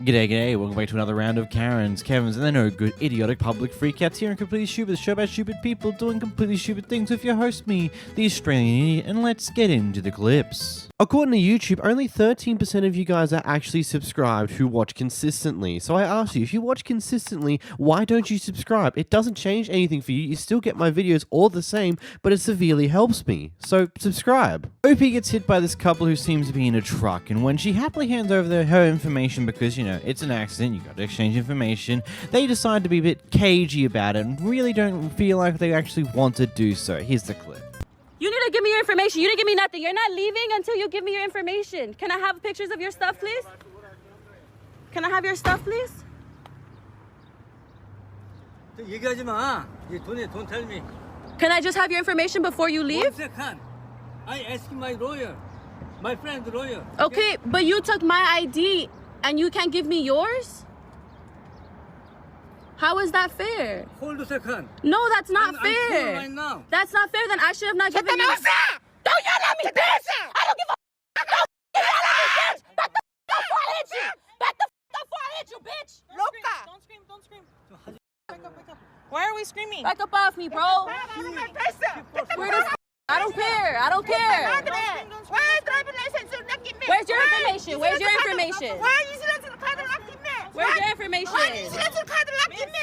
G'day, g'day, welcome back to another round of Karens, Kevins, and they're no good, idiotic public freakouts here and completely stupid, the show about stupid people doing completely stupid things with your host, me, the Australian idiot, and let's get into the clips. According to YouTube, only 13% of you guys are actually subscribed who watch consistently. So I ask you, if you watch consistently, why don't you subscribe? It doesn't change anything for you, you still get my videos all the same, but it severely helps me. So subscribe. OP gets hit by this couple who seems to be in a truck, and when she happily hands over her information because, you know, it's an accident, you got to exchange information, they decide to be a bit cagey about it and really don't feel like they actually want to do so. Here's the clip. You need to give me your information. You didn't give me nothing. You're not leaving until you give me your information. Can I have pictures of your stuff, please? Can I have your stuff, please? 얘기하지 마. Don't tell me. Can I just have your information before you leave? 1 second. I asked my lawyer, my friend lawyer. Okay, but you took my ID and you can't give me yours? How is that fair? Hold a second. No, that's not I'm fair. right now. That's not fair. Then I should have not given you. Don't yell at me, bitch! I don't give a don't yell at me, bitch! Back the f before I hit you! Back the f before I hit you, bitch! Loca! Don't scream. Wake up. Why are we screaming? Back up off me, bro. Where does I don't care. I don't care. Why driving license you not give me? Where's your information? Where's your information? Why you still to the car to lock in me? Where's your information? Why you still to the car to lock in me?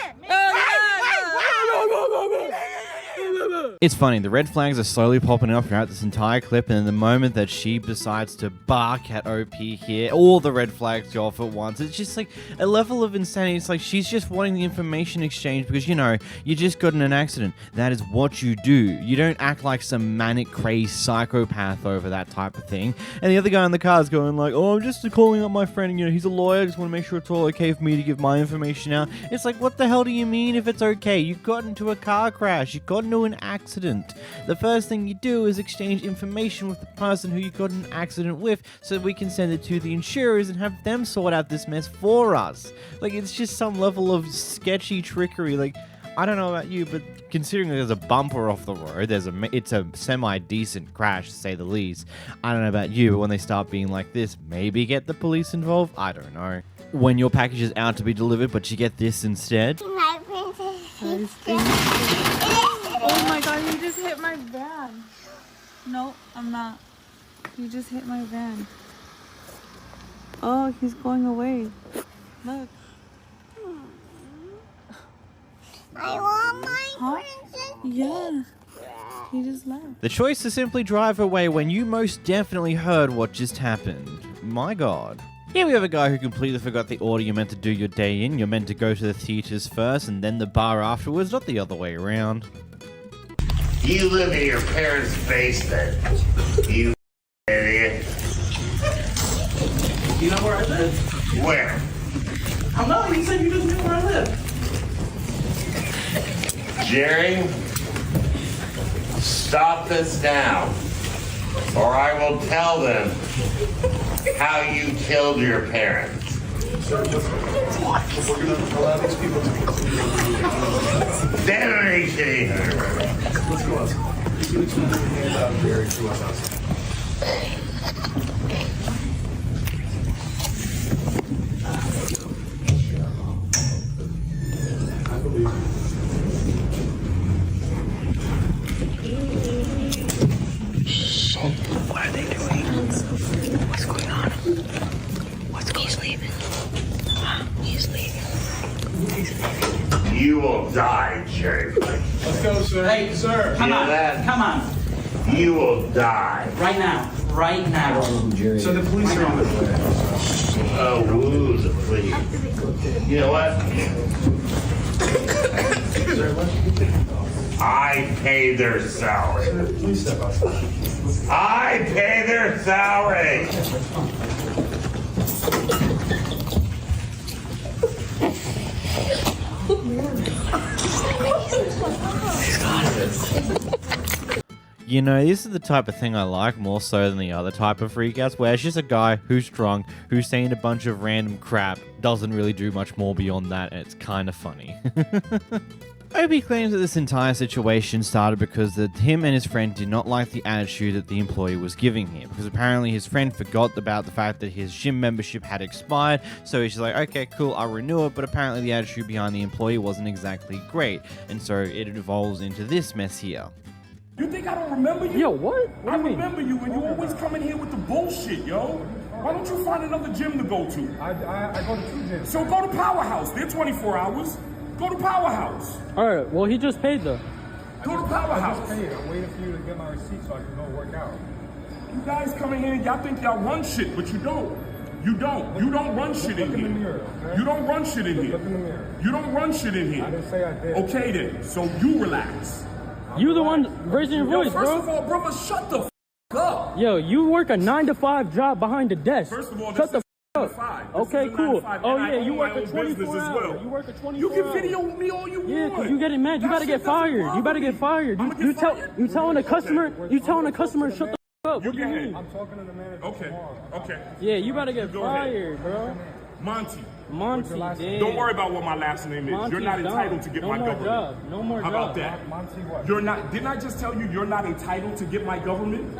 It's funny, the red flags are slowly popping up throughout this entire clip, and in the moment that she decides to bark at OP here, all the red flags go off at once. It's just like a level of insanity. It's like she's just wanting the information exchange because, you know, you just got in an accident. That is what you do. You don't act like some manic, crazed psychopath over that type of thing. And the other guy in the car is going like, oh, I'm just calling up my friend, you know, he's a lawyer, I just want to make sure it's all okay for me to give my information out. It's like, what the hell do you mean if it's okay? You got into a car crash, you got into an accident. The first thing you do is exchange information with the person who you got in an accident with so we can send it to the insurers and have them sort out this mess for us. Like, it's just some level of sketchy trickery. Like, I don't know about you, but considering there's a bumper off the road, it's a semi-decent crash to say the least. I don't know about you, but when they start being like this, maybe get the police involved? I don't know. When your package is out to be delivered, but you get this instead. My princess. Oh my god, you just hit my van. No, I'm not. You just hit my van. Oh, he's going away. Look. I want my Huh? princess. Yeah. He just left. The choice to simply drive away when you most definitely heard what just happened. My god. Here we have a guy who completely forgot the order you're meant to do your day in. You're meant to go to the theaters first and then the bar afterwards, not the other way around. You live in your parents' basement, you idiot. You know where I live? Where? I know, you said you just knew where I live. Jerry, stop this now, or I will tell them how you killed your parents. We're gonna allow these people to be clear. Damnation! Let's go outside. You can explain everything about Jerry to us outside. I believe you. What are they doing? What's going on? He's leaving. He's leaving. He's leaving. You will die, Jerry. Let's go, sir. Hey, sir. Come You know on. that? Come on. You will die. Right now. Right now. So the police are on the way. Oh, woo, the police. You know what? I pay their salary. Please step outside. I pay their salary. You know, this is the type of thing I like more so than the other type of freakouts, where it's just a guy who's drunk, who's saying a bunch of random crap, doesn't really do much more beyond that, and it's kind of funny. Obi claims that this entire situation started because him and his friend did not like the attitude that the employee was giving him, because apparently his friend forgot about the fact that his gym membership had expired, so he's just like, okay, cool, I'll renew it, but apparently the attitude behind the employee wasn't exactly great, and so it evolves into this mess here. You think I don't remember you? Yo, what? I remember you, and you always come in here with the bullshit, yo. Why don't you find another gym to go to? I go to 2 gyms. So go to Powerhouse. They're 24 hours. Go to Powerhouse. Alright, well, he just paid though. Go to Powerhouse. I just paid. I'm waiting for you to get my receipt so I can go work out. You guys come in here, y'all think y'all run shit, but you don't. You don't. You don't run shit in here. Look in the mirror, okay? You don't run shit in here. Look in the mirror. You don't run shit in here. I didn't say I did. Okay then, so you relax. You the one raising your voice, First bro. of all, brother, shut the f up. Yo, you work a 9-to-5 job behind the desk. First of all, shut the f up. Okay, cool. Oh yeah, you work a 24 hour. You work a 24 You can hour. video me all you want. Yeah, cause you getting mad. You That gotta shit get fired. doesn't You better get fired. bother me. You telling the customer. You telling the customer shut the up. What do you mean? I'm talking to the manager. Okay. Yeah, you better get Go ahead. fired, bro. Monty. Monty, damn. Don't worry about what my last name is. Monty, You're not entitled to get my government. Job. No more How about job. that? Monty what? You're not. Didn't I just tell you you're not entitled to get my government?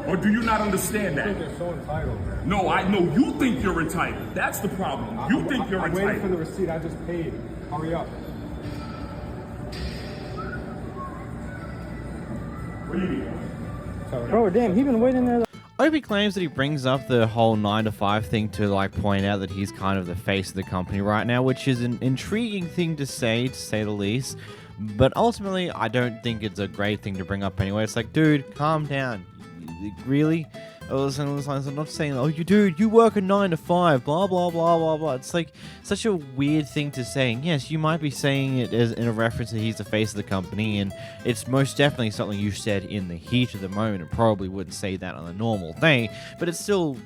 Or do you not understand I think that? you're so entitled, man. No, I know you think you're entitled. That's the problem. You think you're I'm waiting for the entitled. receipt. I just paid. Hurry up. What do you need? Bro, damn, he been waiting there. Obi claims that he brings up the whole 9-to-5 thing to point out that he's kind of the face of the company right now, which is an intriguing thing to say the least. But ultimately, I don't think it's a great thing to bring up anyway. It's like, dude, calm down. Really? I'm not saying, oh, you work a 9-to-5, blah, blah, blah, blah, blah. It's like such a weird thing to say. And yes, you might be saying it as in a reference that he's the face of the company, and it's most definitely something you said in the heat of the moment, and probably wouldn't say that on a normal day, but it's still,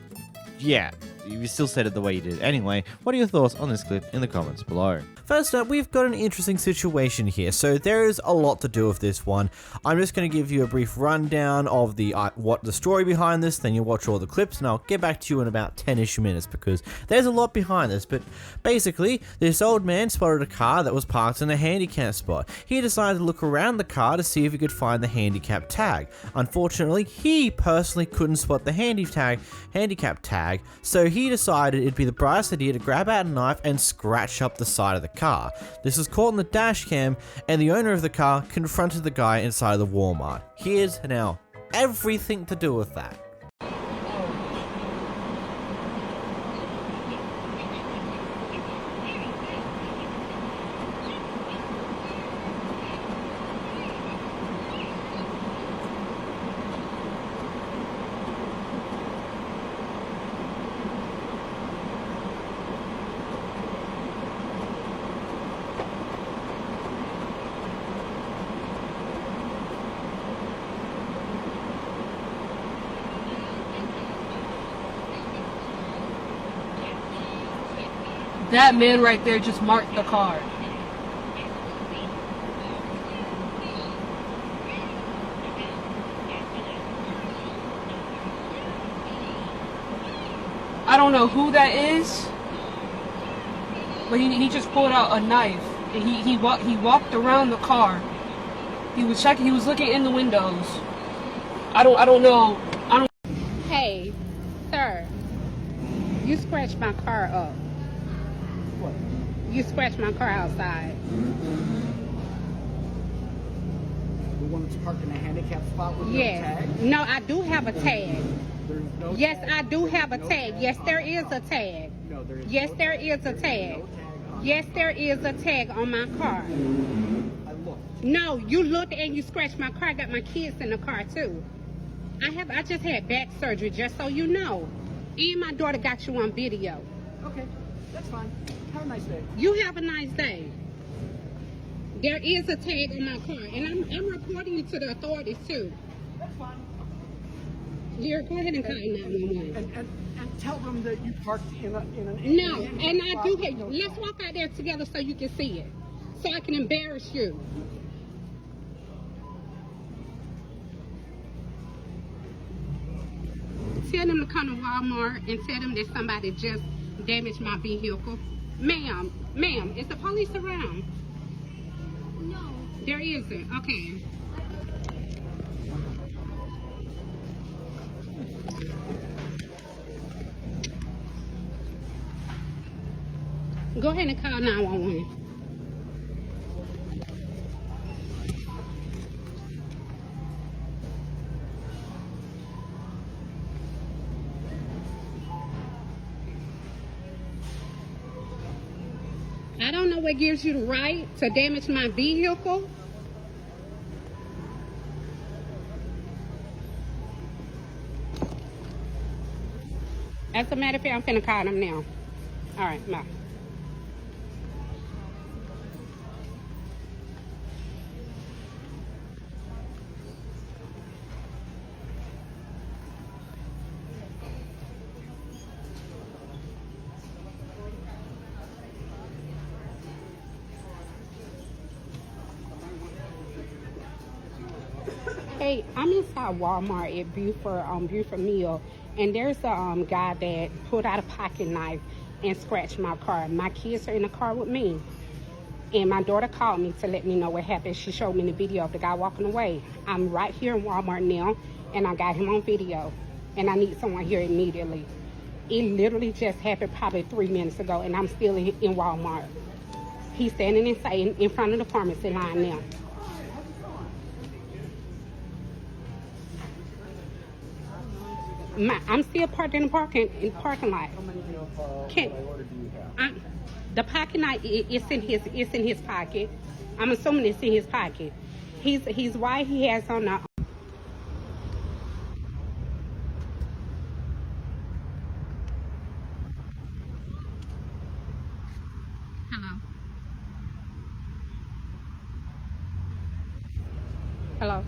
yeah, you still said it the way you did. Anyway, what are your thoughts on this clip in the comments below? First up, we've got an interesting situation here. So there is a lot to do with this one. I'm just going to give you a brief rundown of the story behind this, then you'll watch all the clips, and I'll get back to you in about 10-ish minutes because there's a lot behind this. But basically, this old man spotted a car that was parked in a handicap spot. He decided to look around the car to see if he could find the handicap tag. Unfortunately, he personally couldn't spot the handicap tag, so he decided it'd be the brightest idea to grab out a knife and scratch up the side of the car. This was caught in the dash cam, and the owner of the car confronted the guy inside the Walmart. Here's now everything to do with that. That man right there just marked the car. I don't know who that is, but he just pulled out a knife and he walked around the car. He was checking. He was looking in the windows. I don't know. Hey, sir, you scratched my car up. What? You scratched my car outside. The one that's parked in a handicap spot with no tag? No, I do have a tag. There's no yes, tag. I do have a tag. Yes, there is a tag. No, there is yes, no there tag. is a tag. No tag on Yes, there is a tag on my car. I looked. No, you looked and you scratched my car. I got my kids in the car too. I just had back surgery, just so you know. And my daughter got you on video. Okay, that's fine. Have a nice day. You have a nice day. There is a tag on my car, and I'm reporting you to the authorities too. That's fine. Yeah, go ahead and call 911. And tell them that you parked in an No, handicap and I spot do with have. no Let's tag. walk out there together so you can see it, so I can embarrass you. Tell them to come to Walmart and tell them that somebody just damaged my vehicle. Ma'am, is the police around? There isn't. Okay. Go ahead and call 911. I don't know what gives you the right to damage my vehicle. As a matter of fact, I'm finna call them now. All right, bye. Hey, I'm inside Walmart at Buford Mill, and there's a guy that pulled out a pocket knife and scratched my car. My kids are in the car with me, and my daughter called me to let me know what happened. She showed me the video of the guy walking away. I'm right here in Walmart now, and I got him on video, and I need someone here immediately. It literally just happened probably 3 minutes ago, and I'm still in Walmart. He's standing inside in front of the pharmacy line now. I'm still parked in the parking lot. The pocket knife it's in his pocket. I'm assuming it's in his pocket. He's white. He has on a. Hello. Hello.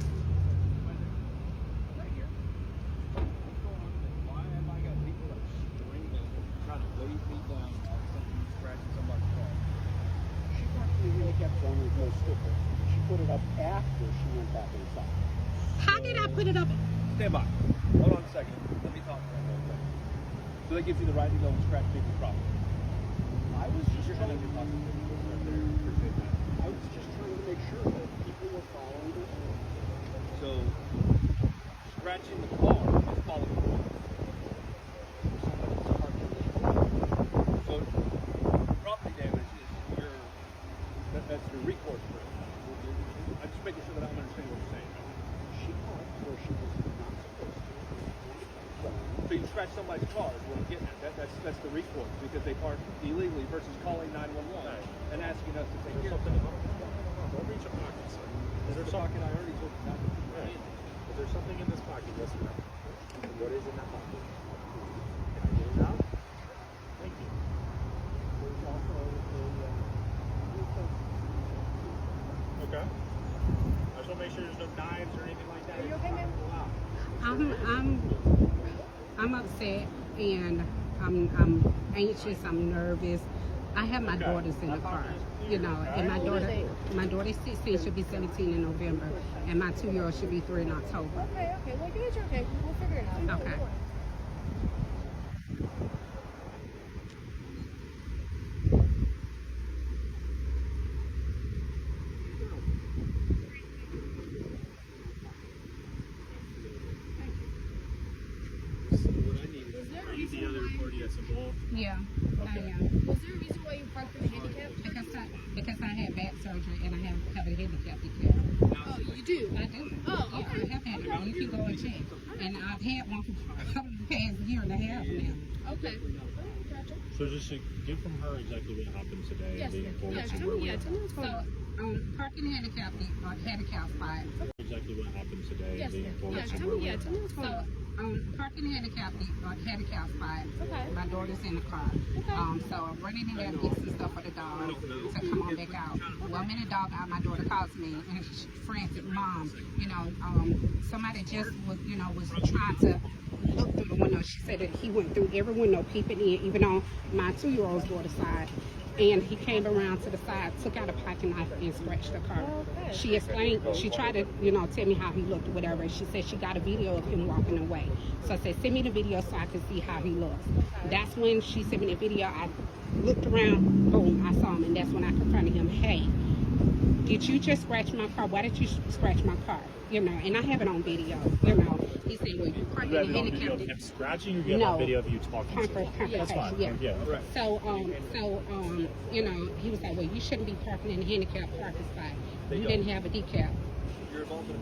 She put it up after she went back inside. How did I put it up? Stand by. Hold on a second. Let me talk to her real quick. So that gives you the right to go and scratch people's property. I was just trying to make sure that people were following this. So scratching the car is following the rules. So property damage is that's your recourse for it. I'm just making sure that I'm understanding what you're saying. She parked where she was not supposed to. So you scratch somebody's car is what I'm getting at. That's the recourse because they parked illegally versus calling 911 and asking us to take care of something. Don't reach a pocket, sir. Is there something I already told you not to do? Right. Is there something in this pocket? Yes or no? What is in that pocket? Can I get it out? Thank you. There's also Okay. I just want to make sure there's no knives or anything like that. Are you okay, ma'am? I'm upset and I'm anxious. I'm nervous. I have my daughters in the car, you know, and my daughter's 16, she'll be 17 in November, and my 2-year-old should be 3 in October. Okay. Well, you're okay. We'll figure it out. Okay. Yeah, I am. Was there a reason why you parked for the handicap? Because I had back surgery and I have a handicap detail. Oh, you do? I do. Oh, yeah, okay. I have had it on. You can go and check. And I've had one for the past year and a half now. Okay. Gotcha. So just to get from her exactly what happened today Yes, leading forward to tell where me we are. what's going on. So, parking handicap spot. Exactly what happened today Yes, leading forward to tell where me we are. what's going on. Parking handicap spot. Okay. My daughter's in the car. Okay. So I'm running in there to get some stuff for the dog to come on back out. 1 minute dog out, my daughter calls me and she's frantic, Mom, you know, somebody just was trying to look through the window. She said that he went through every window peeping in, even on my 2-year-old's daughter's side. And he came around to the side, took out a pocket knife and scratched the car. Okay. She explained, she tried to, tell me how he looked or whatever. She said she got a video of him walking away. So I said, send me the video so I can see how he looks. That's when she sent me the video. I looked around, boom, I saw him, and that's when I confronted him. Hey, did you just scratch my car? Why did you scratch my car? You know, and I have it on video. You know, he said, well, you parked in the handicap. Of him scratching, or you have a video of you talking to him? That's fine. Yeah. Right. So, you know, he was like, well, you shouldn't be parking in the handicap parking spot. You didn't have a decal.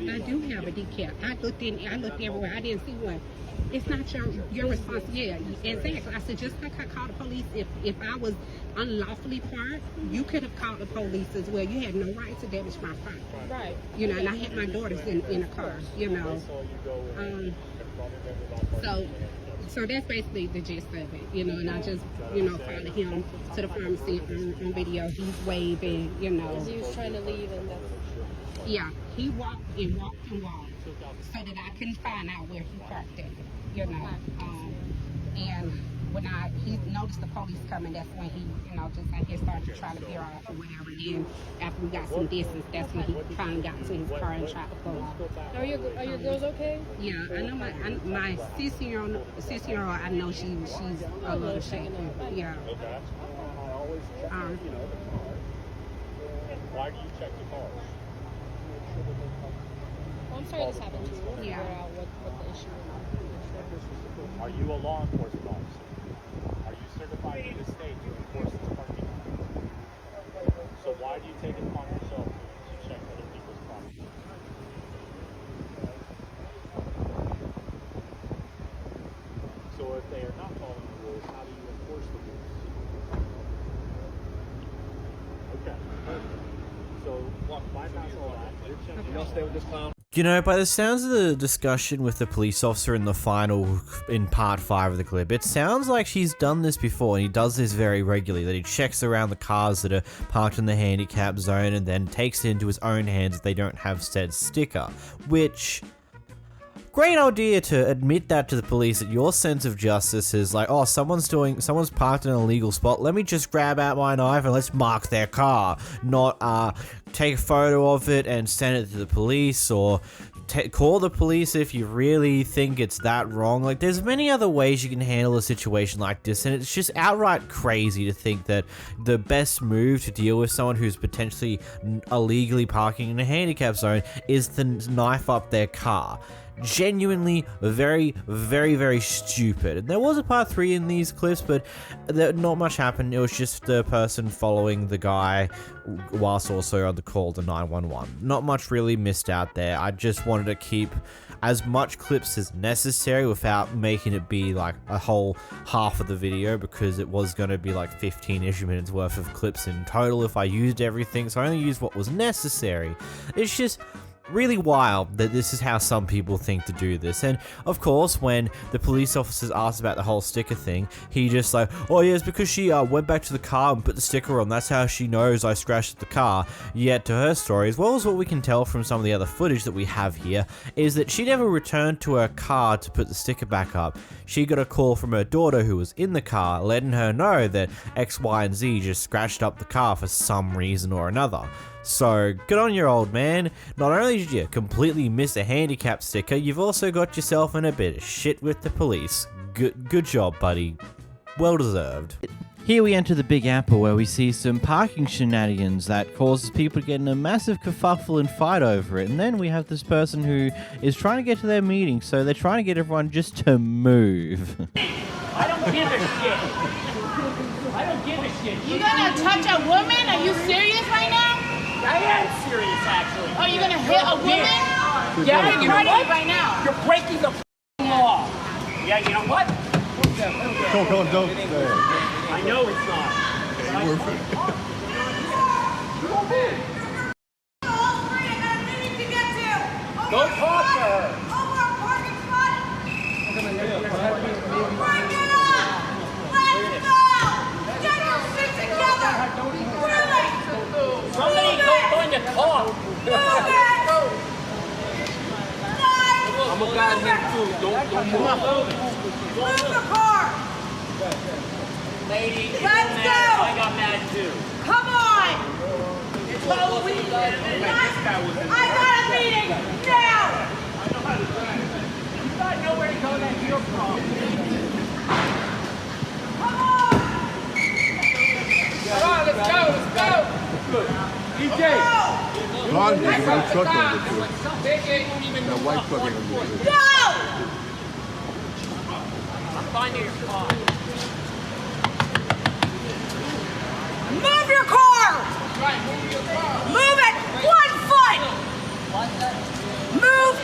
I do have a decal. I looked everywhere. I didn't see one. It's not your responsibility. Yeah, exactly. I said, just like I called the police, if I was unlawfully parked, you could have called the police as well. You had no right to damage my car. Right. You know, and I had my daughters in a car, you know. So that's basically the gist of it, you know, and I just, you know, followed him to the pharmacy on video. He's waving, you know. He was trying to leave and that's... Yeah, he walked and walked and walked so that I couldn't find out where he parked at, you know. And when he noticed the police coming, that's when he, you know, just like he started to try to veer off or whatever. Then after we got some distance, that's when he finally got into his car and tried to pull off. Are your girls okay? Yeah, I know my 16-year-old, I know she's a little shaken. Yeah. Why do you check the cars? Well, I'm sorry this happened to you. We'll figure out what the issue is. Are you a law enforcement officer? Are you certified in the state to enforce this parking law? So why do you take it upon yourself to check other people's property? So if they are not following the rules, how do you enforce the rules? Okay. So bypass all that. You're checking. You don't stay with this clown. You know, by the sounds of the discussion with the police officer in in part 5 of the clip, it sounds like she's done this before, and he does this very regularly, that he checks around the cars that are parked in the handicap zone and then takes it into his own hands if they don't have said sticker, which... Great idea to admit that to the police, that your sense of justice is like, oh, someone's parked in an illegal spot, let me just grab out my knife and let's mark their car, not take a photo of it and send it to the police, or call the police if you really think it's that wrong. Like, there's many other ways you can handle a situation like this, and it's just outright crazy to think that the best move to deal with someone who's potentially illegally parking in a handicap zone is to knife up their car. Genuinely very, very, very stupid. And there was a part 3 in these clips, but not much happened. It was just the person following the guy whilst also on the call to 911. Not much really missed out there. I just wanted to keep as much clips as necessary without making it be like a whole half of the video, because it was going to be like 15-ish minutes worth of clips in total if I used everything, so I only used what was necessary. It's just really wild that this is how some people think to do this. And of course, when the police officers asked about the whole sticker thing, he just like, oh yeah, it's because she went back to the car and put the sticker on, that's how she knows I scratched the car. Yet to her story, as well as what we can tell from some of the other footage that we have here, is that she never returned to her car to put the sticker back up. She got a call from her daughter who was in the car letting her know that X, Y, and Z just scratched up the car for some reason or another. So, good on your old man. Not only did you completely miss a handicap sticker, you've also got yourself in a bit of shit with the police. Good job, buddy. Well deserved. Here we enter the Big Apple, where we see some parking shenanigans that causes people to get in a massive kerfuffle and fight over it. And then we have this person who is trying to get to their meeting, so they're trying to get everyone just to move. I don't give a shit. I don't give a shit. You gonna touch a woman? Are you serious right now? I am serious, actually. Oh, you gonna hit a woman? Yeah, I'm you know ready what? right now. You're breaking the law. Yeah, you know what? Don't. I know it's not. Go talk to her. Somebody go in the car. I'm a guy here too. Don't move. Move the car. Lady, Let's mad. go. I got mad too. Come on. It's Halloween. I got a meeting now. You got nowhere to go. That's your problem. Come on. All right, let's go. Good. DJ. car here, you got a truck over there. That white truck ain't gonna do it. No! I'm finding your car. Move your car! Right, move your car. Move it 1 foot! Move it!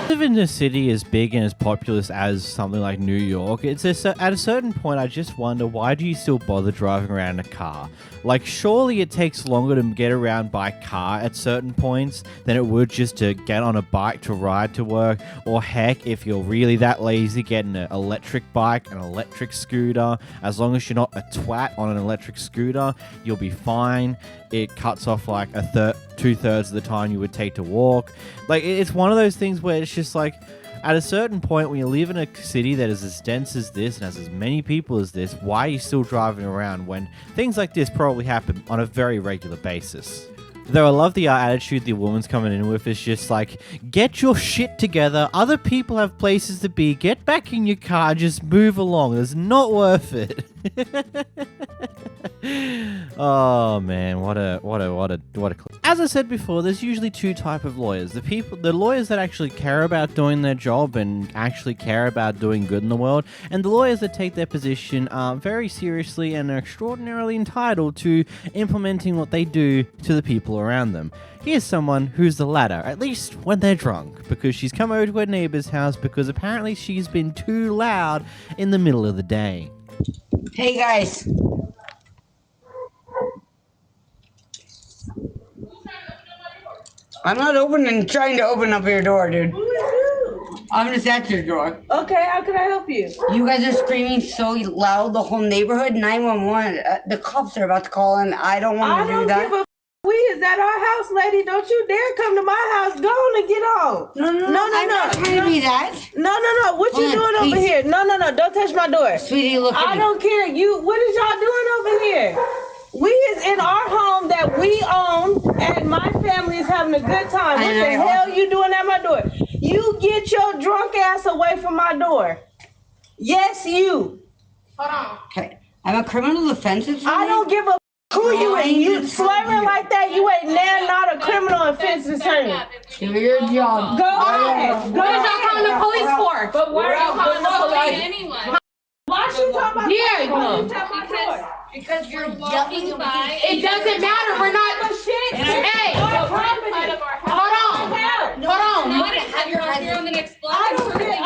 Live in a city as big and as populous as something like New York, at a certain point I just wonder, why do you still bother driving around in a car? Like, surely it takes longer to get around by car at certain points than it would just to get on a bike to ride to work, or heck, if you're really that lazy, get an electric bike, an electric scooter. As long as you're not a twat on an electric scooter, you'll be fine. It cuts off like 2/3 of the time you would take to walk. Like, it's one of those things where it's just like, at a certain point, when you live in a city that is as dense as this and has as many people as this, why are you still driving around when things like this probably happen on a very regular basis? Though I love the attitude the woman's coming in with. It's just like, get your shit together. Other people have places to be. Get back in your car. Just move along. It's not worth it. Oh man, what a. As I said before, there's usually two types of lawyers. The lawyers that actually care about doing their job and actually care about doing good in the world, and the lawyers that take their position very seriously and are extraordinarily entitled to implementing what they do to the people around them. Here's someone who's the latter, at least when they're drunk, because she's come over to her neighbor's house because apparently she's been too loud in the middle of the day. Hey guys. I'm not trying to open up your door, dude. I'm just at your door. Okay, how can I help you? You guys are screaming so loud, the whole neighborhood. 911. The cops are about to call in. I don't want to do that. I don't give a is that our house, lady? Don't you dare come to my house. Go on and get on. No. I'm not trying to be that. No. What you doing over here? No. Don't touch my door. Sweetie, look at me. I don't care. What is y'all doing over here? We is in our home that we own, and my family is having a good time. What the hell you doing at my door? You get your drunk ass away from my door. Yes, you. Hold on. Okay. I'm a criminal defense attorney. I don't give a who you ain't. You slurring like that, you ain't not a criminal offense attorney. Do your job. Go ahead. What is y'all calling the police for? But why are you calling the police anyway? Why should you talk about because you're walking by. It doesn't matter. We're not. Hey, hold on. Have your husband on the next block.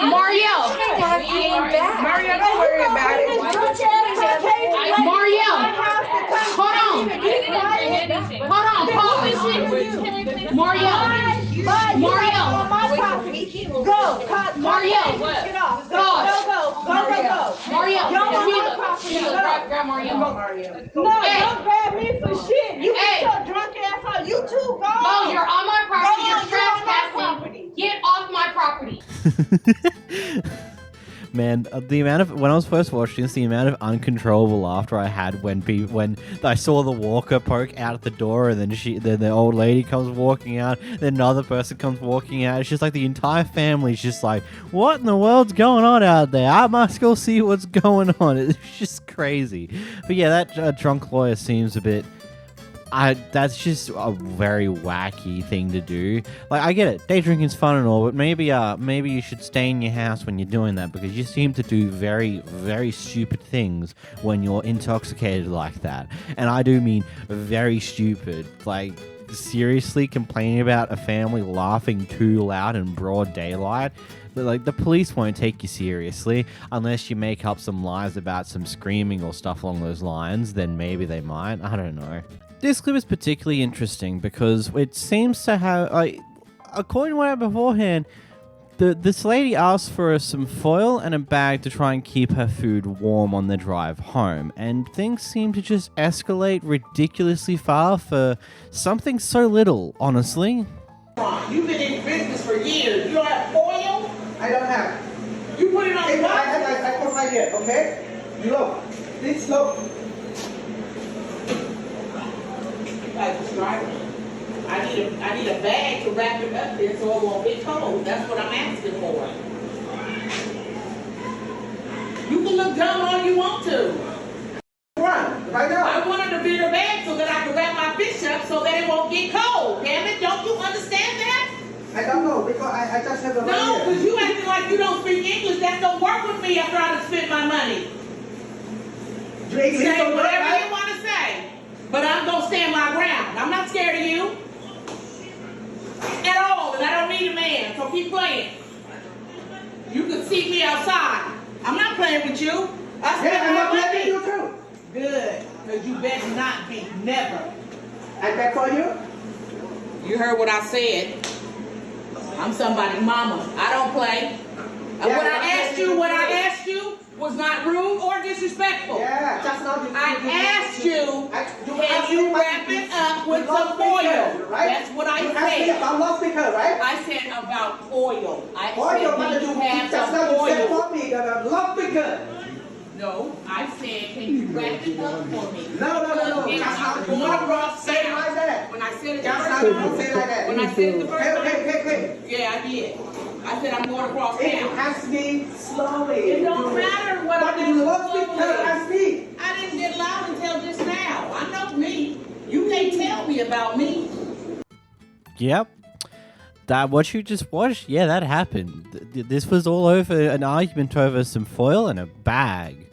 Mario, don't worry about it. Mario, hold on. Pause. Mario. Go. Mario. Get off. Go. Mario. Grab Mario. No, don't grab me for shit. You get your drunk ass out. You too, go. No, you're on my property. You're trespassing. Get off my property. Man, the amount of, when I was first watching this, the amount of uncontrollable laughter I had when I saw the walker poke out at the door, and then the old lady comes walking out, then another person comes walking out. It's just like the entire family's just like, what in the world's going on out there? I must go see what's going on. It's just crazy. But yeah, that drunk lawyer seems a bit... that's just a very wacky thing to do. Like, I get it, day drinking's fun and all, but maybe you should stay in your house when you're doing that, because you seem to do very, very stupid things when you're intoxicated like that. And I do mean very stupid. Like, seriously complaining about a family laughing too loud in broad daylight. But, like, the police won't take you seriously unless you make up some lies about some screaming or stuff along those lines. Then maybe they might. I don't know. This clip is particularly interesting because it seems to have, according to what I had beforehand, this lady asked for some foil and a bag to try and keep her food warm on the drive home, and things seem to just escalate ridiculously far for something so little, honestly. You've been in business for years. You don't have foil? I don't have. You put it on the box? I put my head, okay? You look. Please look. I need a bag to wrap it up there so it won't get cold. That's what I'm asking for. You can look dumb all you want to. Run, right now. I wanted to be in a bag so that I can wrap my fish up so that they won't get cold. Damn it, don't you understand that? I don't know, because I just have the right No, here. because you acting like you don't speak English. That don't work with me after I done spent my money. You English Say don't work, whatever right? you want to say, but I'm going to stand my ground. I'm not scared of you at all, and I don't need a man, so keep playing. You can see me outside. I'm not playing with you. I'm not playing with you too. Good, because you better not be. Never. I bet for you? You heard what I said. I'm somebody's mama. I don't play. And Yeah, what I asked you was not rude or disrespectful. Yeah, just now I asked you, can you wrap it up with some foil? Right? That's what I you asked me said. about loudspeaker, right? I said about oil. I Oil, said, but do you you have just some now you said oil? for me the loudspeaker. No, I said, can you wrap it up for me? No. And Just now I'm you going across say it town. like that. When I said it the Just first now you time, say it like that. when I said it the first time, Okay. yeah, I did. I said I'm going across If you town. ask me slowly. It don't matter what But I you do loudspeaker, slowly. ask me. I didn't get loud until just now. I know me. You can't tell me about me. Yep. That what you just watched? Yeah, that happened. This was all over an argument over some foil and a bag.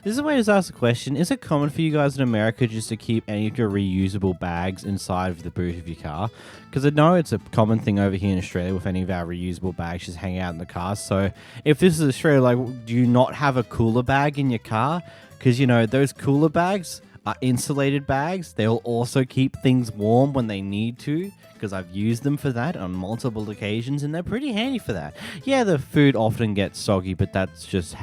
This is a way to ask a question. Is it common for you guys in America just to keep any of your reusable bags inside of the boot of your car? Because I know it's a common thing over here in Australia with any of our reusable bags just hanging out in the car. So if this is Australia, like, do you not have a cooler bag in your car? Because, you know, those cooler bags are insulated bags. They'll also keep things warm when they need to, because I've used them for that on multiple occasions, and they're pretty handy for that. Yeah, the food often gets soggy, but that's just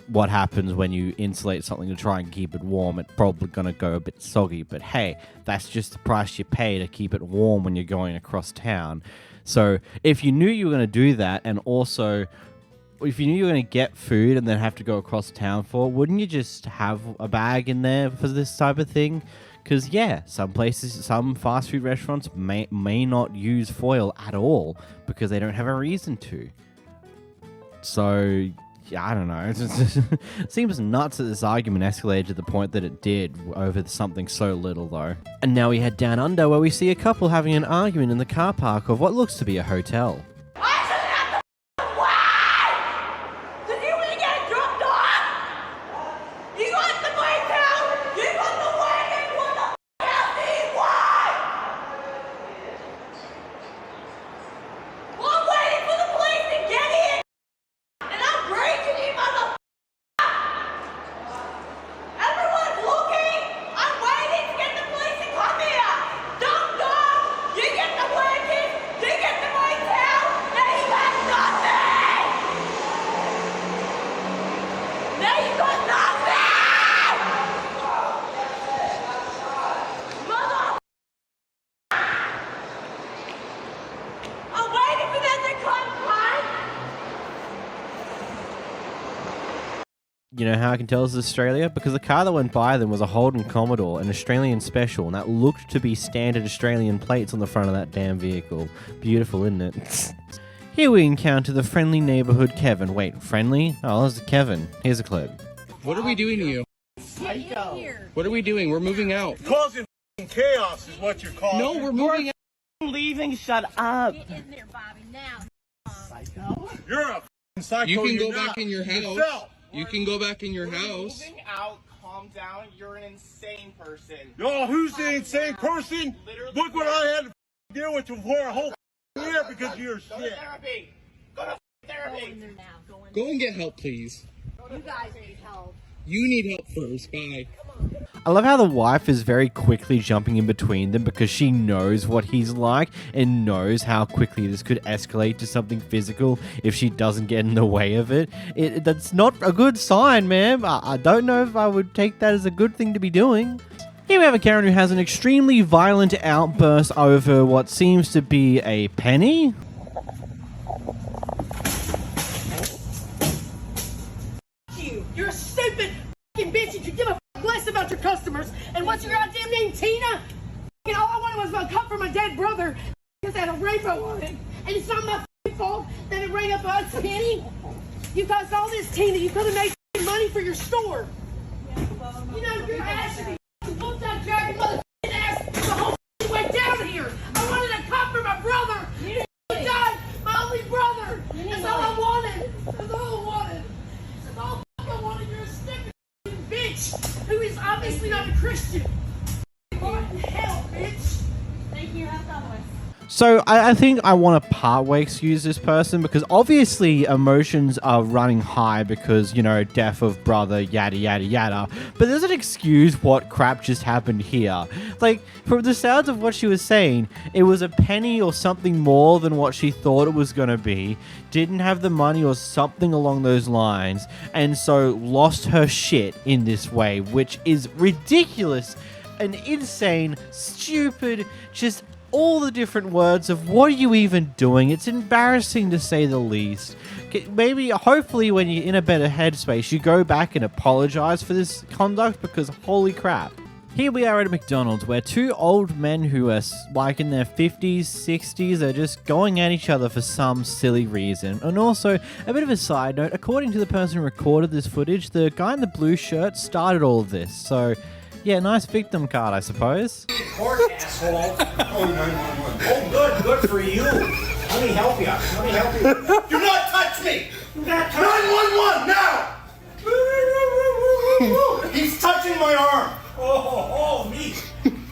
what happens when you insulate something to try and keep it warm. It's probably going to go a bit soggy, but hey, that's just the price you pay to keep it warm when you're going across town. So if you knew you were going to do that, and also if you knew you were going to get food and then have to go across town for, wouldn't you just have a bag in there for this type of thing? Because, yeah, some places, some fast food restaurants may not use foil at all because they don't have a reason to. So, yeah, I don't know. It seems nuts that this argument escalated to the point that it did over something so little, though. And now we head down under where we see a couple having an argument in the car park of what looks to be a hotel. You know how I can tell this is Australia? Because the car that went by them was a Holden Commodore, an Australian special, and that looked to be standard Australian plates on the front of that damn vehicle. Beautiful, isn't it? Here we encounter the friendly neighborhood Kevin. Wait, friendly? Oh, this is Kevin. Here's a clip. What are we doing to you? Psycho. What are we doing? We're moving out. Causing chaos is what you're causing. No, we're moving out. Leaving, shut up. Get in there, Bobby, now. Psycho. You're a psycho. You can you're go back not. in your house. Yourself. You can go back in your house. Moving out, calm down. You're an insane person. Yo, who's the insane person? Look what I had to deal with for a whole year because of your Go to shit. therapy. Go to therapy. Go in there now. Go and get help, please. You guys need help. You need help first. Bye. I love how the wife is very quickly jumping in between them because she knows what he's like and knows how quickly this could escalate to something physical if she doesn't get in the way of it. That's not a good sign, ma'am. I don't know if I would take that as a good thing to be doing. Here we have a Karen who has an extremely violent outburst over what seems to be a penny. You're a stupid fucking bitch. You could give a less about your customers. And what's your goddamn name, Tina? All I wanted was a cup for my dead brother because it had a rainbow on it. And it's not my fault that it rang up a penny. You caused all this, Tina. You could have made money for your store. You know, your ass should be whooped out, dragging bitch who is obviously not a Christian. What the hell, bitch? Thank you. Have fun with. So I think I want to partway excuse this person because obviously emotions are running high because, you know, death of brother, yada, yada, yada. But doesn't excuse what crap just happened here. Like, from the sounds of what she was saying, it was a penny or something more than what she thought it was going to be, didn't have the money or something along those lines, and so lost her shit in this way, which is ridiculous and insane, stupid, just all the different words of what are you even doing? It's embarrassing to say the least. Maybe, hopefully, when you're in a better headspace, you go back and apologize for this conduct because holy crap. Here we are at a McDonald's where two old men who are like in their 50s, 60s are just going at each other for some silly reason. And also, a bit of a side note, according to the person who recorded this footage, the guy in the blue shirt started all of this. So, yeah, nice victim card, I suppose. Court, asshole. Oh, good for you. Let me help you. Do not touch me. 911 now. He's touching my arm. Oh, me. I'm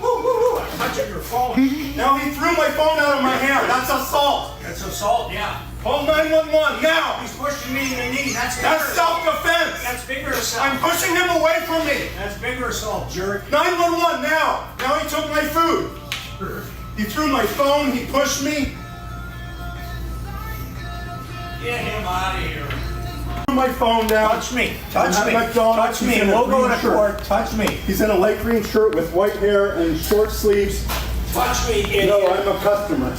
touching your phone. Now he threw my phone out of my hand. That's assault. That's assault, yeah. Call 911 now. He's pushing me in the knee. That's self-defense. That's bigger assault. I'm pushing him away from me. That's bigger assault, jerk. 911 now. Now he took my food. He threw my phone. He pushed me. Get him out of here. Threw my phone down. Touch me. Touch me. McDonald's. Touch me. And we'll go in a court. Touch me. He's in a light green shirt with white hair and short sleeves. Touch me, idiot. No, I'm a customer.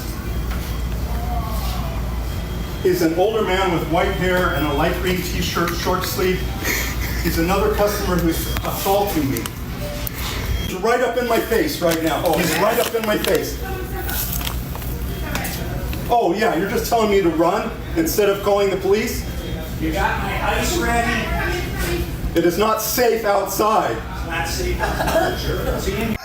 He's an older man with white hair and a light green t-shirt, short sleeve. He's another customer who's assaulting me. He's right up in my face right now. Oh, he's right up in my face. Oh yeah, you're just telling me to run instead of calling the police? You got my ice ready? It is not safe outside. It's not safe outside, sure. See?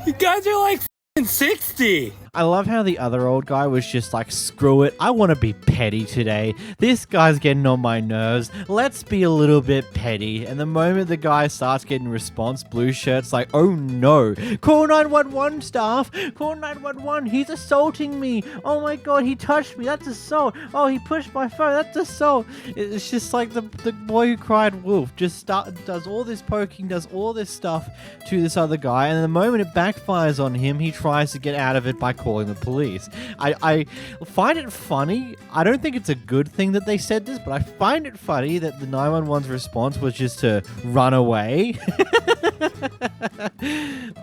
You guys are like 60. I love how the other old guy was just like, screw it, I want to be petty today. This guy's getting on my nerves. Let's be a little bit petty. And the moment the guy starts getting response, blue shirt's like, oh no. Call 911, staff. Call 911. He's assaulting me. Oh my god, he touched me. That's assault. Oh, he pushed my phone. That's assault. It's just like the boy who cried wolf just does all this poking, does all this stuff to this other guy. And the moment it backfires on him, he tries to get out of it by calling the police. I find it funny. I don't think it's a good thing that they said this, but I find it funny that the 911's response was just to run away.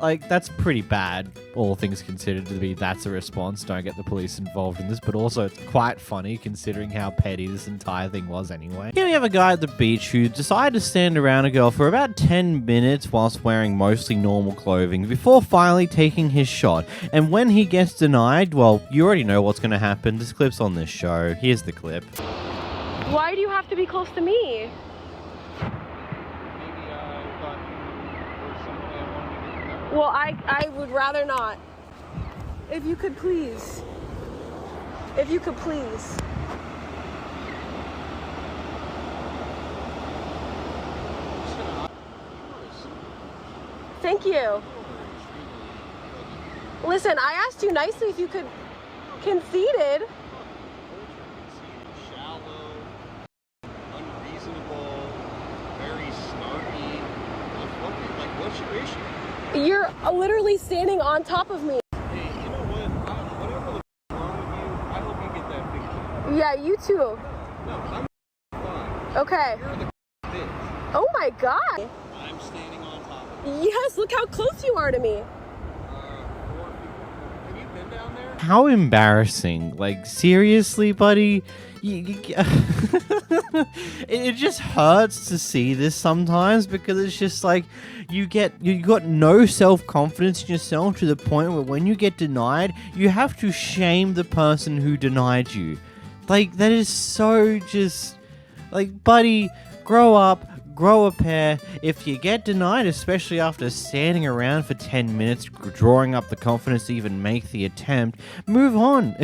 Like, that's pretty bad, all things considered, to be that's a response. Don't get the police involved in this, but also it's quite funny considering how petty this entire thing was anyway. Here we have a guy at the beach who decided to stand around a girl for about 10 minutes whilst wearing mostly normal clothing before finally taking his shot. And when he gets denied, well, you already know what's going to happen. This clip's on this show. Here's the clip. Why do you have to be close to me? Well, I would rather not. If you could please. If you could please. Thank you. Listen, I asked you nicely if you could conceded. Shallow, unreasonable, very snarky. Like, what's your issue? You're literally standing on top of me. Hey, you know what? Whatever the wrong with you, I hope you get that fixed. Yeah, you too. No, I'm fine. Okay. You're the bitch. Oh my god. I'm standing on top of you. Yes, look how close you are to me. Have you been down there? How embarrassing. Like, seriously, buddy? It just hurts to see this sometimes because it's just like you got no self-confidence in yourself to the point where when you get denied, you have to shame the person who denied you. Like, that is so just like, buddy, grow up, grow a pair. If you get denied, especially after standing around for 10 minutes, drawing up the confidence to even make the attempt, move on.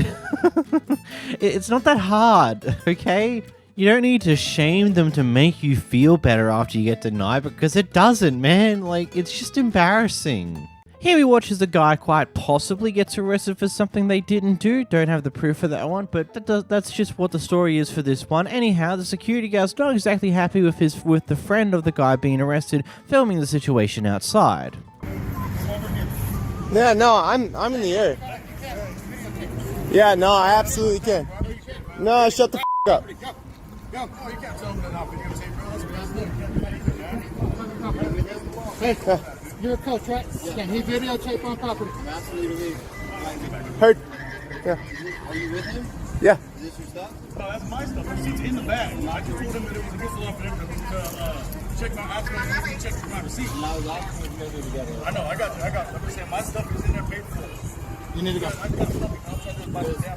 It's not that hard, okay? You don't need to shame them to make you feel better after you get denied, because it doesn't, man. Like, it's just embarrassing. Here we watch as the guy quite possibly gets arrested for something they didn't do. Don't have the proof for that one, but that's just what the story is for this one. Anyhow, the security guard's not exactly happy with the friend of the guy being arrested, filming the situation outside. Yeah, no, I'm in the air. Yeah, no, I absolutely can. No, shut the up. Hey, you're a coach, right? Can he videotape on property? Absolutely. Heard. Yeah. Are you with him? Yeah. Is this your stuff? No, that's my stuff. The receipt's in the bag. I just told him that it was against the law for him to check my receipt. And I was asking if you guys were together. I know, I got. I'm just saying my stuff is in there paid for. You need to go.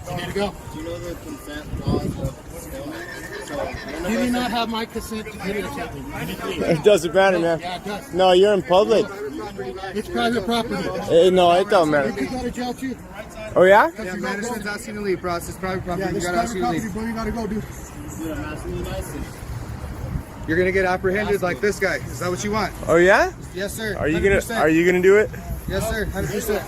You need to go. Do you know the consent laws of filming? You do not have my consent to videotape me. It doesn't matter, man. Yeah, it does. No, you're in public. It's private property. No, it don't matter. You go to jail too. Oh, yeah? Yeah, management's asking you to leave, bro. It's private property. Yeah, you gotta ask you to leave. Bro, you gotta go, dude. Dude, I'm asking you nicely. You're gonna get apprehended like this guy. Is that what you want? Oh, yeah? Yes, sir. 100%. Are you gonna do it? Yes, sir. 100%.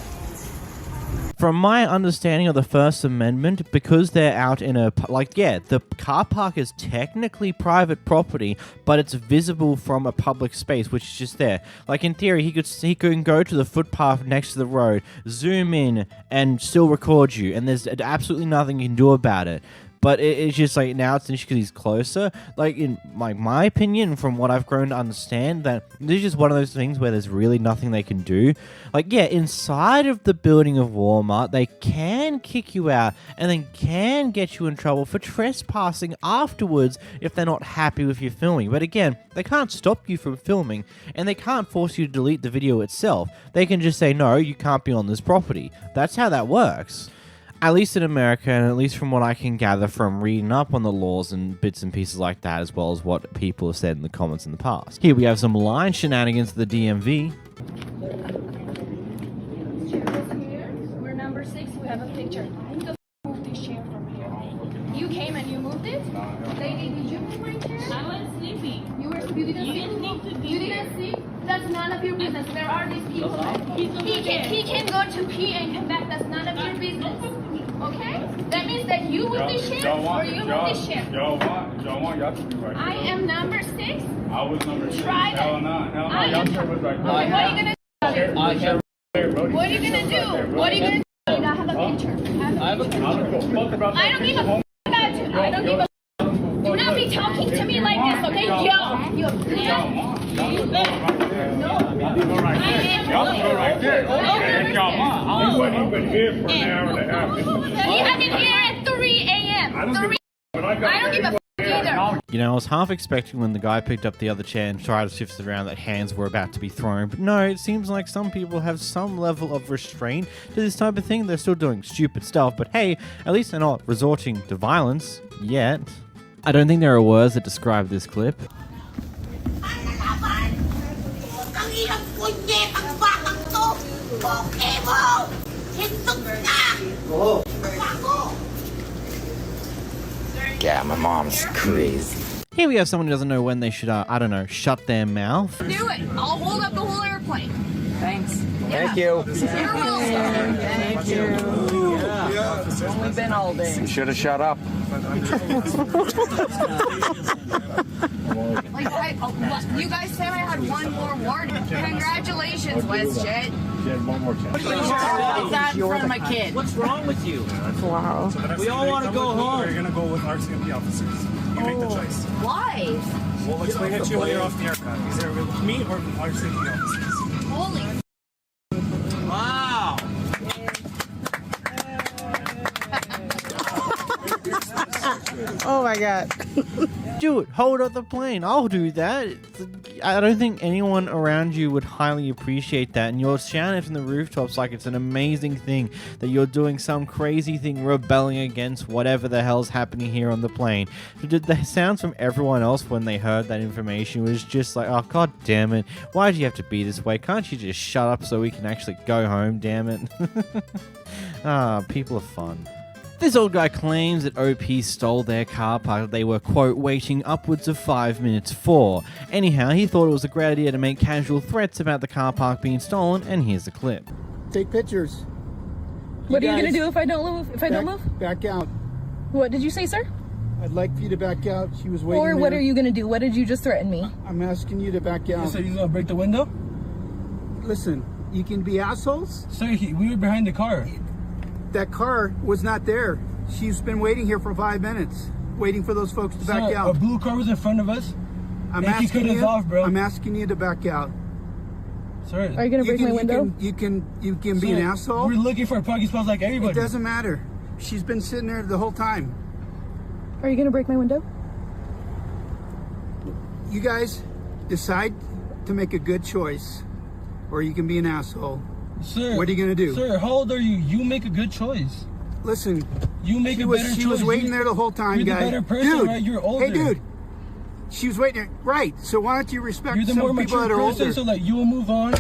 From my understanding of the First Amendment, because they're out in a, the car park is technically private property, but it's visible from a public space, which is just there. Like, in theory, he can go to the footpath next to the road, zoom in, and still record you, and there's absolutely nothing you can do about it. But it's just like, now it's an issue because he's closer. Like, in my opinion, from what I've grown to understand, that this is just one of those things where there's really nothing they can do. Like, yeah, inside of the building of Walmart, they can kick you out and then can get you in trouble for trespassing afterwards if they're not happy with your filming. But again, they can't stop you from filming, and they can't force you to delete the video itself. They can just say, no, you can't be on this property. That's how that works. At least in America, and at least from what I can gather from reading up on the laws and bits and pieces like that, as well as what people have said in the comments in the past. Here we have some line shenanigans to the DMV. We're number 6. We have a picture. Who the moved this chair from here? You came and you moved it? Lady, did you move my chair? I was sleeping. You didn't sleep? You didn't sleep? That's none of your business. There are these people. He can go to pee and come back. That's none of your business. Okay? That means that you moved this chair or you moved this chair. Y'all have to be right. I am number 6. I was number 6. Try Hell no. Y'all chair was right there. Okay, what are you going to do? What are you going to do? What are you going to do? You gotta have a picture. I don't give a f about you. I don't give a f. Do not be talking to me like this, okay? Yo. No. Y'all can go right there. He wasn't even here for an hour and a half. He had been here at 3 a.m. I don't give a f either. You know, I was half expecting when the guy picked up the other chair and tried to shift it around that hands were about to be thrown, but no, it seems like some people have some level of restraint to this type of thing. They're still doing stupid stuff, but hey, at least they're not resorting to violence yet. I don't think there are words that describe this clip. Yeah, my mom's crazy. Here we have someone who doesn't know when they should, I don't know, shut their mouth. Do it. I'll hold up the whole airplane. Thanks. Thank you. You're welcome. Thank you. Yeah. It's only been all day. You should have shut up. You guys said I had one more warning. Congratulations, WestJet. She had one more chance. That in front of my kid. What's wrong with you? Wow. We all want to go home. You're gonna go with RCMP officers. You make the choice. Why? We'll explain it to you when you're off the aircraft. Either with me or with RCMP officers. Holy. Wow. Oh my god. Do it. Hold up the plane. I'll do that. I don't think anyone around you would highly appreciate that. And you're shouting it from the rooftops like it's an amazing thing that you're doing some crazy thing, rebelling against whatever the hell's happening here on the plane. The sounds from everyone else when they heard that information was just like, oh, god damn it. Why do you have to be this way? Can't you just shut up so we can actually go home, damn it? People are fun. This old guy claims that OP stole their car park that they were, quote, waiting upwards of 5 minutes for. Anyhow, he thought it was a great idea to make casual threats about the car park being stolen, and here's the clip. Take pictures. What are you gonna do if I don't move? Don't move? Back out. What did you say, sir? I'd like for you to back out. She was waiting. Or what are you gonna do? What did you just threaten me? I'm asking you to back out. So you're gonna break the window? Listen, you can be assholes. Sir, we were behind the car. That car was not there. She's been waiting here for 5 minutes, waiting for those folks to back out. A blue car was in front of us. I'm asking you to back out. Sir, are you gonna break my window? You can be an asshole. We're looking for parking spots like everybody. It doesn't matter. She's been sitting there the whole time. Are you gonna break my window? You guys decide to make a good choice, or you can be an asshole. Sir, what are you gonna do? Sir, how old are you? You make a good choice. Listen, you make a better choice. She was waiting there the whole time, you're guys. The better person, dude, right? You're older. Hey, dude. She was waiting. Right. So why don't you respect you're the some more people that are person, older? So that you will move on.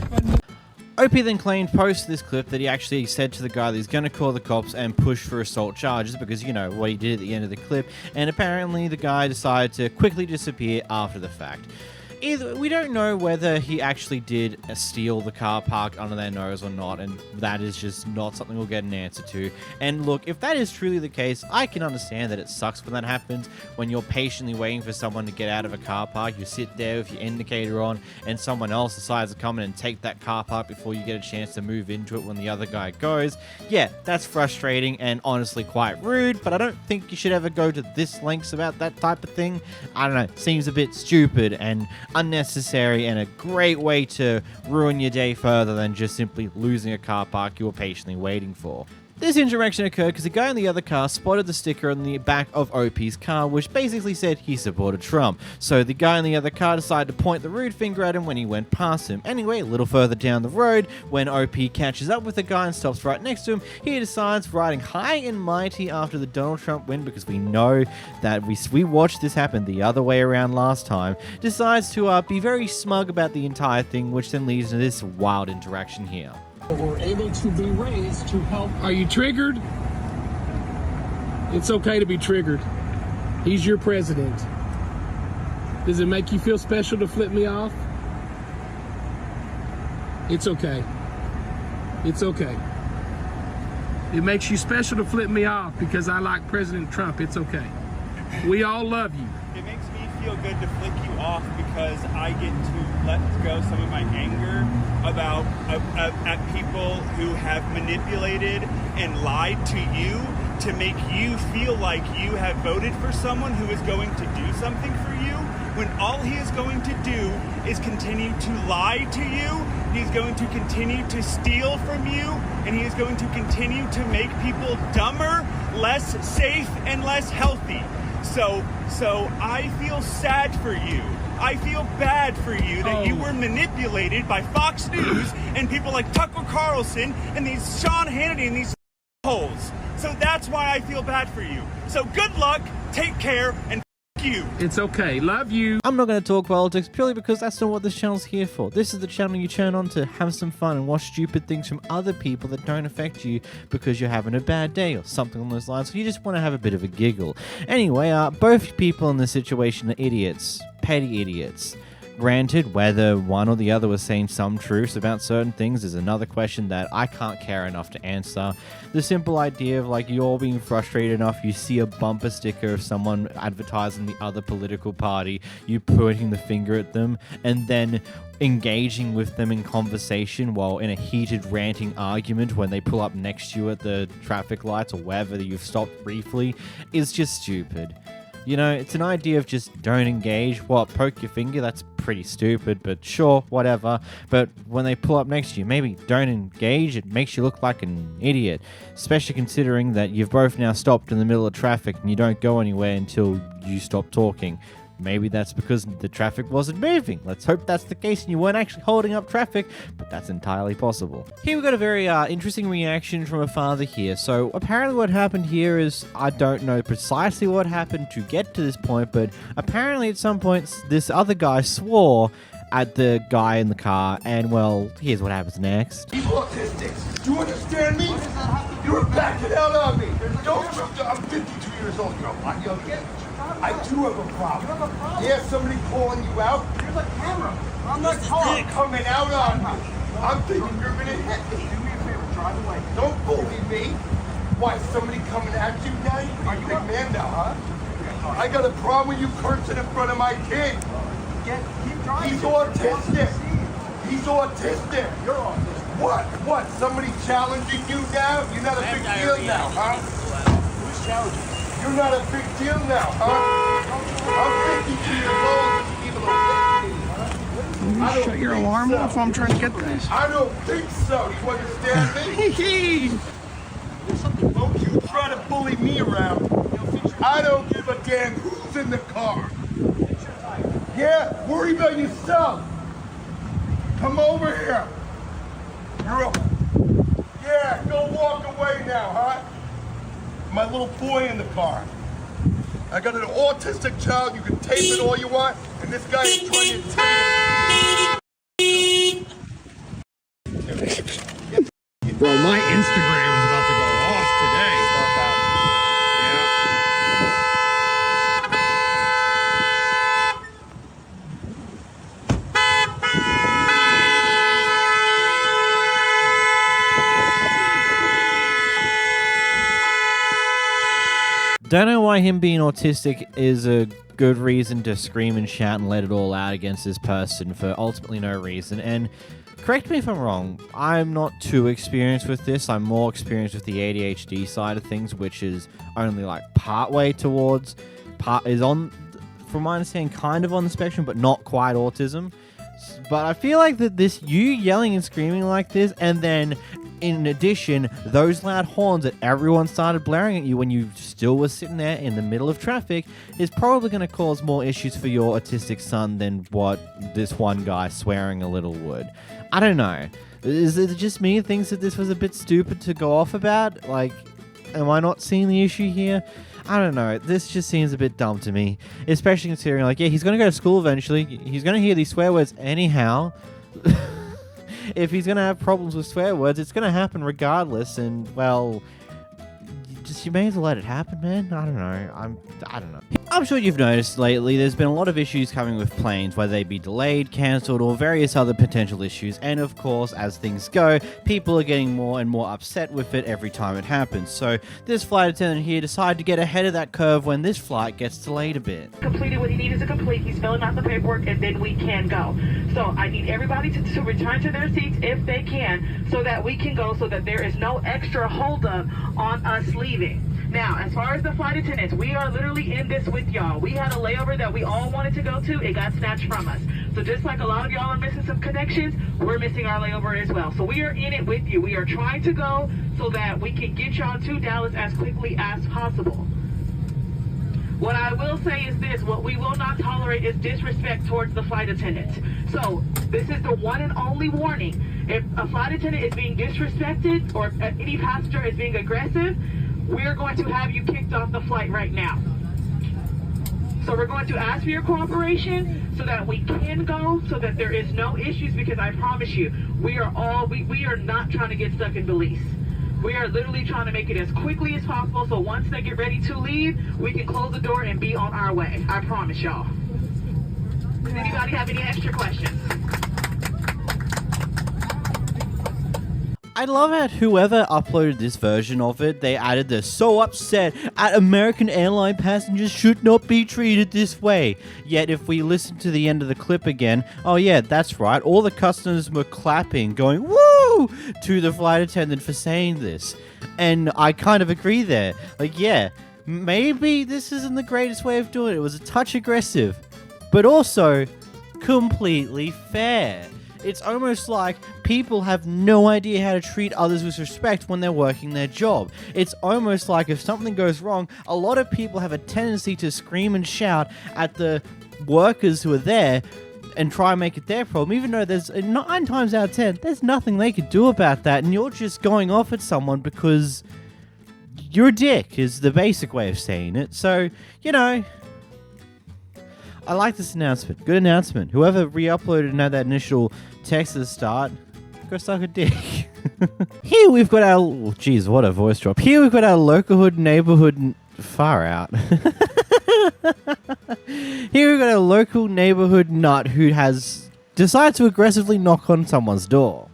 OP then claimed post this clip that he actually said to the guy that he's going to call the cops and push for assault charges because, you know, what he did at the end of the clip. And apparently the guy decided to quickly disappear after the fact. Either we don't know whether he actually did steal the car park under their nose or not, and that is just not something we'll get an answer to. And look, if that is truly the case, I can understand that it sucks when that happens, when you're patiently waiting for someone to get out of a car park, you sit there with your indicator on, and someone else decides to come in and take that car park before you get a chance to move into it when the other guy goes. Yeah, that's frustrating and honestly quite rude, but I don't think you should ever go to this lengths about that type of thing. I don't know, it seems a bit stupid and unnecessary and a great way to ruin your day further than just simply losing a car park you were patiently waiting for. This interaction occurred because the guy in the other car spotted the sticker on the back of OP's car, which basically said he supported Trump. So the guy in the other car decided to point the rude finger at him when he went past him. Anyway, a little further down the road, when OP catches up with the guy and stops right next to him, he decides, riding high and mighty after the Donald Trump win, because we know that we watched this happen the other way around last time, decides to be very smug about the entire thing, which then leads to this wild interaction here. Were able to be raised to help. Are you triggered? It's okay to be triggered. He's your president. Does it make you feel special to flip me off? It's okay. It's okay. It makes you special to flip me off because I like President Trump. It's okay. We all love you. It makes me feel good to flick you off because I get to let go some of my anger about at people who have manipulated and lied to you to make you feel like you have voted for someone who is going to do something for you, when all he is going to do is continue to lie to you. He's going to continue to steal from you, and he is going to continue to make people dumber, less safe, and less healthy. So I feel sad for you. I feel bad for you that you were manipulated by Fox News and people like Tucker Carlson and these Sean Hannity and these holes. So that's why I feel bad for you. So good luck, take care, and you. It's okay. Love you. I'm not going to talk politics purely because that's not what this channel's here for. This is the channel you turn on to have some fun and watch stupid things from other people that don't affect you because you're having a bad day or something along those lines, so you just want to have a bit of a giggle. Anyway, both people in this situation are idiots. Petty idiots. Granted, whether one or the other was saying some truths about certain things is another question that I can't care enough to answer. The simple idea of, like, you're being frustrated enough, you see a bumper sticker of someone advertising the other political party, you pointing the finger at them, and then engaging with them in conversation while in a heated ranting argument when they pull up next to you at the traffic lights or wherever you've stopped briefly is just stupid. You know, it's an idea of just don't engage. What, poke your finger? That's pretty stupid, but sure, whatever. But when they pull up next to you, maybe don't engage. It makes you look like an idiot, especially considering that you've both now stopped in the middle of traffic and you don't go anywhere until you stop talking. Maybe that's because the traffic wasn't moving. Let's hope that's the case and you weren't actually holding up traffic, but that's entirely possible. Here we got a very interesting reaction from a father here. So apparently what happened here is, I don't know precisely what happened to get to this point, but apparently at some point this other guy swore at the guy in the car, and well, here's what happens next. He's autistic. Do you understand me? You're backing out on me. I'm 52 years old. You're a lot younger. I do have a problem. Yeah, somebody calling you out. Here's a camera. I'm not coming out on me. I'm thinking you're gonna hit me. Do me a favor, drive away. Don't bully me. Why, somebody coming at you now? You're a big man now, huh? I got a problem with you cursing in front of my kid. Keep driving. He's autistic. He's autistic. You're autistic. What? Somebody challenging you now? You're not a big deal now, huh? Who's challenging? You're not a big deal now, huh? I'm 52 years old. You shut your alarm off while I'm trying to get this. I don't think so. You understand me? Don't you try to bully me around. I don't give a damn who's in the car. Yeah, worry about yourself. Come over here. Yeah, go walk away now, huh? My little boy in the car. I got an autistic child. You can tape it all you want, and this guy is trying to Bro, my Instagram is about to go off today. Don't know why him being autistic is a good reason to scream and shout and let it all out against this person for ultimately no reason. And correct me if I'm wrong, I'm not too experienced with this. I'm more experienced with the ADHD side of things, which is only like partway towards, from my understanding, kind of on the spectrum, but not quite autism. But I feel like that you yelling and screaming like this, and then in addition, those loud horns that everyone started blaring at you when you still were sitting there in the middle of traffic is probably going to cause more issues for your autistic son than what this one guy swearing a little would. I don't know. Is it just me who thinks that this was a bit stupid to go off about? Like, am I not seeing the issue here? I don't know. This just seems a bit dumb to me. Especially considering, like, yeah, he's going to go to school eventually. He's going to hear these swear words anyhow. If he's going to have problems with swear words, it's going to happen regardless. And, well, you may as well let it happen, man. I don't know. I don't know. I'm sure you've noticed lately there's been a lot of issues coming with planes, whether they be delayed, cancelled, or various other potential issues. And of course, as things go, people are getting more and more upset with it every time it happens. So this flight attendant here decided to get ahead of that curve when this flight gets delayed a bit. Completed what he needed to complete. He's filling out the paperwork, and then we can go. So I need everybody to return to their seats if they can, so that we can go, so that there is no extra holdup on us leaving. Now, as far as the flight attendants, we are literally in this with y'all. We had a layover that we all wanted to go to. It got snatched from us. So just like a lot of y'all are missing some connections, we're missing our layover as well. So we are in it with you. We are trying to go so that we can get y'all to Dallas as quickly as possible. What I will say is this: what we will not tolerate is disrespect towards the flight attendants. So this is the one and only warning. If a flight attendant is being disrespected, or if any passenger is being aggressive, we're going to have you kicked off the flight right now. So we're going to ask for your cooperation so that we can go, so that there is no issues, because I promise you, we are not trying to get stuck in Belize. We are literally trying to make it as quickly as possible, so once they get ready to leave, we can close the door and be on our way. I promise y'all. Does anybody have any extra questions? I love how whoever uploaded this version of it, they added the "so upset at American airline passengers should not be treated this way." Yet if we listen to the end of the clip again, oh yeah, that's right, all the customers were clapping, going "woo" to the flight attendant for saying this. And I kind of agree there. Like, yeah, maybe this isn't the greatest way of doing it. It was a touch aggressive, but also completely fair. It's almost like people have no idea how to treat others with respect when they're working their job. It's almost like if something goes wrong, a lot of people have a tendency to scream and shout at the workers who are there and try and make it their problem, even though there's 9 times out of 10, there's nothing they could do about that, and you're just going off at someone because you're a dick, is the basic way of saying it. So, you know, I like this announcement. Good announcement. Whoever re-uploaded and had that initial text at the start, go suck a dick. Here we've got our... Oh, geez, what a voice drop. Here we've got our local neighborhood... Far out. Here we've got a local neighborhood nut who has decided to aggressively knock on someone's door.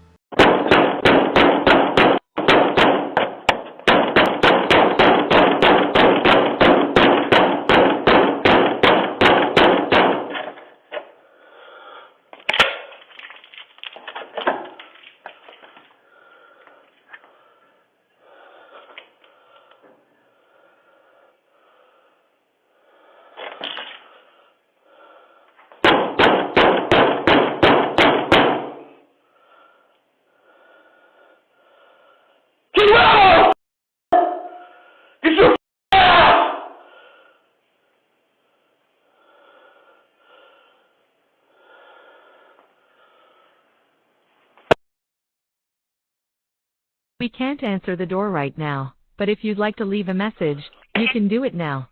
We can't answer the door right now, but if you'd like to leave a message, you can do it now.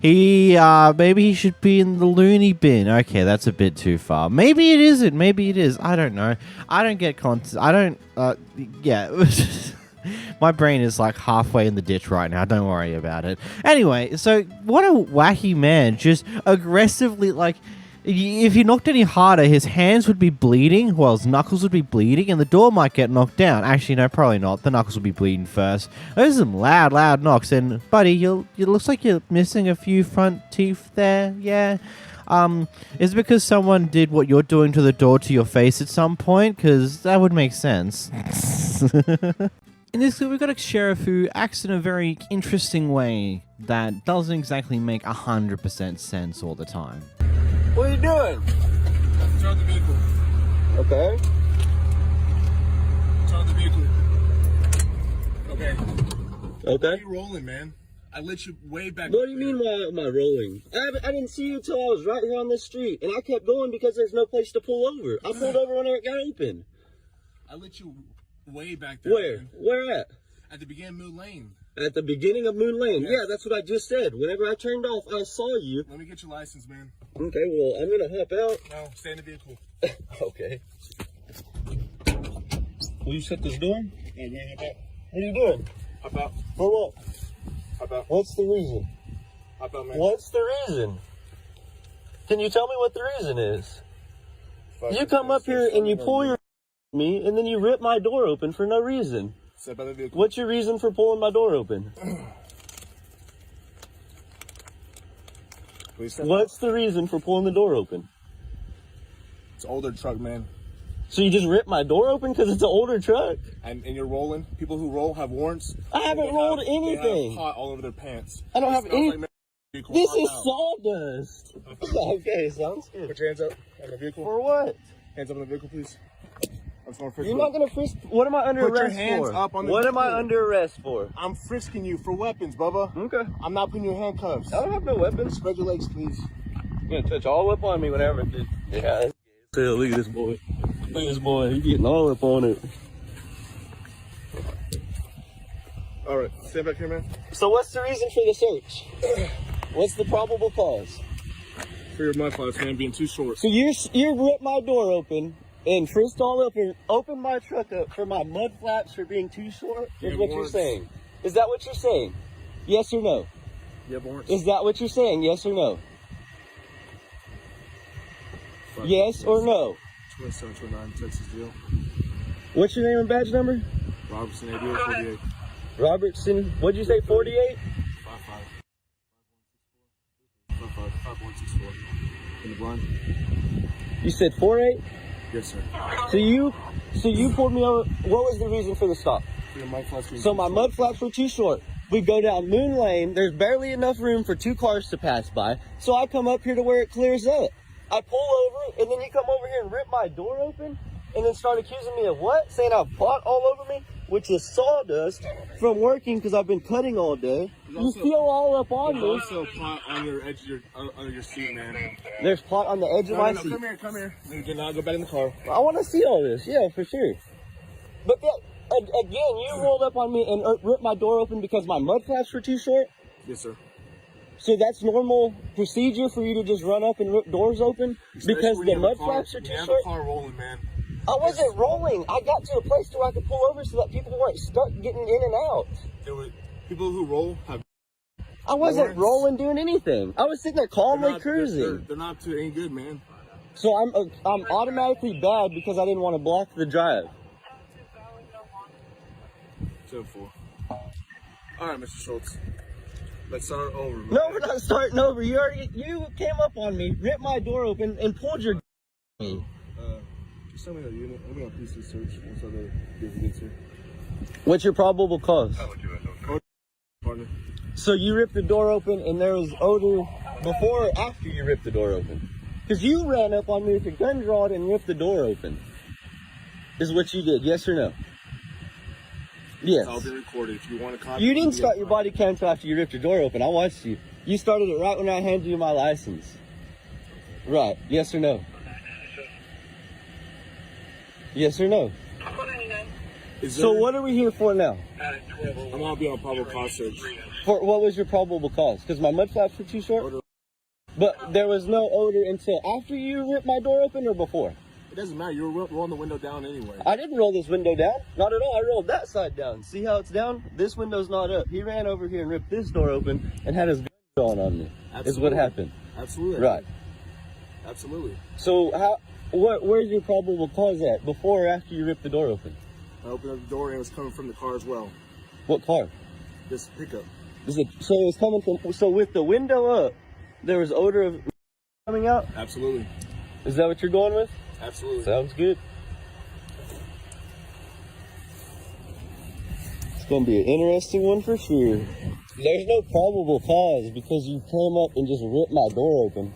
Maybe he should be in the loony bin. Okay, that's a bit too far. Maybe it isn't. Maybe it is. I don't know. I don't get yeah. My brain is like halfway in the ditch right now. Don't worry about it. Anyway, so what a wacky man. Just aggressively, like, if he knocked any harder, his hands would be bleeding, well, his knuckles would be bleeding, and the door might get knocked down. Actually, no, probably not. The knuckles will be bleeding first. Those are some loud, loud knocks. And, buddy, it looks like you're missing a few front teeth there. Yeah. Is it because someone did what you're doing to the door to your face at some point? Because that would make sense. In this clip, we've got a sheriff who acts in a very interesting way that doesn't exactly make 100% sense all the time. What are you doing? Turn the vehicle. Okay. Turn the vehicle. Okay. Okay. Why are you rolling, man? I let you way back. What do you mean why am I rolling? I didn't see you until I was right here on this street, and I kept going because there's no place to pull over. I pulled over whenever it got open. I let you way back there. Where? Man. Where at? At the beginning of Moon Lane. At the beginning of Moon Lane. Yes. Yeah, that's what I just said. Whenever I turned off, I saw you. Let me get your license, man. Okay, well, I'm gonna hop out. No, stay in the vehicle. Okay. Will you shut this door? Yeah, man, hop out. What are you doing? Hop out. For what? Hop out. What's the reason? Hop out, man. What's the reason? Can you tell me what the reason is? You come up here and you pull your me, and then you rip my door open for no reason. Step out of the vehicle. What's your reason for pulling my door open? What's the reason for pulling the door open? It's an older truck, man. So you just ripped my door open because it's an older truck? And you're rolling. People who roll have warrants. I haven't rolled anything. They have pot all over their pants. I don't have any. Like this is sawdust. Okay, sounds good. Put your hands up on the vehicle. For what? Hands up on the vehicle, please. You're not gonna frisk. What am I under arrest for? Put your hands up on the What vehicle. am I under arrest for? I'm frisking you for weapons, Bubba. Okay. I'm not putting you in handcuffs. I don't have no weapons. Spread your legs, please. You're gonna touch all up on me whenever. Yeah. Look at this boy. Look at this boy. He's getting all up on it. All right, stand back here, man. So what's the reason for the search? What's the probable cause? For your mud flaps, man, being too short. So you ripped my door open and frisked all up and opened my truck up for my mud flaps for being too short? Is what you're saying? Is that what you're saying? Yes or no? You have warrants? Is that what you're saying? Yes or no? Yes or no? 2729 Texas deal. What's your name and badge number? Robertson, ADO 48. Robertson, what'd you say, 48? 55. 5164 in the blind. You said 48? Yes, sir. So you pulled me over. What was the reason for the stop? For your mud flaps. So my mud flaps were too short. We go down Moon Lane. There's barely enough room for 2 cars to pass by. So I come up here to where it clears up. I pull over, and then you come over here and rip my door open, and then start accusing me of what? Saying I have pot all over me, which is sawdust from working because I've been cutting all day. You feel all up on me. There's also pot on your edge of your seat, man. There's pot on the edge of my seat. Come here. You can now go back in the car. I want to see all this, yeah, for sure. But that, again, you rolled up on me and ripped my door open because my mud flaps were too short? Yes, sir. So that's normal procedure for you to just run up and rip doors open because the mud flaps are too short? You have the car rolling, man. I wasn't rolling. I got to a place where I could pull over so that people weren't stuck getting in and out. There were people who roll have. I wasn't rolling doing anything. I was sitting there calmly cruising. They're not too any good, man. So I'm automatically bad because I didn't want to block the drive. 10-4. All right, Mr. Schultz. Let's start over. Man. No, we're not starting over. You came up on me, ripped my door open, and pulled your. Just tell me the unit. Let me on PC search once other gets here. What's your probable cause? Partner. So you ripped the door open, and there was odor before or after you ripped the door open? Because you ran up on me with a gun drawn and ripped the door open. Is what you did? Yes or no? Yes. It's all been recorded. If you want to copy. You didn't start your body cam until after you ripped your door open. I watched you. You started it right when I handed you my license. Right. Yes or no? Yes or no? So what are we here for now? I'm gonna be on probable cause search. For what was your probable cause? Because my mud flaps were too short? But there was no odor until after you ripped my door open or before? It doesn't matter. You were rolling the window down anyway. I didn't roll this window down. Not at all. I rolled that side down. See how it's down? This window's not up. He ran over here and ripped this door open and had his gun drawn on me. Absolutely. Is what happened. Absolutely. Right. Absolutely. So where's your probable cause at? Before or after you ripped the door open? I opened up the door and it was coming from the car as well. What car? This pickup. So it was coming from, so with the window up, there was odor of coming out? Absolutely. Is that what you're going with? Absolutely. Sounds good. It's going to be an interesting one for sure. There's no probable cause because you came up and just ripped my door open.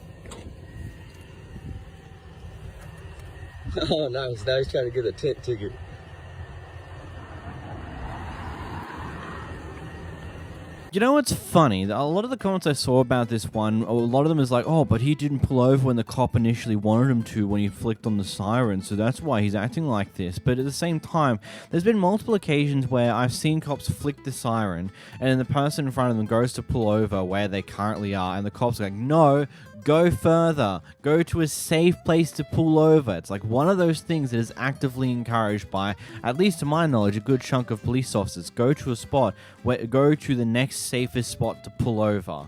Oh, nice. Now he's trying to get a tent ticket. You know what's funny? A lot of the comments I saw about this one, a lot of them is like, oh, but he didn't pull over when the cop initially wanted him to when he flicked on the siren, so that's why he's acting like this. But at the same time, there's been multiple occasions where I've seen cops flick the siren, and then the person in front of them goes to pull over where they currently are, and the cop's like, no, go further, go to a safe place to pull over. It's like one of those things that is actively encouraged by, at least to my knowledge, a good chunk of police officers. Go to a spot, go to the next safest spot to pull over.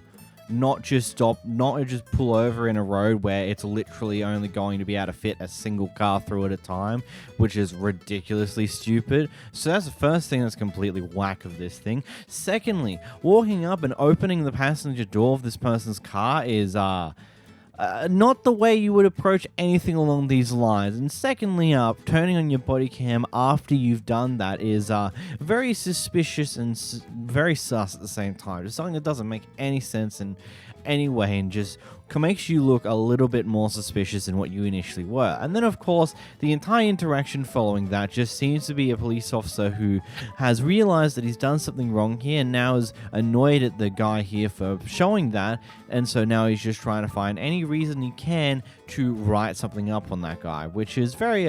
Not just pull over in a road where it's literally only going to be able to fit a single car through at a time, which is ridiculously stupid. So that's the first thing that's completely whack of this thing. Secondly, walking up and opening the passenger door of this person's car is not the way you would approach anything along these lines. And secondly, turning on your body cam after you've done that is very suspicious and very sus at the same time. Just something that doesn't make any sense in any way and just makes you look a little bit more suspicious than what you initially were. And then, of course, the entire interaction following that just seems to be a police officer who has realized that he's done something wrong here and now is annoyed at the guy here for showing that, and so now he's just trying to find any reason he can to write something up on that guy, which is very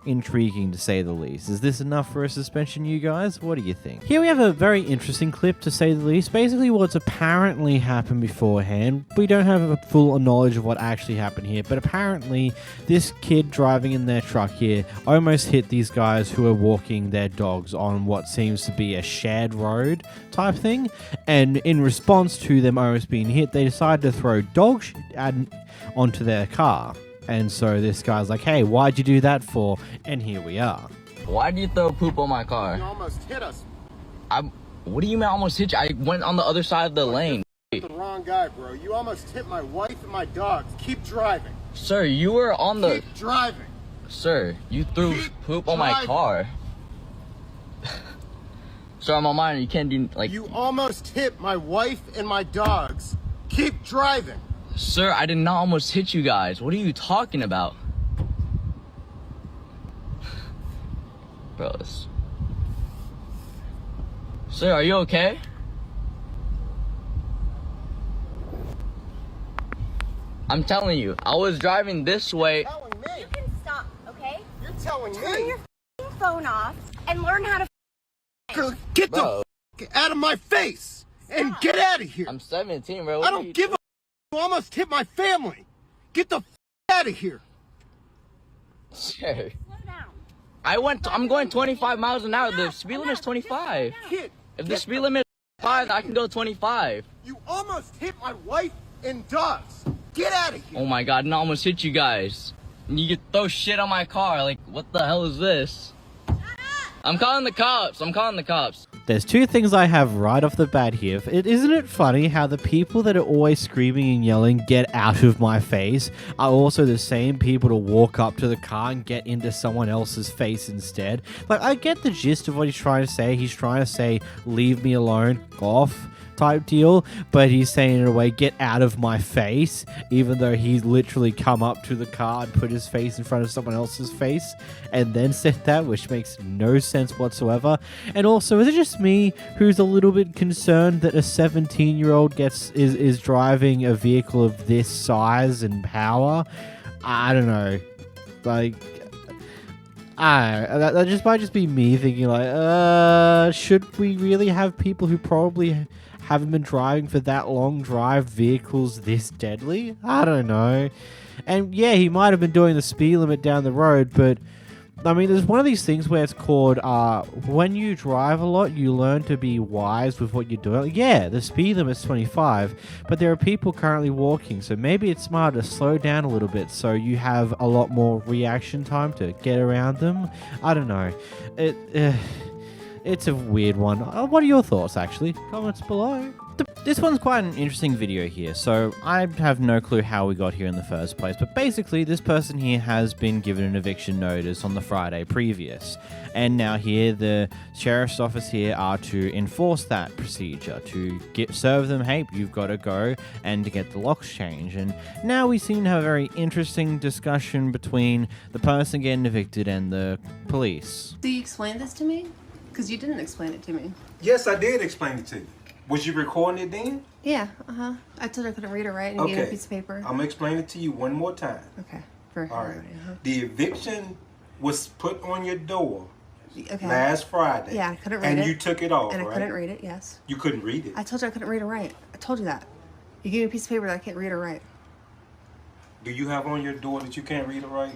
intriguing to say the least. Is this enough for a suspension, you guys? What do you think? Here we have a very interesting clip, to say the least. Basically what's apparently happened beforehand. We don't have a full knowledge of what actually happened here, but apparently this kid driving in their truck here almost hit these guys who are walking their dogs on what seems to be a shared road type thing, and in response to them almost being hit, they decided to throw dog shit onto their car. And so this guy's like, hey, why'd you do that for? And here we are. Why did you throw poop on my car? You almost hit us. What do you mean I almost hit you? I went on the other side of the lane. The wrong guy, bro. You almost hit my wife and my dogs. Keep driving. Sir, you were on the... Keep driving. Sir, you threw poop on my car. Sir, I'm on mine. You can't do, like... You almost hit my wife and my dogs. Keep driving. Sir, I did not almost hit you guys. What are you talking about? Bro, this... Sir, are you okay? I'm telling you, I was driving this way. You can stop, okay? You're telling me. Turn your phone off and learn how to. Get the out of my face and get out of here. I'm 17, bro. I don't give a. You almost hit my family. Get the out of here. Sir. I'm going 25 miles an hour. The speed limit is 25. If the speed limit is 5, I can go 25. You almost hit my wife and dogs. Get out of here. Oh my god, I almost hit you guys. And you could throw shit on my car. Like, what the hell is this? I'm calling the cops. I'm calling the cops. There's two things I have right off the bat here. Isn't it funny how the people that are always screaming and yelling, "Get out of my face," are also the same people to walk up to the car and get into someone else's face instead? Like, I get the gist of what he's trying to say. He's trying to say, "Leave me alone, off," type deal, but he's saying in a way, "Get out of my face," even though he's literally come up to the car and put his face in front of someone else's face and then said that, which makes no sense whatsoever. And also, is it just me who's a little bit concerned that a 17-year-old is driving a vehicle of this size and power? I don't know. Like, that just might just be me thinking like, should we really have people who probably haven't been driving for that long drive vehicles this deadly? I don't know. And yeah, he might have been doing the speed limit down the road, but I mean, there's one of these things where it's called, when you drive a lot, you learn to be wise with what you're doing. Like, yeah, the speed limit is 25, but there are people currently walking, so maybe it's smarter to slow down a little bit so you have a lot more reaction time to get around them. I don't know. It's a weird one. What are your thoughts, actually? Comments below. This one's quite an interesting video here, so I have no clue how we got here in the first place, but basically this person here has been given an eviction notice on the Friday previous, and now here the sheriff's office here are to enforce that procedure, to serve them, hey, you've got to go, and to get the locks changed. And now we seem to have a very interesting discussion between the person getting evicted and the police. Do you explain this to me? Because you didn't explain it to me. Yes, I did explain it to you. Was you recording it then? Yeah, I told her I couldn't read or write and gave her a piece of paper. I'm going to explain it to you one more time. Okay. All right. The eviction was put on your door last Friday. Yeah, I couldn't read it. And you took it off, and right? I couldn't read it, yes. You couldn't read it? I told you I couldn't read or write. I told you that. You gave me a piece of paper that I can't read or write. Do you have on your door that you can't read or write?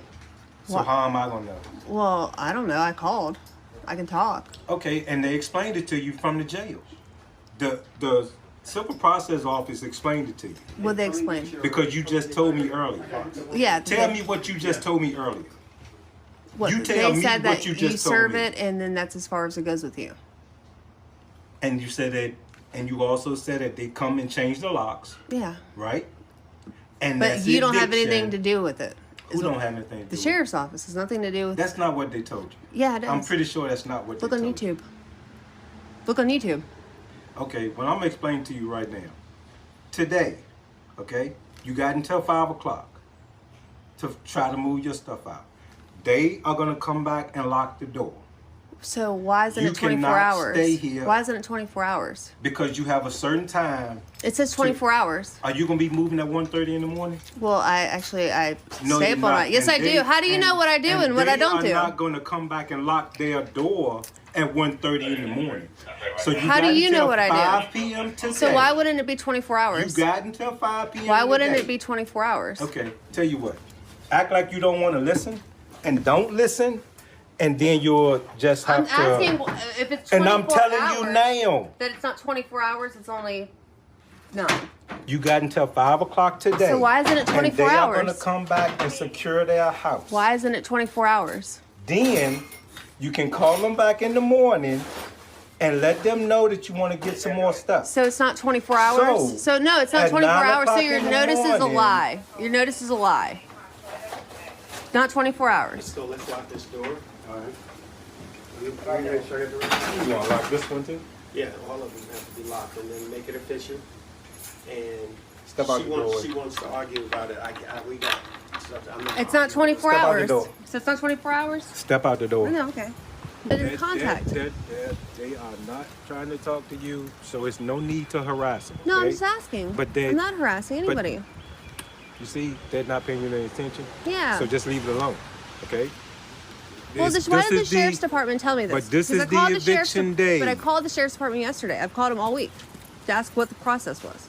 So Well- how am I going to know? Well, I don't know. I called. I can talk. Okay, and they explained it to you from the jail. The civil process office explained it to you. What they explain? Because you just told me earlier. Yeah. Tell me what you just told me earlier. What, You tell they me said what that you just told serve me. it, and then that's as far as it goes with you. And you said that, and you also said that they come and change the locks, Yeah. right? And But that's you don't have eviction. anything to do with it. Who don't have anything to do The with sheriff's office has nothing to do with That's not what they told you. Yeah, it is. I'm pretty sure that's not what Look they on told you. YouTube. Look on YouTube. Okay, well, I'm explaining to you right now. Today, okay, you got until 5 o'clock to try to move your stuff out. They are going to come back and lock the door. So why isn't You it 24 cannot hours? stay here. Why isn't it 24 hours? Because you have a certain time. It says 24 hours. Are you going to be moving at 1:30 in the morning? Well, I No, stay you're up all not. night. Yes, And I do. How do you know what I do and what I don't do? They are not going to come back and lock their door at 1:30 in the morning. So you How got do you know until what I 5 do? p.m. today. So why wouldn't it be 24 hours? You got until 5 p.m. Why wouldn't today. it be 24 hours? Okay, tell you what. Act like you don't want to listen and don't listen, and then you'll just have I'm to. asking if it's 24 and I'm telling hours, you now. that it's not 24 hours, it's only... No. You got until 5 o'clock today. So why isn't it 24 and they are hours? going to come back and secure their house. Why isn't it 24 hours? Then you can call them back in the morning and let them know that you want to get some more stuff. So it's not 24 hours? So no, it's not at 24 9 hours. So o'clock your in the notice is a morning- lie. Your notice is a lie. Not 24 hours. So let's lock this door. All right. You want to lock this one too? Yeah, all of them have to be locked and then make it official. And Step out the door. she wants to argue about it. We got stuff. I'm not It's not 24 Step out the hours. door. So it's not 24 hours? Step out the door. No, okay. But in contact. They are not trying to talk to you, so it's no need to harass them. No, I'm okay? just asking. But I'm not harassing but- anybody. You see, they're not paying you any attention. Yeah. So just leave it alone, okay? Well, why did the sheriff's department tell me this? But this 'Cause is I called the sheriff's eviction day. But I called the sheriff's department yesterday. I've called them all week to ask what the process was,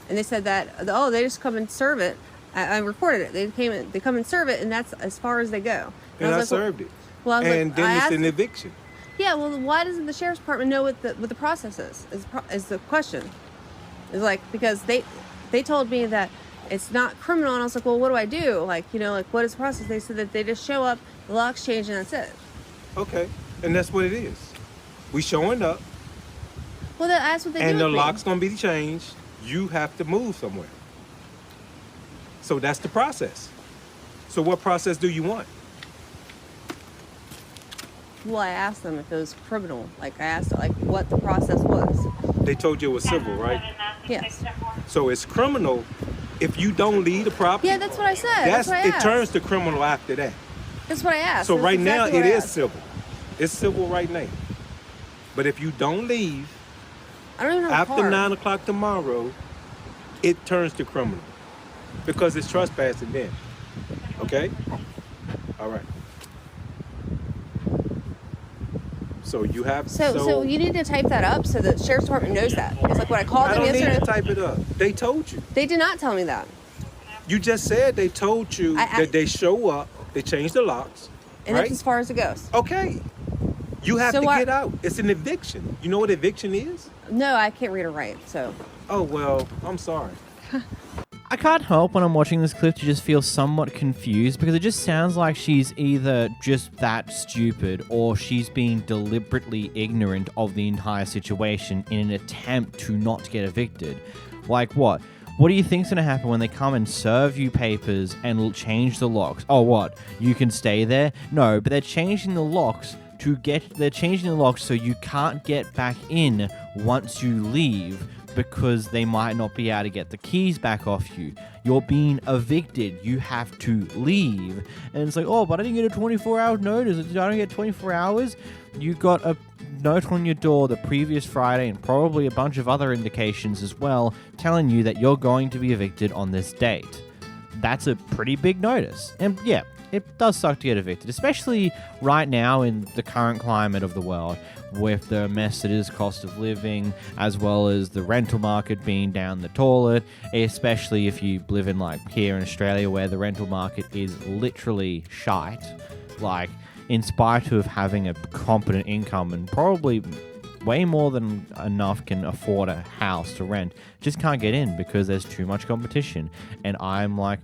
and they said that they just come and serve it. I recorded it. They come and serve it, and that's as far as they go. And I was like, served it. Well, I was and like, then I it's asked, an eviction. Yeah, well, why doesn't the sheriff's department know what the process is? Is the question? Is like because they told me that it's not criminal, and I was like, well, what do I do? Like, what is the process? They said that they just show up, the locks change, and that's it. Okay, and that's what it is. We showing up, Well, that's what they do. and the with me. lock's gonna be changed. You have to move somewhere. So that's the process. So what process do you want? Well, I asked them if it was criminal. Like, I asked what the process was. They told you it was civil, right? Yes. So it's criminal if you don't leave the property. Yeah, that's what I said. That's what I it asked. turns to criminal after that. That's what I asked. So That's right now exactly it what I is asked. civil. It's civil right now. But if you don't leave I don't even have a after car. 9 o'clock tomorrow, it turns to criminal because it's trespassing then. Okay? All right. So you have So you need to type that up so the sheriff's department knows that. It's like when I called I them don't yesterday. need to type it up. They told you. They did not tell me that. You just said they told you that they show up, they change the locks, And right? that's as far as it goes. Okay. You have So to what- get out. It's an eviction. You know what eviction is? No, I can't read or write, so. Oh, well, I'm sorry. I can't help when I'm watching this clip to just feel somewhat confused because it just sounds like she's either just that stupid or she's being deliberately ignorant of the entire situation in an attempt to not get evicted. Like what? What do you think's going to happen when they come and serve you papers and change the locks? Oh, what? You can stay there? No, but they're changing the locks so you can't get back in once you leave because they might not be able to get the keys back off you. You're being evicted. You have to leave. And it's like, oh, but I didn't get a 24-hour notice. I don't get 24 hours. You got a note on your door the previous Friday and probably a bunch of other indications as well telling you that you're going to be evicted on this date. That's a pretty big notice. And yeah, it does suck to get evicted, especially right now in the current climate of the world with the mess that is cost of living, as well as the rental market being down the toilet, especially if you live in like here in Australia where the rental market is literally shite. Like, in spite of having a competent income and probably way more than enough can afford a house to rent, just can't get in because there's too much competition. And I'm a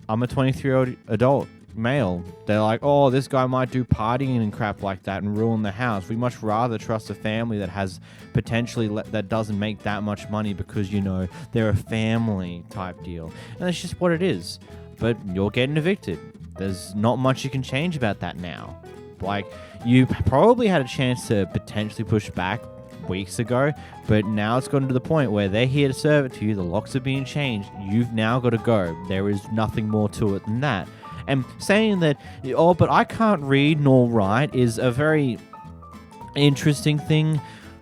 23-year-old adult male. They're like, oh, this guy might do partying and crap like that and ruin the house. We much rather trust a family that has potentially that doesn't make that much money because, they're a family type deal. And that's just what it is. But you're getting evicted. There's not much you can change about that now. Like, you probably had a chance to potentially push back weeks ago, but now it's gotten to the point where they're here to serve it to you. The locks are being changed. You've now got to go. There is nothing more to it than that. And saying that, oh, but I can't read nor write is a very interesting thing.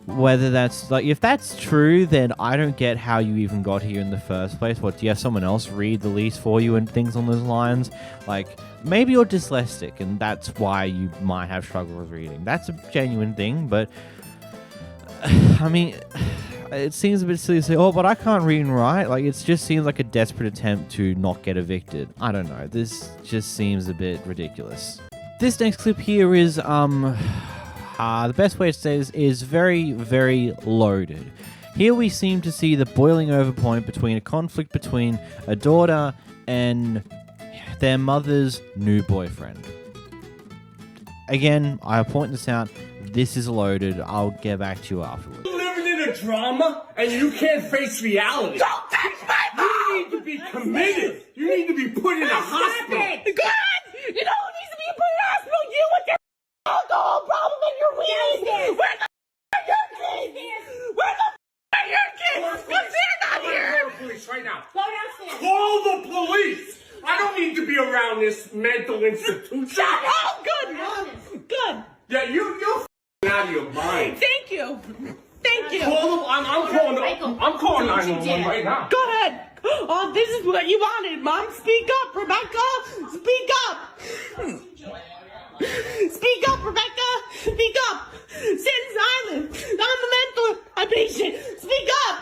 Whether that's, if that's true, then I don't get how you even got here in the first place. What, do you have someone else read the lease for you and things on those lines? Maybe you're dyslexic and that's why you might have trouble with reading. That's a genuine thing, but, I mean, it seems a bit silly to say, oh, but I can't read and write. It just seems like a desperate attempt to not get evicted. I don't know. This just seems a bit ridiculous. This next clip here is, the best way to say this is very, very loaded. Here we seem to see the boiling over point between a conflict between a daughter and their mother's new boyfriend. Again, I point this out, This is loaded. I'll get back to you afterwards. You're living in a drama and you can't face reality. Don't touch my mom! You need to be committed. You need to be put in a hospital. Good! You know who needs to be put in the hospital? You with your alcohol problem and your weed! Where the are your kids? Where the are your kids? Because they're not here! Call the police right now. Go downstairs. Call the police! I don't need to be around this mental institution. Shut up! Good, Mom. Good. Yeah, you're out of your mind. Tthank you. Thank you. I'm calling 911 right now. Go ahead. Oh, this is what you wanted, Mom. Speak up, Rebecca. Speak up. Speak up, Rebecca. Speak up. Sit silent. I'm a mental patient. Speak up.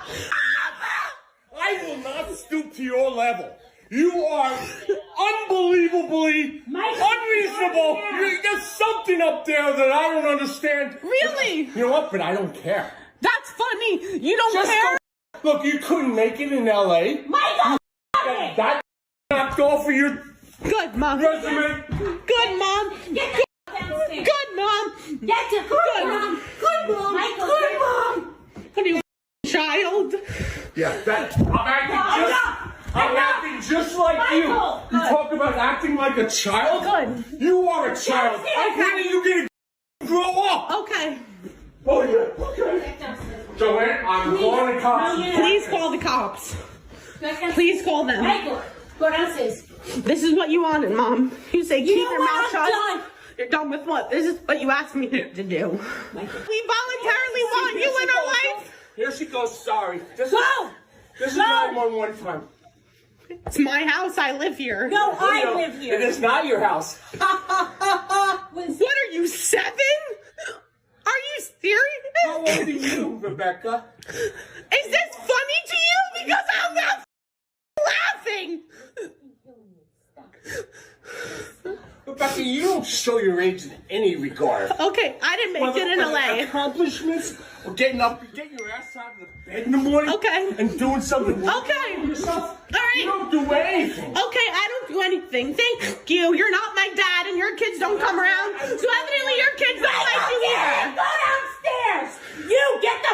I will not stoop to your level. You are unbelievably unreasonable. There's something up there that I don't understand. Really? You know what? But I don't care. That's funny. You don't Just care? Look, you couldn't make it in L.A. Michael! That knocked off of your Good, Mom. resume. Good, Mom. Good, Good, Mom. Get to Good, Mom. Good, Mom. Michael, Good, Mom. What are you, child? Yeah, I'm acting just like you. You talk about acting like a child? Good. You are a child. When are you going to grow up? Okay. Oh, yeah. Okay. Joanne, I'm calling the cops. Please call the cops. Please call them. Michael, go downstairs. This is what you wanted, Mom. You say keep know your what? mouth I'm shut. done. You're done with what? This is what you asked me to do. We voluntarily want you in our life. Here she goes. Sorry. This Go. is 911 time. It's my house. I live here. No, I live here. It is not your house. What are you, 7? Are you serious? How old are you, Rebecca? Is this funny to you? Because I'm not laughing. Rebecca, you don't show your age in any regard. Okay, I didn't make it in LA. Accomplishments or getting up, getting your ass out of the bed in the morning. Okay. And doing something. Okay. Yourself. All right. You don't do anything. Okay, I don't do anything. Thank you. You're not my dad, and your kids don't come around. So evidently, your kids don't like you either. Go downstairs. You get the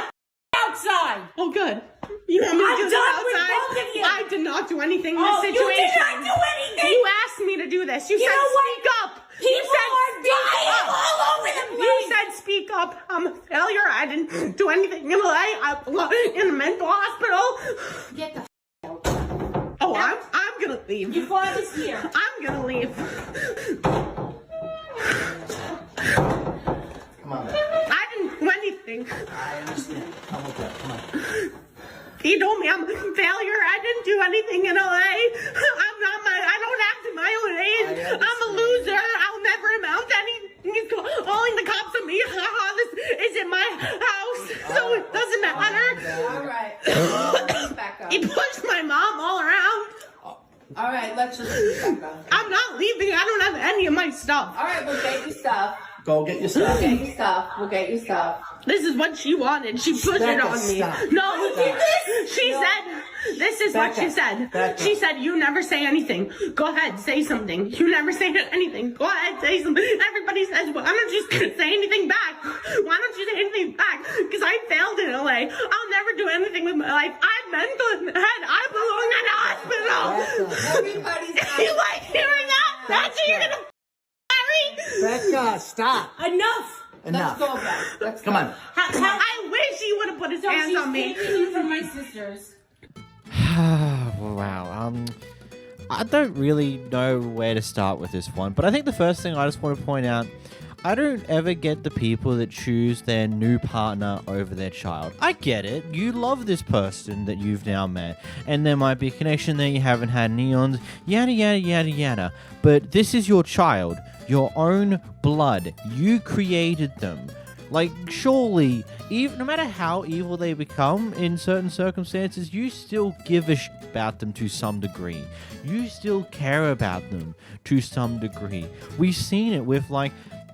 outside. Oh, good. You want me to I'm do this done with outside? both of you. I did not do anything in this Oh, you situation. did not do anything. You asked me to do this. You said know what? speak up. People you said are speak dying up. all over the place. You said speak up. I'm a failure. I didn't do anything in LA. I'm in a mental hospital. Get the Oh, I'm gonna leave. Your father's here. I'm gonna leave. Come on, man. I didn't do anything. I understand. Come with that. Come on. He told me I'm a failure. I didn't do anything in LA. I don't act in my own age. I'm a loser. I'll never amount to anything. He's calling the cops on me. This isn't my house, so it doesn't matter. All right. Back up. He pushed my mom all around. All right, let's just leave back up. I'm not leaving. I don't have any of my stuff. All right, we'll get you stuff. Go get your stuff. We'll get you stuff. We'll get you stuff. This is what she wanted. She pushed it on me. Stop. No, who did this? She said, this is what she said. She said, you never say anything. Go ahead, say something. You never say anything. Go ahead, say something. Everybody says, why don't you say anything back? Why don't you say anything back? Because I failed in LA. I'll never do anything with my life. I'm mental head. I belong in a hospital. Everybody's You like hearing that? That's what you're going to Becca, stop. Enough. Enough. Let's go back. Let's Come on. I wish he would have put his hands on me. Taking you from my sisters. Wow. I don't really know where to start with this one, but I think the first thing I just want to point out, I don't ever get the people that choose their new partner over their child. I get it. You love this person that you've now met, and there might be a connection there you haven't had any on, yada, yada, yada, yada. But this is your child, your own blood. You created them. Like, surely, even no matter how evil they become in certain circumstances, you still give a about them to some degree. You still care about them to some degree. We've seen it with, like,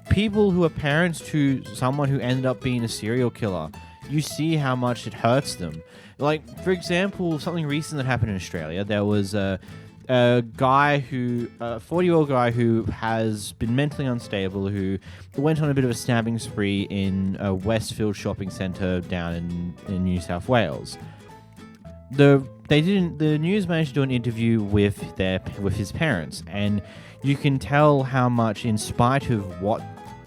people who are parents to someone who ended up being a serial killer. You see how much it hurts them. Like, for example, something recent that happened in Australia. There was a a 40-year-old guy who has been mentally unstable, who went on a bit of a stabbing spree in a Westfield shopping centre down in New South Wales. The news managed to do an interview with his parents, and you can tell how much, in spite of what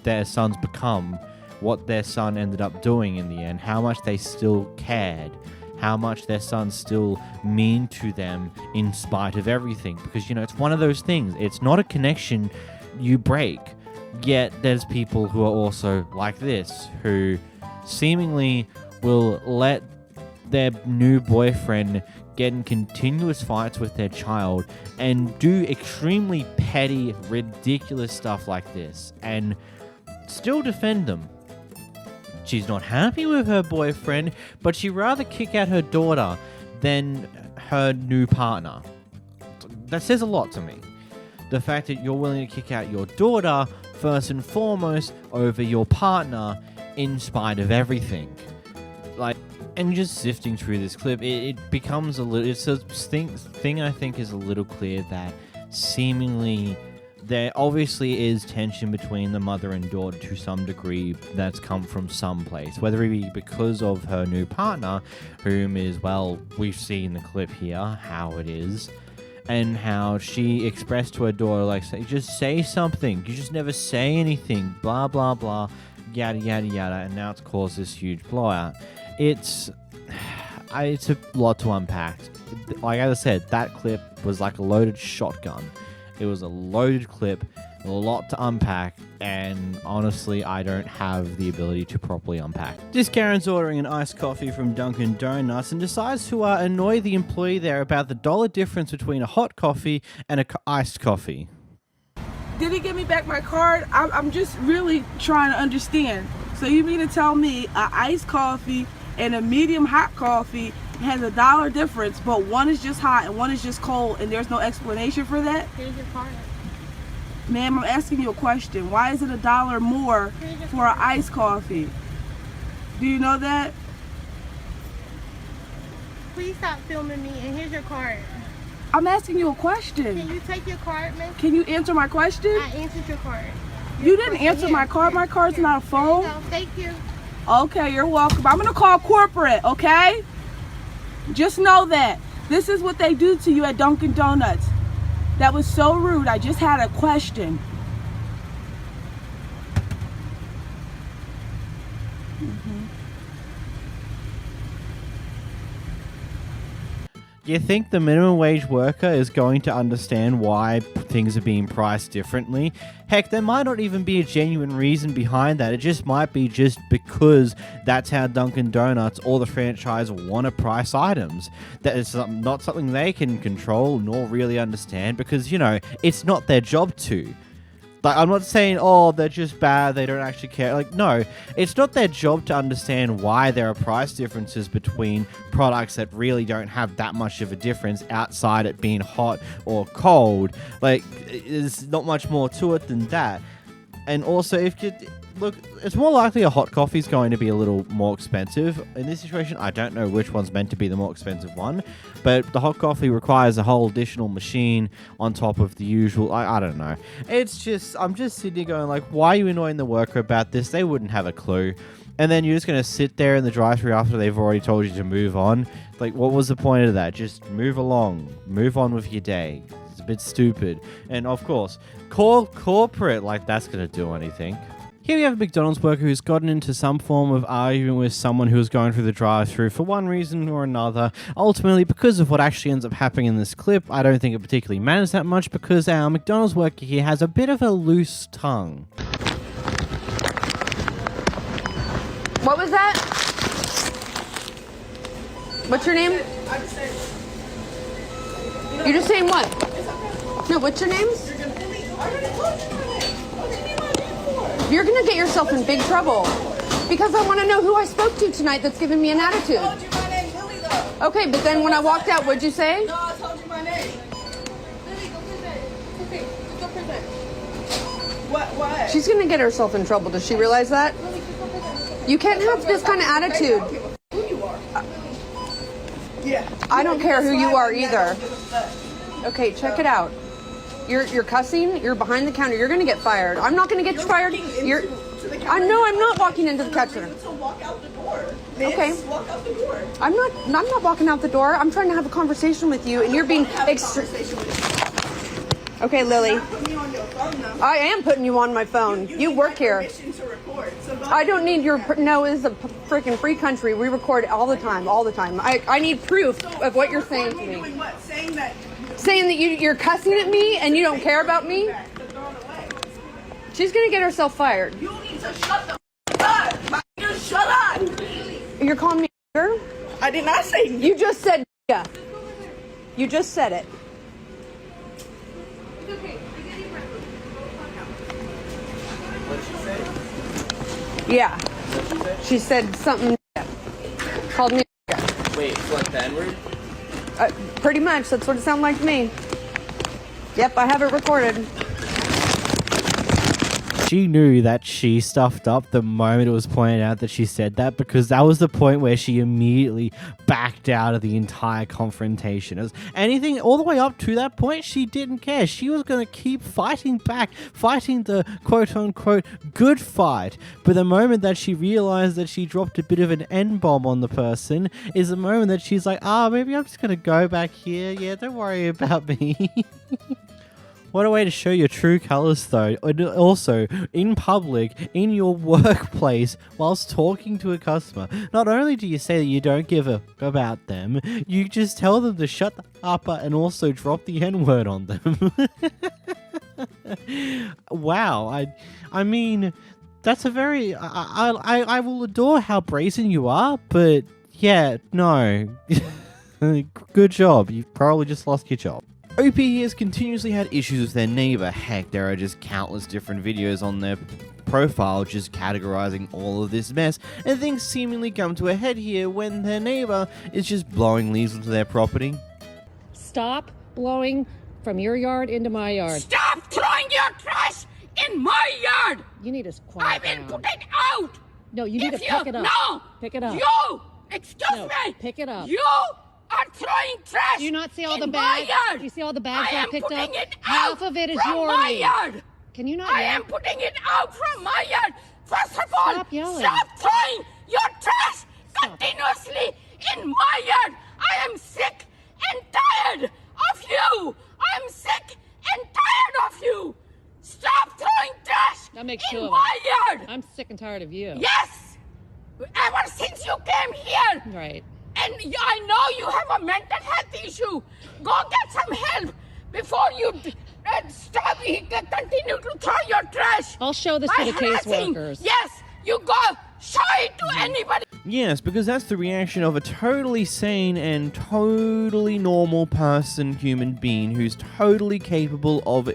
their son's become, what their son ended up doing in the end, how much they still cared, how much their son's still mean to them in spite of everything. Because, you know, it's one of those things. It's not a connection you break. Yet there's people who are also like this, who seemingly will let their new boyfriend get in continuous fights with their child and do extremely petty, ridiculous stuff like this and still defend them. She's not happy with her boyfriend, but she'd rather kick out her daughter than her new partner. That says a lot to me. The fact that you're willing to kick out your daughter first and foremost over your partner in spite of everything. And just sifting through this clip, it becomes a little... It's a thing I think is a little clear that seemingly there obviously is tension between the mother and daughter to some degree that's come from some place. Whether it be because of her new partner, whom is, well, we've seen the clip here, how it is, and how she expressed to her daughter, like, just say something. You just never say anything. Blah, blah, blah. Yada, yada, yada. And now it's caused this huge blowout. It's a lot to unpack. Like I said, that clip was like a loaded shotgun. It was a loaded clip, a lot to unpack, and honestly, I don't have the ability to properly unpack. This Karen's ordering an iced coffee from Dunkin Donuts and decides to annoy the employee there about the $1 difference between a hot coffee and an iced coffee. Did he give me back my card? I'm just really trying to understand. So you mean to tell me an iced coffee and a medium hot coffee has a $1 difference, but one is just hot and one is just cold, and there's no explanation for that? Here's your card. Ma'am, I'm asking you a question. Why is it $1 more for an iced coffee? Do you know that? Please stop filming me, and here's your card. I'm asking you a question. Can you take your card, miss? Can you answer my question? I answered your card. You didn't answer my card. My card's not a phone. No, thank you. Okay, you're welcome. I'm gonna call corporate, okay? Just know that. This is what they do to you at Dunkin Donuts. That was so rude. I just had a question. You think the minimum wage worker is going to understand why things are being priced differently? Heck, there might not even be a genuine reason behind that. It just might be just because that's how Dunkin Donuts or the franchise want to price items. That is not something they can control nor really understand because, you know, it's not their job to. Like, I'm not saying, oh, they're just bad, they don't actually care. Like, no, it's not their job to understand why there are price differences between products that really don't have that much of a difference outside it being hot or cold. Like, there's not much more to it than that. And also, if you... Look, it's more likely a hot coffee is going to be a little more expensive. In this situation, I don't know which one's meant to be the more expensive one, but the hot coffee requires a whole additional machine on top of the usual. I don't know. It's just, I'm just sitting here going like, why are you annoying the worker about this? They wouldn't have a clue. And then you're just going to sit there in the drive-thru after they've already told you to move on. Like, what was the point of that? Just move along. Move on with your day. It's a bit stupid. And of course, call corporate like that's going to do anything. Here we have a McDonald's worker who's gotten into some form of argument with someone who was going through the drive-thru for one reason or another. Ultimately, because of what actually ends up happening in this clip, I don't think it particularly matters that much because our McDonald's worker here has a bit of a loose tongue. What was that? What's your name? You're just saying what? No, what's your name? You're gonna get yourself in big trouble because I want to know who I spoke to tonight that's giving me an attitude. I told you my name, Lily, though. Okay, but then when I walked out, what'd you say? No, I told you my name. Lily, go present. Okay, go present. What? She's gonna get herself in trouble. Does she realize that? Lily, go present. You can't have this kind of attitude. I don't care who you are. Yeah. I don't care who you are either. Okay, check it out. You're cussing. You're behind the counter. You're gonna get fired. I'm not gonna get you fired. I know I'm not walking into the kitchen. So walk out the door. Okay. Walk out the door. I'm not walking out the door. I'm trying to have a conversation with you, and you're being Okay, Lily. I am putting you on my phone. You work here. I don't need your. No, it's a freaking free country. We record all the time. I need proof of what you're saying to me. Saying that you're cussing at me and you don't care about me. She's gonna get herself fired. You need to shut the up. Just shut up. You're calling me a I did not say you just said yeah. You just said it. Yeah. She said something. Called me. Wait, like the N-word? Pretty much. That's what it sounded like to me. Yep, I have it recorded. She knew that she stuffed up the moment it was pointed out that she said that, because that was the point where she immediately backed out of the entire confrontation. As anything all the way up to that point, she didn't care. She was going to keep fighting back, fighting the quote-unquote good fight. But the moment that she realized that she dropped a bit of an N-bomb on the person is the moment that she's like, maybe I'm just going to go back here. Yeah, don't worry about me. What a way to show your true colors, though. And also, in public, in your workplace, whilst talking to a customer. Not only do you say that you don't give a about them, you just tell them to shut up and also drop the N-word on them. Wow. I mean, that's a very... I will adore how brazen you are, but yeah, no. Good job. You probably just lost your job. OP has continuously had issues with their neighbor. Heck, there are just countless different videos on their profile just categorizing all of this mess, and things seemingly come to a head here when their neighbor is just blowing leaves into their property. Stop blowing from your yard into my yard. Stop throwing your trash in my yard! You need to quiet I will down. put it out! No, you need to pick it up. No! Pick it up. You! Excuse No, me! pick it up. You are throwing trash. Do you not see all the in bags? my yard. Do you see all the bags I I am picked putting up? It Half out of it is from your my leaf. yard. Can you not I yell? am putting it out from my yard. First of all, Stop yelling. stop throwing your trash continuously in my yard. I am sick and tired of you. I am sick and tired of you. Stop throwing trash That makes in two of my us. yard. I'm sick and tired of you. Yes. Ever since you came here. Right. And I know you have a mental health issue. Go get some help before you continue to throw your trash. I'll show this By to the harassing. caseworkers. Yes, you go show it to anybody. Yes, because that's the reaction of a totally sane and totally normal person, human being, who's totally capable of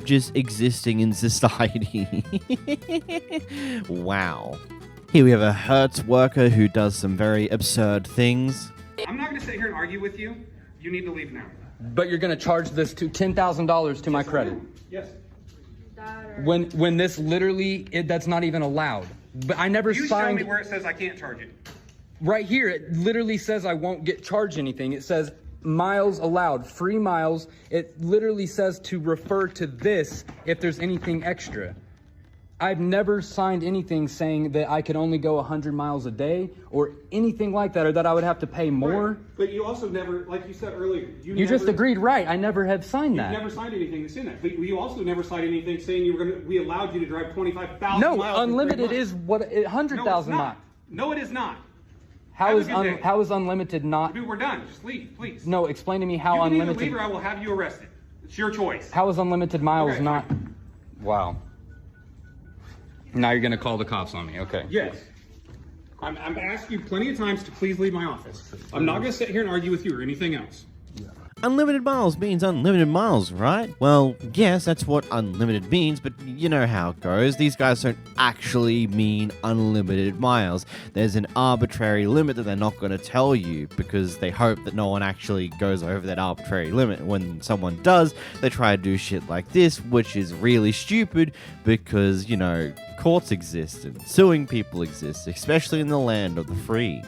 just existing in society. Wow. Here we have a Herz worker who does some very absurd things. I'm not going to sit here and argue with you. You need to leave now. But you're going to charge this to $10,000 to my credit. Yes. When this literally, that's not even allowed. But I never You signed. show me where it says I can't charge it. Right here, it literally says I won't get charged anything. It says miles allowed, free miles. It literally says to refer to this if there's anything extra. I've never signed anything saying that I could only go 100 miles a day or anything like that, or that I would have to pay more. Right. But you also never, like you said earlier, You just agreed, right? I never have signed You've that. never signed anything that's in that. But you also never signed anything saying we allowed you to drive 25,000 No, miles. in 3 unlimited months. is what 100,000 miles. No, it is not. How Have a is good day. how is unlimited not? Dude, we're done. Just leave, please. No, explain to me how you can unlimited. either leave or I will have you arrested. It's your choice. How is unlimited miles Okay. not? Wow. Now you're gonna call the cops on me, okay? Yes. I'm asking you plenty of times to please leave my office. I'm not going to sit here and argue with you or anything else. Unlimited miles means unlimited miles, right? Well, yes, that's what unlimited means, but you know how it goes. These guys don't actually mean unlimited miles. There's an arbitrary limit that they're not going to tell you because they hope that no one actually goes over that arbitrary limit. When someone does, they try to do shit like this, which is really stupid because, you know, courts exist and suing people exists, especially in the land of the free.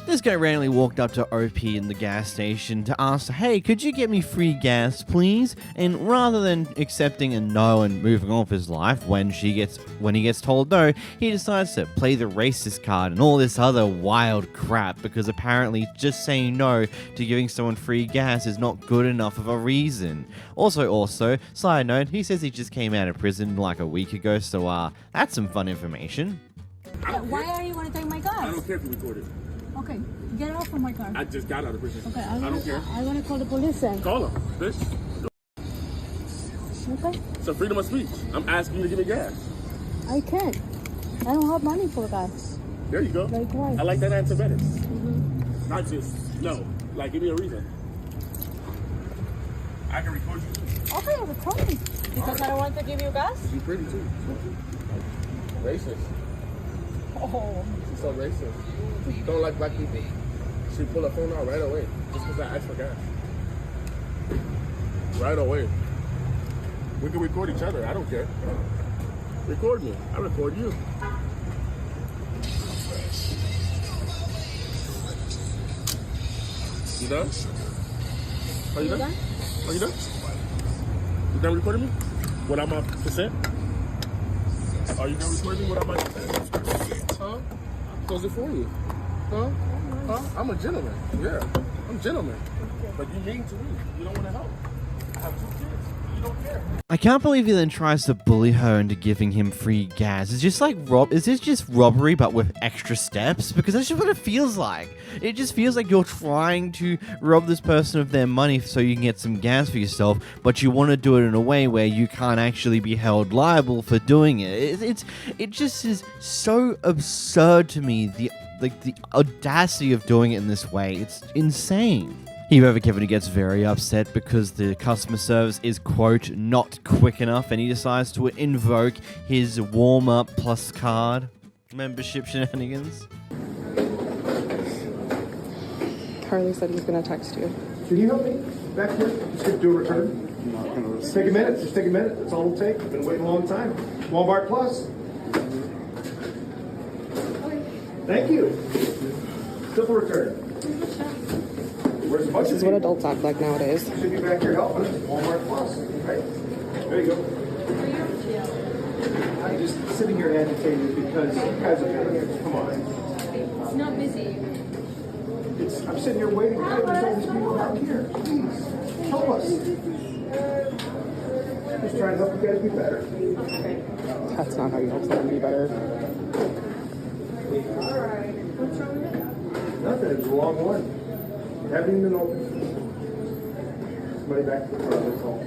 This guy randomly walked up to OP in the gas station to ask, hey, could you get me free gas, please? And rather than accepting a no and moving on with his life, when he gets told no, he decides to play the racist card and all this other wild crap, because apparently just saying no to giving someone free gas is not good enough of a reason. Also, side note, he says he just came out of prison like a week ago, so that's some fun information. Why are you want to take my car? I don't care if you record it. Okay, get off from my car. I just got out of prison. Okay, I don't care. I'm gonna call the police then. Call them, bitch. Okay. It's a freedom of speech. I'm asking you to give me gas. I can't. I don't have money for gas. There you go. Like why? I like that answer better. Not just no. Like, give me a reason. I can record you. Okay, record me. Because I don't want to give you gas? You're pretty too. Racist. Oh. She's so racist. Don't like black people. She pull her phone out right away just because I asked for gas. Right away. We can record each other. I don't care. Record me. I record you. You done? Are you done? Are you done? You done recording me? Without my consent? Are you done recording me without my consent? Huh? Close it for you. Huh? Huh? I'm a gentleman. Yeah. I'm a gentleman. But you mean to me. You don't want to help. I have 2 kids. You don't care. I can't believe he then tries to bully her into giving him free gas. It's just like is this just robbery but with extra steps? Because that's just what it feels like. It just feels like you're trying to rob this person of their money so you can get some gas for yourself, but you want to do it in a way where you can't actually be held liable for doing it. It just is so absurd to me, the audacity of doing it in this way. It's insane. However, Kevin gets very upset because the customer service is, quote, not quick enough, and he decides to invoke his warm-up plus card membership shenanigans. Carly said he's going to text you. Can you help me back here? Just gonna do a return. Just take a minute. Just take a minute. That's all it'll take. I've been waiting a long time. Walmart Plus. Thank you. Simple return. This is what adults act like nowadays. Should be back here helping us. Walmart Plus. Right? There you go. I'm just sitting here agitated because you guys are here. Come on. It's not busy. I'm sitting here waiting. There's all these people out here. Please, help us. Just trying to help you guys be better. That's not how you help someone be better. Alright. What's wrong with it? Nothing. It's a long one. Haven't even opened. Somebody back to the front. That's all.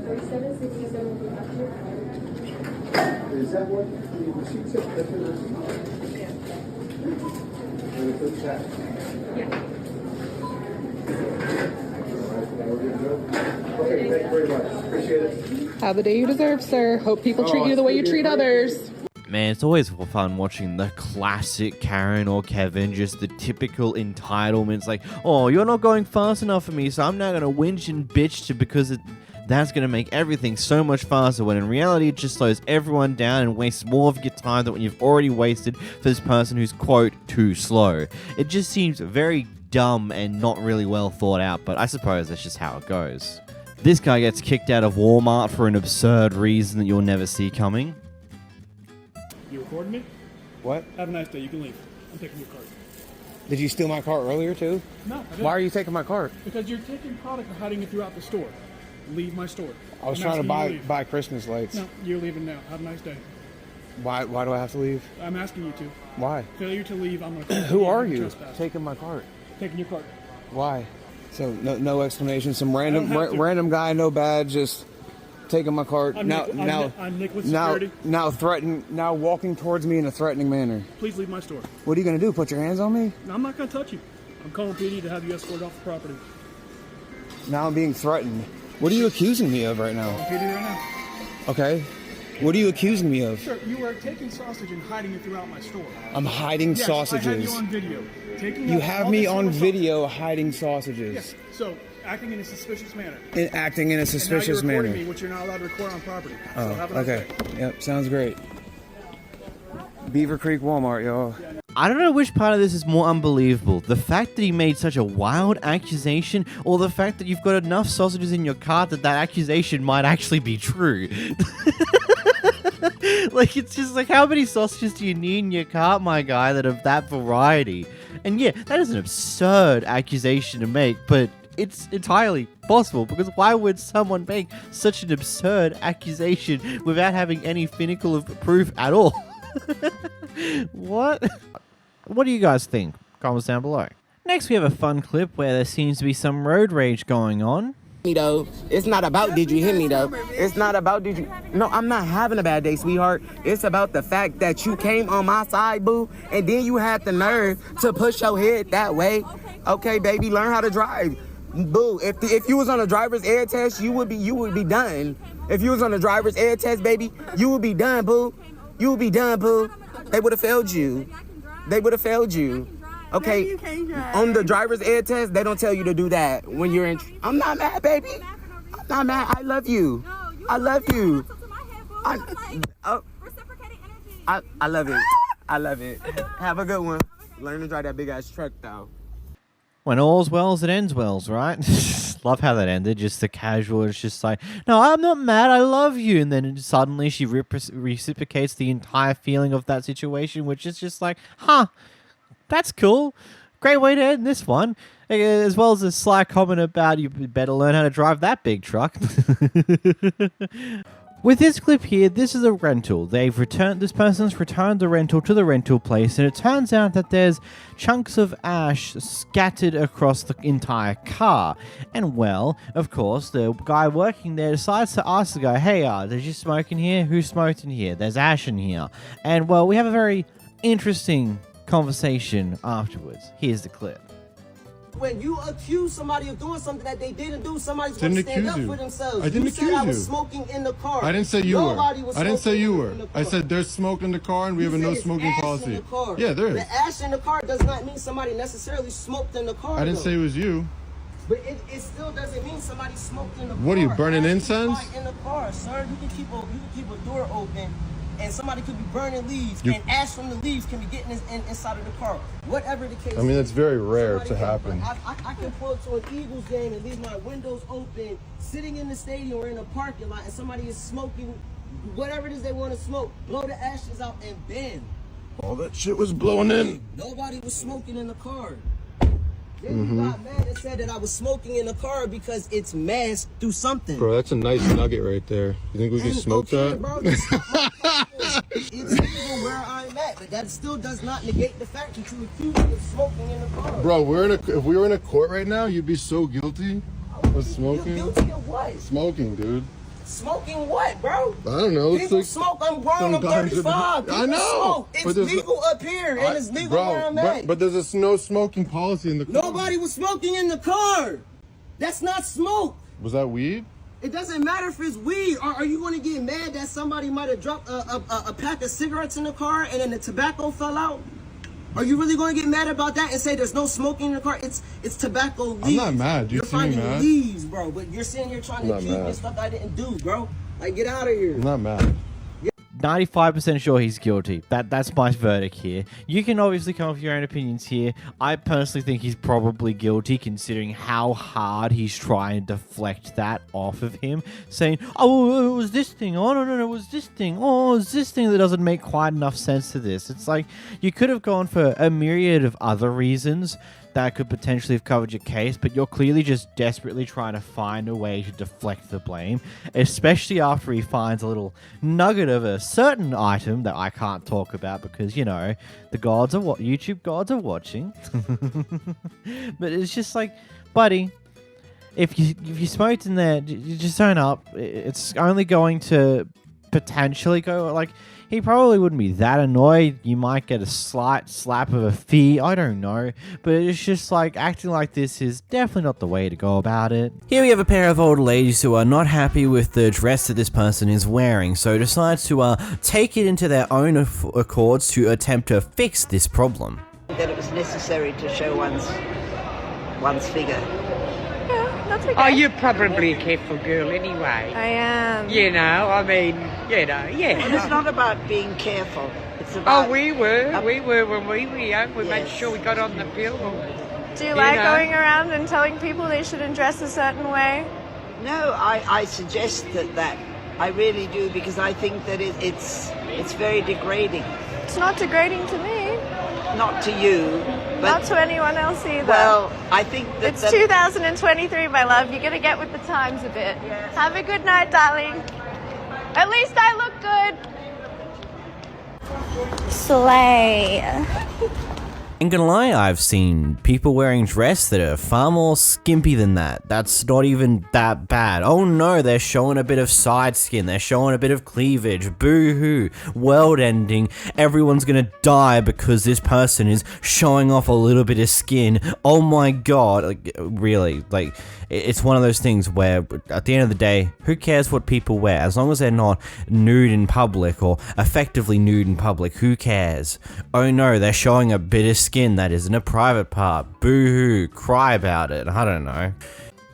3767 will be after. Is that what the receipt said? That's the receipt? Yeah. And it puts that? Yeah. Okay, thank you very much. Appreciate it. Have the day you deserve, sir. Hope people treat you the way you treat others. Man, it's always fun watching the classic Karen or Kevin, just the typical entitlements, like, oh, you're not going fast enough for me, so I'm now going to whinge and bitch because that's going to make everything so much faster, when in reality it just slows everyone down and wastes more of your time than what you've already wasted for this person who's, quote, too slow. It just seems very dumb and not really well thought out, but I suppose that's just how it goes. This guy gets kicked out of Walmart for an absurd reason that you'll never see coming. You recording me? What? Have a nice day. You can leave. I'm taking your cart. Did you steal my cart earlier too? No, I didn't. Why are you taking my cart? Because you're taking product and hiding it throughout the store. Leave my store. I was trying to buy Christmas lights. No, you're leaving now. Have a nice day. Why do I have to leave? I'm asking you to. Why? Failure to leave, I'm going to... Who are you? Taking my cart. Taking your cart. Why? So no explanation. Some random guy, no badge, just taking my cart. I'm Nick with security. Now walking towards me in a threatening manner. Please leave my store. What are you gonna do? Put your hands on me? No, I'm not gonna touch you. I'm calling PD to have you escorted off the property. Now I'm being threatened. What are you accusing me of right now? I'm PD right now. Okay. What are you accusing me of? Sir, you are taking sausage and hiding it throughout my store. I'm hiding sausages. I have you on video. You have me on video hiding sausages. Yes. So, acting in a suspicious manner. Acting in a suspicious and now you're manner. Me, which you're not allowed to record on property. Oh, so have a nice okay. day. Yep, sounds great. Beaver Creek Walmart, y'all. I don't know which part of this is more unbelievable. The fact that he made such a wild accusation, or the fact that you've got enough sausages in your car that accusation might actually be true. Like, it's just like, how many sausages do you need in your cart, my guy, that of that variety? And yeah, that is an absurd accusation to make, but it's entirely possible, because why would someone make such an absurd accusation without having any finical of proof at all? What? What do you guys think? Comments down below. Next, we have a fun clip where there seems to be some road rage going on. Though it's not about did you hit me though. It's not about did you. No, I'm not having a bad day, sweetheart. It's about the fact that you came on my side, boo, and then you had the nerve to push your head that way. Okay, baby, learn how to drive, boo. If you was on a driver's ed test, you would be done. If you was on a driver's ed test, baby, you would be done, boo. You would be done, boo. They would have failed you. They would have failed you. Okay, on the driver's ed test, they don't tell you to do that when you're in. I'm not mad, baby. I'm not mad. I love you. I love you. I love it. I love it. Have a good one. Learn to drive that big ass truck, though. When all's well, it ends well, right? Love how that ended. Just the casual. It's just like, no, I'm not mad. I love you. And then suddenly she reciprocates the entire feeling of that situation, which is just like, huh. That's cool. Great way to end this one. As well as a sly comment about you better learn how to drive that big truck. With this clip here, this is a rental. This person's returned the rental to the rental place, and it turns out that there's chunks of ash scattered across the entire car. And well, of course, the guy working there decides to ask the guy, hey, did you smoke in here? Who smoked in here? There's ash in here. And well, we have a very interesting conversation afterwards. Here's the clip. When you accuse somebody of doing something that they didn't do, somebody's going to stand up for themselves. I didn't accuse you. I was smoking in the car. I didn't say you were. I didn't say you were. I said there's smoke in the car and we have a no smoking policy. Yeah, there is. The ash in the car does not mean somebody necessarily smoked in the car. I didn't say it was you. But it still doesn't mean somebody smoked in the car. What are you, burning incense? In the car, sir. You can keep a door open. And somebody could be burning leaves, and ash from the leaves can be getting inside of the car. Whatever the case. I mean, it's very rare to happen. I can pull up to an Eagles game and leave my windows open, sitting in the stadium or in a parking lot, and somebody is smoking whatever it is they want to smoke. Blow the ashes out and bam. All that shit was blowing in. Nobody was smoking in the car. Then you got mad and said that I was smoking in the car because it's masked through something. Bro, that's a nice nugget right there. You think we can smoke that? Bro, it's legal where I'm at, but that still does not negate the fact that you accused me of smoking in the car. Bro, if we were in a court right now, you'd be so guilty of smoking. You're guilty of what? Smoking, dude. Smoking what, bro? I don't know. People smoke. I'm grown. I'm 35. People I know. Smoke. It's legal up here, and it's legal where I'm at. But there's a no smoking policy in the car. Nobody was smoking in the car. That's not smoke. Was that weed? It doesn't matter if it's weed. Are you going to get mad that somebody might have dropped a pack of cigarettes in the car and then the tobacco fell out? Are you really going to get mad about that and say there's no smoking in the car? It's tobacco leaves. I'm not mad. You're finding leaves, bro. But you're sitting here trying to accuse me of stuff I didn't do, bro. Like, get out of here. I'm not mad. 95% sure he's guilty. That's my verdict here. You can obviously come up with your own opinions here. I personally think he's probably guilty, considering how hard he's trying to deflect that off of him, saying, oh, it was this thing. Oh, no, it was this thing. Oh, it was this thing. That doesn't make quite enough sense to this. It's like, you could have gone for a myriad of other reasons that could potentially have covered your case, but you're clearly just desperately trying to find a way to deflect the blame, especially after he finds a little nugget of a certain item that I can't talk about because, you know, the gods are YouTube gods are watching. But it's just like, buddy, if you smoked in there, you just own up. It's only going to potentially go, like, he probably wouldn't be that annoyed. You might get a slight slap of a fee. I don't know. But it's just like, acting like this is definitely not the way to go about it. Here we have a pair of old ladies who are not happy with the dress that this person is wearing, so decides to take it into their own accords to attempt to fix this problem. That it was necessary to show one's figure. That's okay. Oh, you're probably a careful girl anyway. I am. You know, I mean, you know, yeah. And it's not about being careful. It's it's about... Oh, we were when we were young. We made sure we got on the field. Do you like going around and telling people they shouldn't dress a certain way? No, I suggest that I really do, because I think that it's very degrading. It's not degrading to me. Not to you, but... Not to anyone else either. Well, I think that... It's 2023, my love. You're going to get with the times a bit. Yes. Have a good night, darling. At least I look good. Slay. Ain't gonna lie, I've seen people wearing dress that are far more skimpy than that. That's not even that bad. Oh no, they're showing a bit of side skin, they're showing a bit of cleavage, boo-hoo, world ending, everyone's gonna die because this person is showing off a little bit of skin. Oh my god, like, really, like, it's one of those things where, at the end of the day, who cares what people wear? As long as they're not nude in public, or effectively nude in public, who cares? Oh no, they're showing a bit of skin that isn't a private part. Boo-hoo, cry about it, I don't know.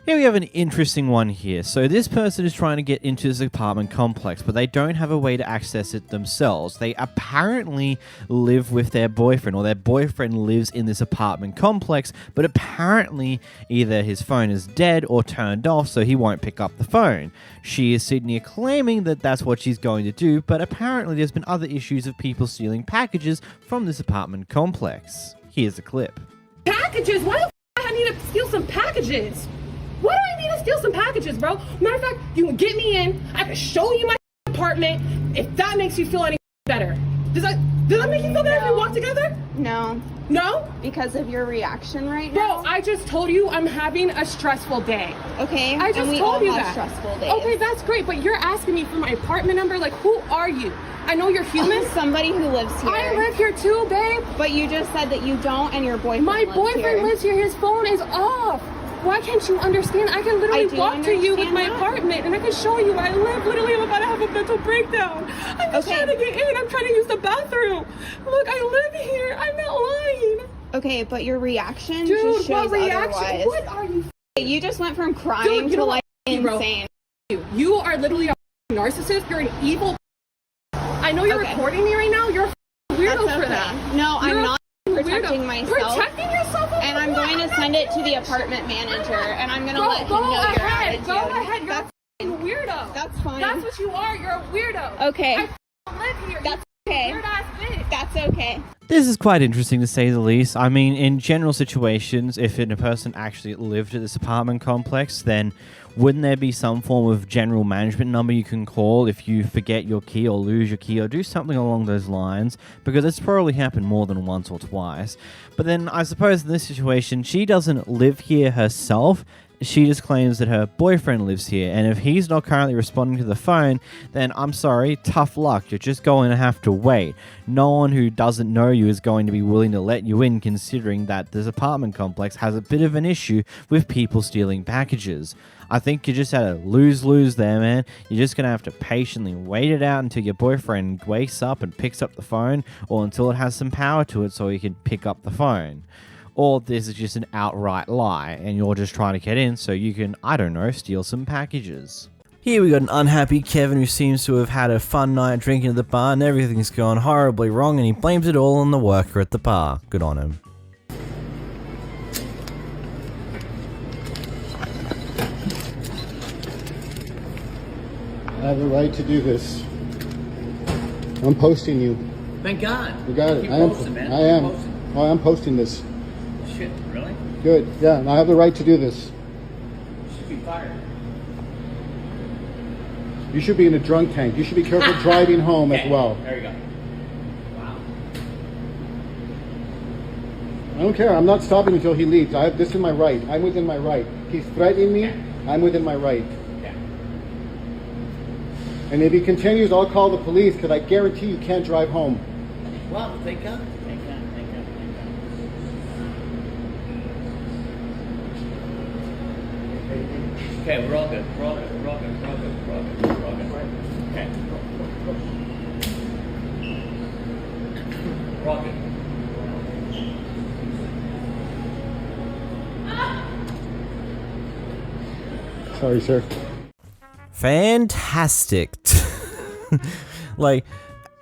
Here we have an interesting one here. So this person is trying to get into this apartment complex, but they don't have a way to access it themselves. They apparently live with their boyfriend, or their boyfriend lives in this apartment complex, but apparently either his phone is dead or turned off, so he won't pick up the phone. She is sitting here claiming that that's what she's going to do, but apparently there's been other issues of people stealing packages from this apartment complex. Here's the clip. Packages? Why the f*** I need to steal some packages? Why do I need to steal some packages, bro? Matter of fact, you can get me in. I can show you my apartment if that makes you feel any better. Does that make you feel better if we walk together? No. No? Because of your reaction right now? Bro, I just told you I'm having a stressful day. Okay. I just told you that. Stressful days. Okay, that's great, but you're asking me for my apartment number? Like, who are you? I know you're human. Somebody who lives here. I live here too, babe. But you just said that you don't, and your boyfriend lives here. My boyfriend lives here. His phone is off. Why can't you understand? I can literally walk to you with my apartment, and I can show you where I live. Literally, I'm about to have a mental breakdown. I'm just trying to get in. I'm trying to use the bathroom. Look, I live here. I'm not lying. Okay, but your reaction just shows what reaction? Otherwise. What are you? You just went from crying to like insane. You are literally a narcissist. You're an evil. I know you're recording me right now. You're a weirdo for that. No, I'm not protecting myself. Protecting yourself? And I'm going to send it to the apartment manager, and I'm going to let him know your attitude. Go ahead. You're a weirdo. That's fine. That's what you are. You're a weirdo. Okay. I live here. That's okay. Weird ass bitch. That's okay. This is quite interesting to say the least. I mean, in general situations, if a person actually lived at this apartment complex, then wouldn't there be some form of general management number you can call if you forget your key or lose your key or do something along those lines? Because it's probably happened more than once or twice. But then I suppose in this situation, she doesn't live here herself. She just claims that her boyfriend lives here, and if he's not currently responding to the phone, then I'm sorry, tough luck, you're just going to have to wait. No one who doesn't know you is going to be willing to let you in, considering that this apartment complex has a bit of an issue with people stealing packages. I think you just had a lose-lose there, man. You're just going to have to patiently wait it out until your boyfriend wakes up and picks up the phone, or until it has some power to it so he can pick up the phone. Or this is just an outright lie, and you're just trying to get in so you can, I don't know, steal some packages. Here we got an unhappy Kevin who seems to have had a fun night drinking at the bar and everything's gone horribly wrong, and he blames it all on the worker at the bar. Good on him. I have the right to do this. I'm posting you. Thank God. You got it. Keep I am. posting, man. I am. Oh, I'm posting this. Shit, really? Good. Yeah, and I have the right to do this. You should be fired. You should be in a drunk tank. You should be careful driving home as well. There you go. Wow. I don't care. I'm not stopping until he leaves. This is my right. I'm within my right. He's threatening me. I'm within my right. Yeah. And if he continues, I'll call the police because I guarantee you can't drive home. Well, thank God. Thank God. Thank God. Thank God. Okay, we're all good. We're all good. We're all good. We're all good. We're all good. We're all good. Okay. We're all good. Sorry, sir. Fantastic. Like,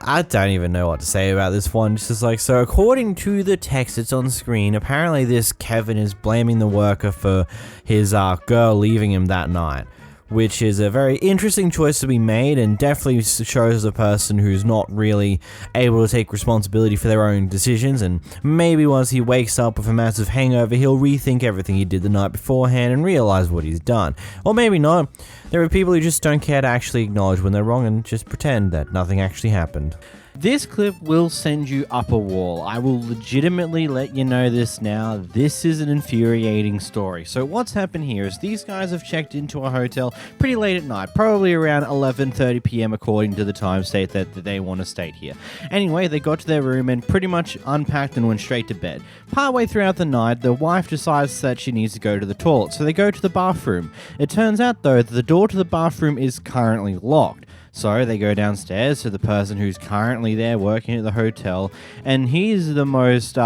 I don't even know what to say about this one. It's just like, so according to the text that's on screen, apparently this Kevin is blaming the worker for his girl leaving him that night, which is a very interesting choice to be made and definitely shows a person who's not really able to take responsibility for their own decisions, and maybe once he wakes up with a massive hangover, he'll rethink everything he did the night beforehand and realize what he's done. Or maybe not. There are people who just don't care to actually acknowledge when they're wrong and just pretend that nothing actually happened. This clip will send you up a wall. I will legitimately let you know this now. This is an infuriating story. So what's happened here is these guys have checked into a hotel pretty late at night, probably around 11:30 p.m. according to the time state that they want to state here. Anyway, they got to their room and pretty much unpacked and went straight to bed. Partway throughout the night, the wife decides that she needs to go to the toilet, so they go to the bathroom. It turns out though that the door to the bathroom is currently locked. So they go downstairs to the person who's currently there working at the hotel, and he's the most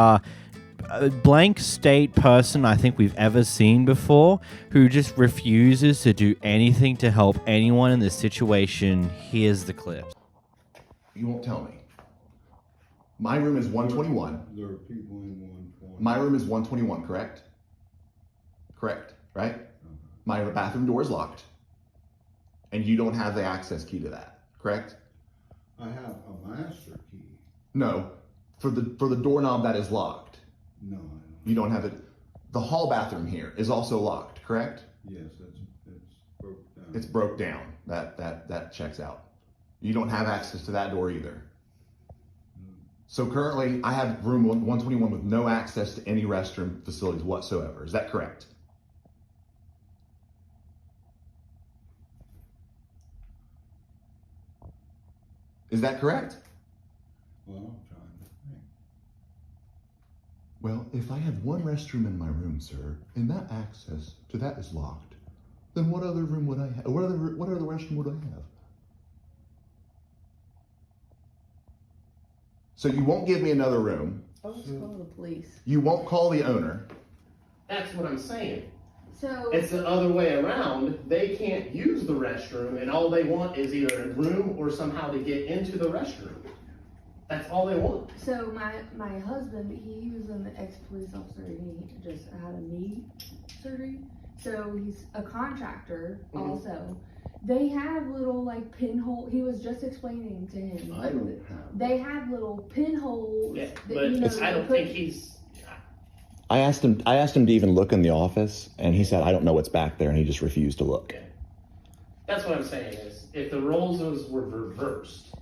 blank state person I think we've ever seen before, who just refuses to do anything to help anyone in this situation. Here's the clip. You won't tell me. My room is 121. There are people in 120. My room is 121, correct? Correct, right? My bathroom door is locked. And you don't have the access key to that, correct? I have a master key. No, for the doorknob that is locked. No, I don't. You don't have it. The hall bathroom here is also locked, correct? Yes, it's broke down. It's broke down. That checks out. You don't have access to that door either. So currently, I have room 121 with no access to any restroom facilities whatsoever. Is that correct? Is that correct? Well, I'm trying to think. Well, if I have one restroom in my room, sir, and that access to that is locked, then what other room would I have? What other restroom would I have? So you won't give me another room. I'll just call the police. You won't call the owner. That's what I'm saying. So it's the other way around. They can't use the restroom, and all they want is either a room or somehow to get into the restroom. That's all they want. So my husband, he was an ex-police officer, and he just had a knee surgery. So he's a contractor also. They have little like pinhole. He was just explaining to him. I don't have. They have little pinholes. Yeah, that, but you know, I don't think he's. I asked him to even look in the office, and he said, I don't know what's back there, and he just refused to look. Okay. That's what I'm saying is, if the roles were reversed,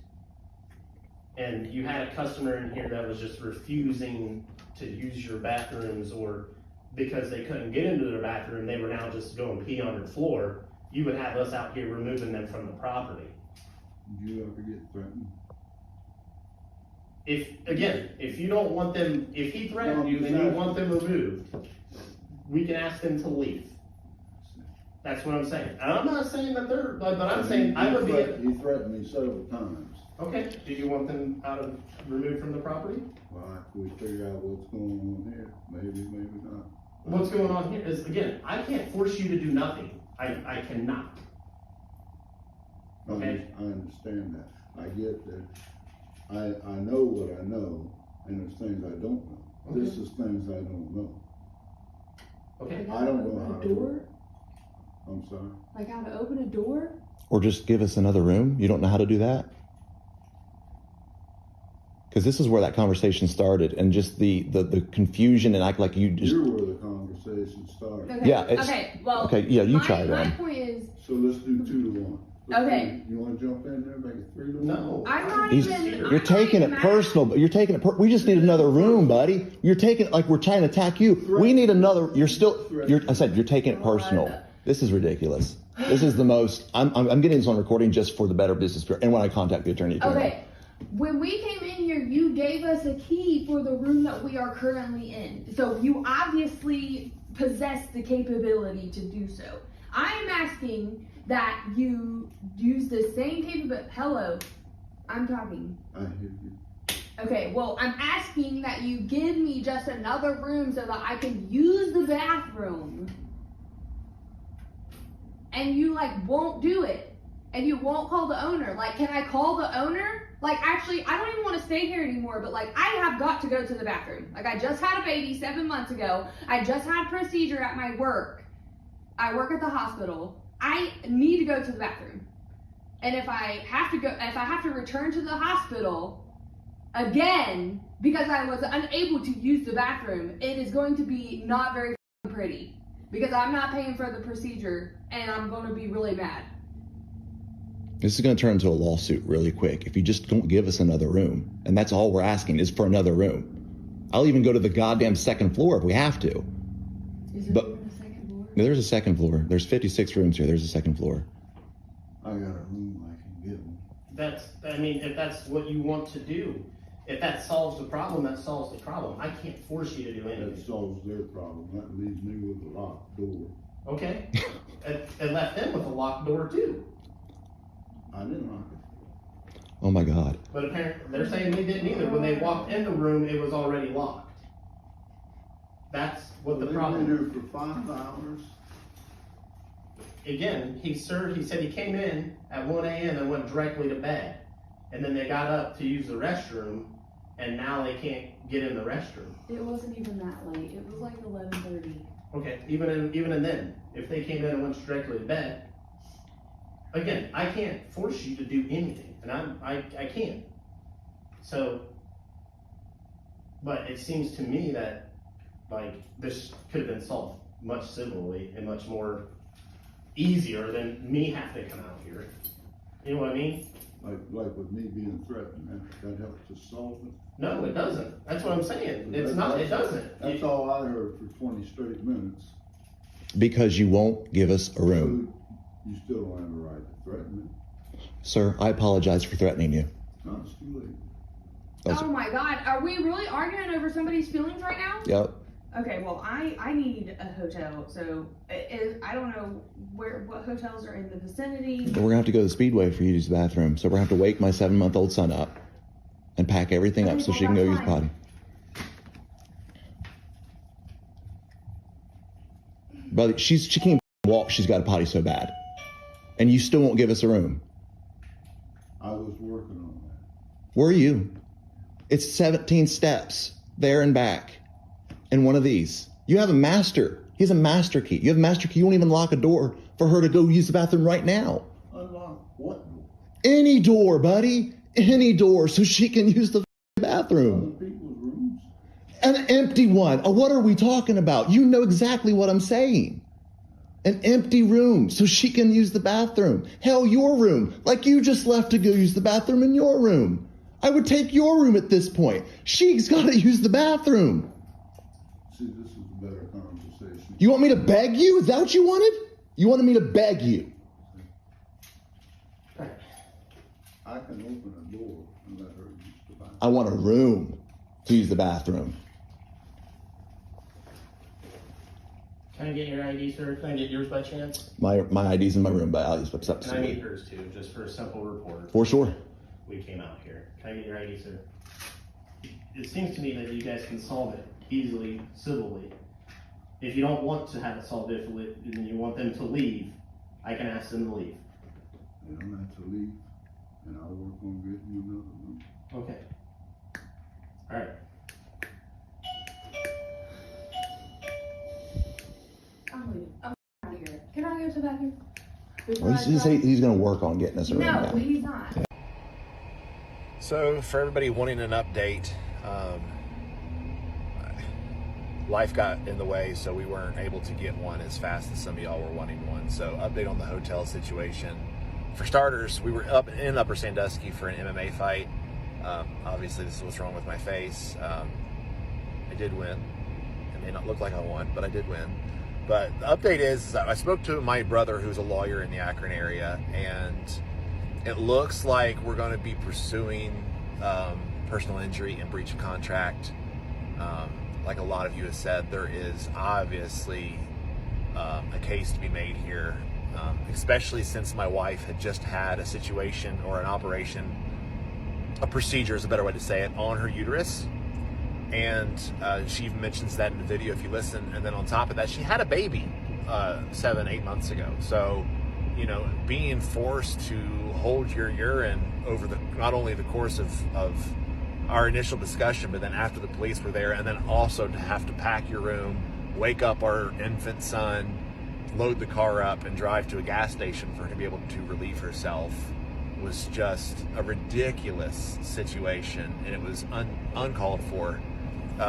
and you had a customer in here that was just refusing to use your bathrooms, or because they couldn't get into their bathroom, they were now just going pee on your floor, you would have us out here removing them from the property. Do you ever get threatened? If you don't want them, if he threatened you and you want them removed, we can ask them to leave. That's what I'm saying. And I'm not saying that they're, but I'm saying I would be. He threatened me several times. Okay. Do you want them removed from the property? Well, after we figure out what's going on here, maybe not. What's going on here is, again, I can't force you to do nothing. I cannot. Okay. I understand that. I get that. I know what I know, and there's things I don't know. Okay. This is things I don't know. Okay. I don't know how to door. I'm sorry. Like how to open a door? Or just give us another room? You don't know how to do that? Because this is where that conversation started, and just the confusion and act like you just. You're where the conversation started. Okay. Yeah. Okay. Yeah. You tried my one. My point is. So let's do 2 to 1. Okay. You want to jump in there, make it 3 to 1? No. I'm not You're taking it personal, but you're taking it. We just need another room, buddy. You're taking it like we're trying to attack you. We need another. I said you're taking it personal. This is ridiculous. This is the most. I'm getting this on recording just for the better business. And when I contact the attorney. Okay. When we came in here, you gave us a key for the room that we are currently in. So you obviously possess the capability to do so. I am asking that you use the same capability. Hello, I'm talking. I hear you. Okay, well, I'm asking that you give me just another room so that I can use the bathroom. And you, won't do it. And you won't call the owner. Can I call the owner? Like, actually, I don't even want to stay here anymore, but like, I have got to go to the bathroom. Like, I just had a baby 7 months ago. I just had a procedure at my work. I work at the hospital. I need to go to the bathroom. And if I have to return to the hospital again because I was unable to use the bathroom, it is going to be not very pretty because I'm not paying for the procedure and I'm going to be really mad. This is going to turn into a lawsuit really quick if you just don't give us another room. And that's all we're asking is for another room. I'll even go to the goddamn second floor if we have to. Is there even a second floor? No, there's a second floor. There's 56 rooms here. There's a second floor. I got a room I can give them. If that's what you want to do, if that solves the problem, that solves the problem. I can't force you to do anything. That solves their problem. That leaves me with a locked door. Okay. It left them with a locked door too. I didn't lock it. Oh my God. But apparently, they're saying they didn't either. When they walked in the room, it was already locked. That's what the problem. They've been there for 5 hours. Again, he said he came in at 1 a.m. and went directly to bed. And then they got up to use the restroom, and now they can't get in the restroom. It wasn't even that late. It was like 11:30. Okay, even in then, if they came in and went directly to bed, again, I can't force you to do anything, and I can't. So, but it seems to me that like this could have been solved much civilly and much more easier than me having to come out here. You know what I mean? Like with me being threatened, that helps to solve it. No, it doesn't. That's what I'm saying. It doesn't. That's all I heard for 20 straight minutes. Because you won't give us a room. You still don't have a right to threaten me. Sir, I apologize for threatening you. No, it's too late. Oh my God, are we really arguing over somebody's feelings right now? Yep. Okay, well, I need a hotel, so I don't know what hotels are in the vicinity. We're gonna have to go to the Speedway for you to use the bathroom. So we're gonna have to wake my 7-month-old son up and pack everything up so she can go use the potty. Brother, she can't walk. She's got a potty so bad, and you still won't give us a room. I was working on that. Were you? It's 17 steps there and back. In one of these. You have a master. He has a master key. You have a master key. You won't even lock a door for her to go use the bathroom right now. Unlock what door? Any door, buddy. Any door so she can use the bathroom. Other people's rooms? An empty one. What are we talking about? You know exactly what I'm saying. An empty room so she can use the bathroom. Hell, your room. Like you just left to go use the bathroom in your room. I would take your room at this point. She's got to use the bathroom. See, this is a better conversation. You want me to beg you? Is that what you wanted? You wanted me to beg you. I can open a door and let her use the bathroom. I want a room to use the bathroom. Can I get your ID, sir? Can I get yours by chance? My ID's in my room, but I'll use what's up. Can I need hers too, just for a simple report? For sure. We came out here. Can I get your ID, sir? It seems to me that you guys can solve it easily, civilly. If you don't want to have it solved, and you want them to leave, I can ask them to leave. They don't have to leave, and I'll work on getting you another room. Okay. All right. I'm leaving. I'm out of here. Can I go to the bathroom? Well, he's going to work on getting us a room. No, he's not. So, for everybody wanting an update, life got in the way, so we weren't able to get one as fast as some of y'all were wanting one. So, update on the hotel situation. For starters, we were up in Upper Sandusky for an MMA fight. Obviously, this is what's wrong with my face. I did win. It may not look like I won, but I did win. But the update is that I spoke to my brother, who's a lawyer in the Akron area, and it looks like we're going to be pursuing personal injury and breach of contract. Like a lot of you have said, there is obviously a case to be made here, especially since my wife had just had a situation or an operation, a procedure is a better way to say it, on her uterus. And she even mentions that in the video if you listen. And then on top of that, she had a baby 7-8 months ago. So you know, being forced to hold your urine over not only the course of our initial discussion, but then after the police were there, and then also to have to pack your room, wake up our infant son, load the car up, and drive to a gas station for her to be able to relieve herself was just a ridiculous situation, and it was uncalled for.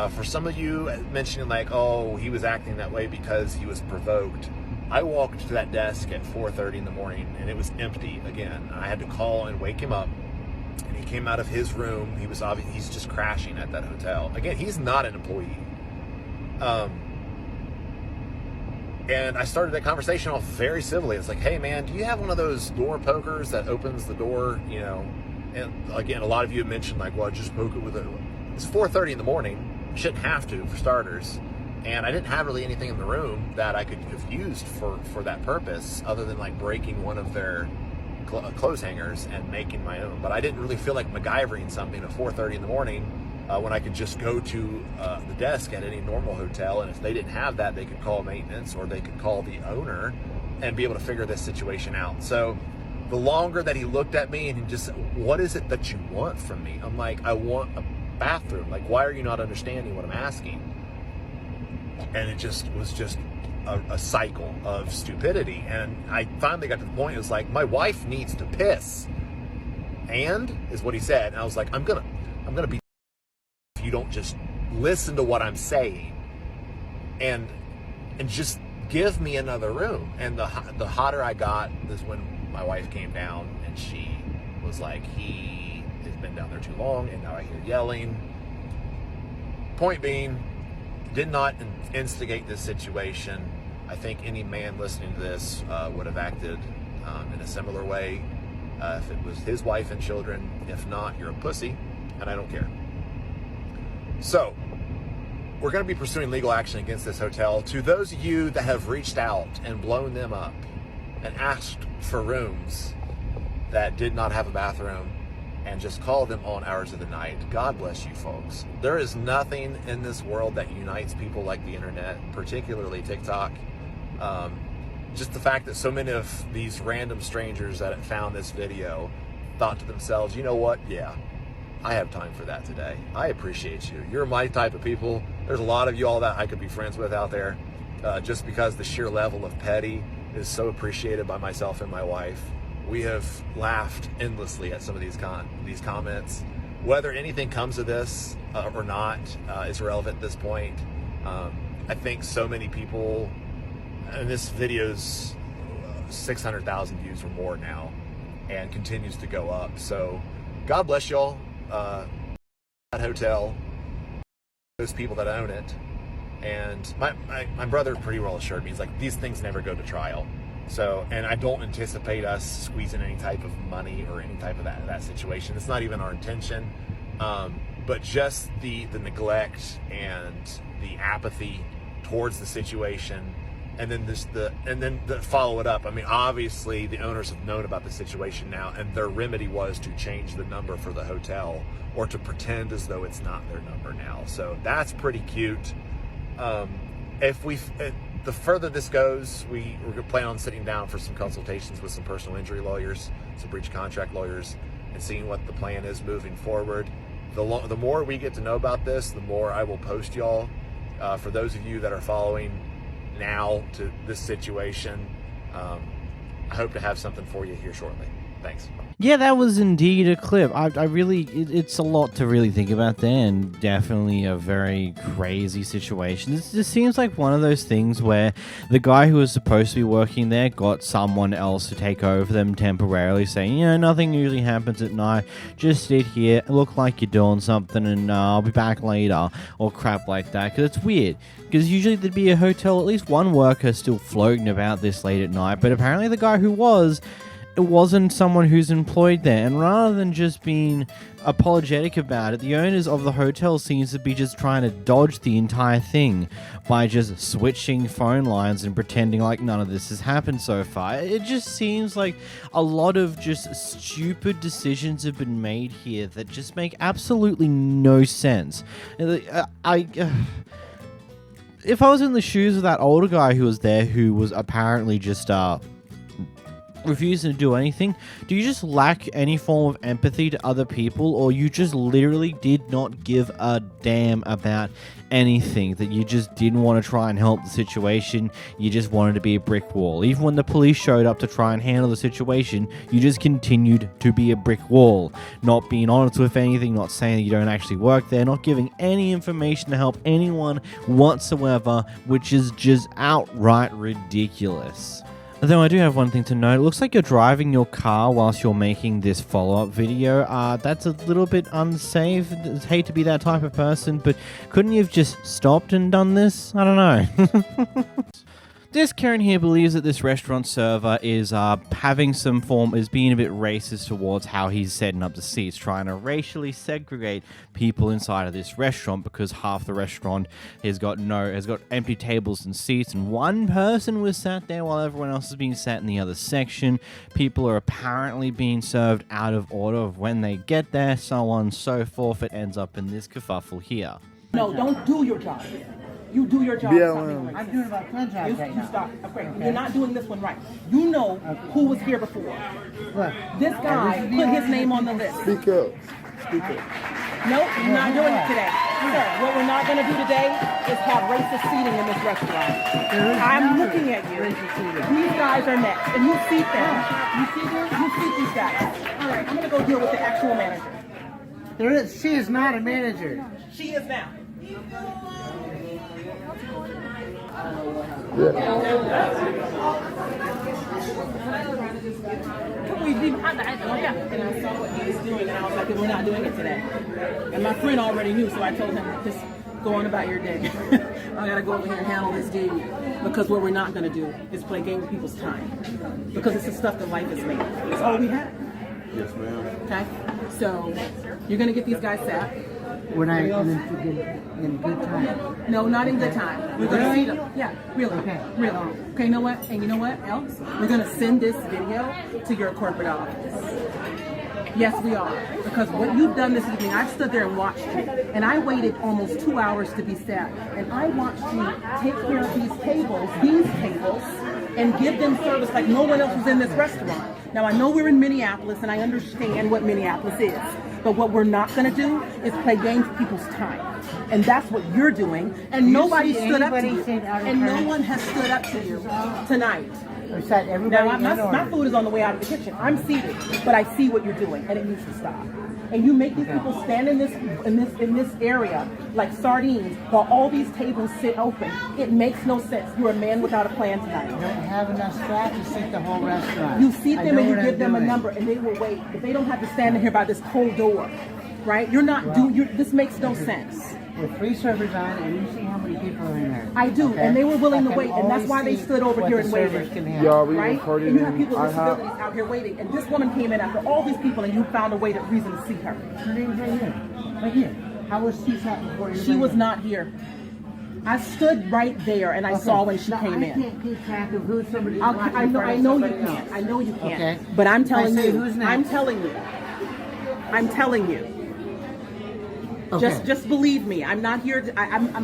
For some of you mentioning like, oh, he was acting that way because he was provoked. I walked to that desk at 4:30 in the morning and it was empty again. I had to call and wake him up, and he came out of his room. He's just crashing at that hotel. Again, he's not an employee. And I started that conversation off very civilly. It's like, hey man, do you have one of those door pokers that opens the door, you know? And again, a lot of you have mentioned like, well, just poke it with it. It's 4:30 in the morning. Shouldn't have to, for starters. And I didn't have really anything in the room that I could have used for that purpose, other than like breaking one of their clothes hangers and making my own. But I didn't really feel like MacGyvering something at 4:30 in the morning when I could just go to the desk at any normal hotel, and if they didn't have that, they could call maintenance or they could call the owner and be able to figure this situation out. So the longer that he looked at me and he just, what is it that you want from me? I'm like, I want a bathroom. Like, why are you not understanding what I'm asking? And it just was just a cycle of stupidity. And I finally got to the point, it was like, my wife needs to piss. And is what he said. And I was like, I'm gonna be if you don't just listen to what I'm saying and just give me another room. And the hotter I got is when my wife came down and she was like, he has been down there too long, and now I hear yelling. Point being, did not instigate this situation. I think any man listening to this would have acted in a similar way if it was his wife and children. If not, you're a pussy, and I don't care. So, we're going to be pursuing legal action against this hotel. To those of you that have reached out and blown them up and asked for rooms that did not have a bathroom and just called them on hours of the night, God bless you folks. There is nothing in this world that unites people like the internet, particularly TikTok. Just the fact that so many of these random strangers that found this video thought to themselves, you know what, yeah, I have time for that today. I appreciate you. You're my type of people. There's a lot of you all that I could be friends with out there, just because the sheer level of petty is so appreciated by myself and my wife. We have laughed endlessly at some of these comments. Whether anything comes of this or not is irrelevant at this point. I think so many people, and this video's 600,000 views or more now, and continues to go up. So God bless y'all. That hotel, those people that own it, and my brother pretty well assured me, he's like, these things never go to trial. So, and I don't anticipate us squeezing any type of money or any type of that situation. It's not even our intention. But just the neglect and the apathy towards the situation, and then the follow it up. I mean, obviously the owners have known about the situation now, and their remedy was to change the number for the hotel or to pretend as though it's not their number now. So that's pretty cute. The further this goes, we're planning on sitting down for some consultations with some personal injury lawyers, some breach of contract lawyers, and seeing what the plan is moving forward. The more we get to know about this, the more I will post y'all. For those of you that are following now to this situation, I hope to have something for you here shortly. Thanks. Yeah, that was indeed a clip. It's a lot to really think about there, and definitely a very crazy situation. This just seems like one of those things where the guy who was supposed to be working there got someone else to take over them temporarily, saying, you know, nothing usually happens at night, just sit here, look like you're doing something, and I'll be back later, or crap like that, because it's weird. Because usually there'd be a hotel, at least one worker still floating about this late at night, but apparently the guy who was, it wasn't someone who's employed there. And rather than just being apologetic about it, the owners of the hotel seems to be just trying to dodge the entire thing by just switching phone lines and pretending like none of this has happened so far. It just seems like a lot of just stupid decisions have been made here that just make absolutely no sense. If I was in the shoes of that older guy who was there, who was apparently just refusing to do anything? Do you just lack any form of empathy to other people, or you just literally did not give a damn about anything, that you just didn't want to try and help the situation, you just wanted to be a brick wall? Even when the police showed up to try and handle the situation, you just continued to be a brick wall, not being honest with anything, not saying that you don't actually work there, not giving any information to help anyone whatsoever, which is just outright ridiculous. Though I do have one thing to note, it looks like you're driving your car whilst you're making this follow-up video. That's a little bit unsafe. I hate to be that type of person, but couldn't you have just stopped and done this? I don't know. This Karen here believes that this restaurant server is being a bit racist towards how he's setting up the seats, trying to racially segregate people inside of this restaurant because half the restaurant has got empty tables and seats, and one person was sat there while everyone else is being sat in the other section. People are apparently being served out of order of when they get there, so on and so forth. It ends up in this kerfuffle here. No, don't do your job. You do your job. I'm doing about contract right now. Stop. Okay. You're not doing this one right. You know who was here before. What? This guy put his name on the list. Speak up. Speak up. Nope, you're not doing it today. Sir, what we're not going to do today is have racist seating in this restaurant. I'm looking at you. These guys are next, and you seat them. You see them? You seat these guys. All right, I'm going to go deal with the actual manager. She is not a manager. She is now. I saw what he was doing, and I was like, we're not doing it today. And my friend already knew, so I told him, just go on about your day. I gotta go over here and handle this dude, because what we're not gonna do is play game with people's time, because it's the stuff that life is made. It's all we have. Yes, ma'am. Okay, so you're gonna get these guys sat. When I in good time. No, not in good time. We're gonna see them. Yeah, really. Okay. Really. Okay, you know what? And you know what else? We're gonna send this video to your corporate office. Yes, we are. Because what you've done this evening, I've stood there and watched you. And I waited almost 2 hours to be sat. And I watched you take care of these tables, and give them service like no one else was in this restaurant. Now, I know we're in Minneapolis, and I understand what Minneapolis is. But what we're not going to do is play games with people's time. And that's what you're doing. And nobody stood up to you. And no one has stood up to you tonight. Now, my food is on the way out of the kitchen. I'm seated, but I see what you're doing, and it needs to stop. And you make these people stand in this area like sardines while all these tables sit open. It makes no sense. You're a man without a plan tonight. I don't have enough staff to seat the whole restaurant. You seat them and you give them a number, and they will wait. But they don't have to stand in here by this cold door, right? You're not this makes no sense. With 3 servers on, and you see how many people are in there. I do, and they were willing to wait, and that's why they stood over here and waited. Right? And you have people with disabilities out here waiting, and this woman came in after all these people, and you found a reason to see her. Her name's right here. Right here. How was she sat before you? She was not here. I stood right there, and I saw when she came in. I can't keep track of who somebody's I know you can't. I know you can't. Okay. But I'm telling you. I'm telling you. I'm telling you. Okay. Just believe me. I'm not here. When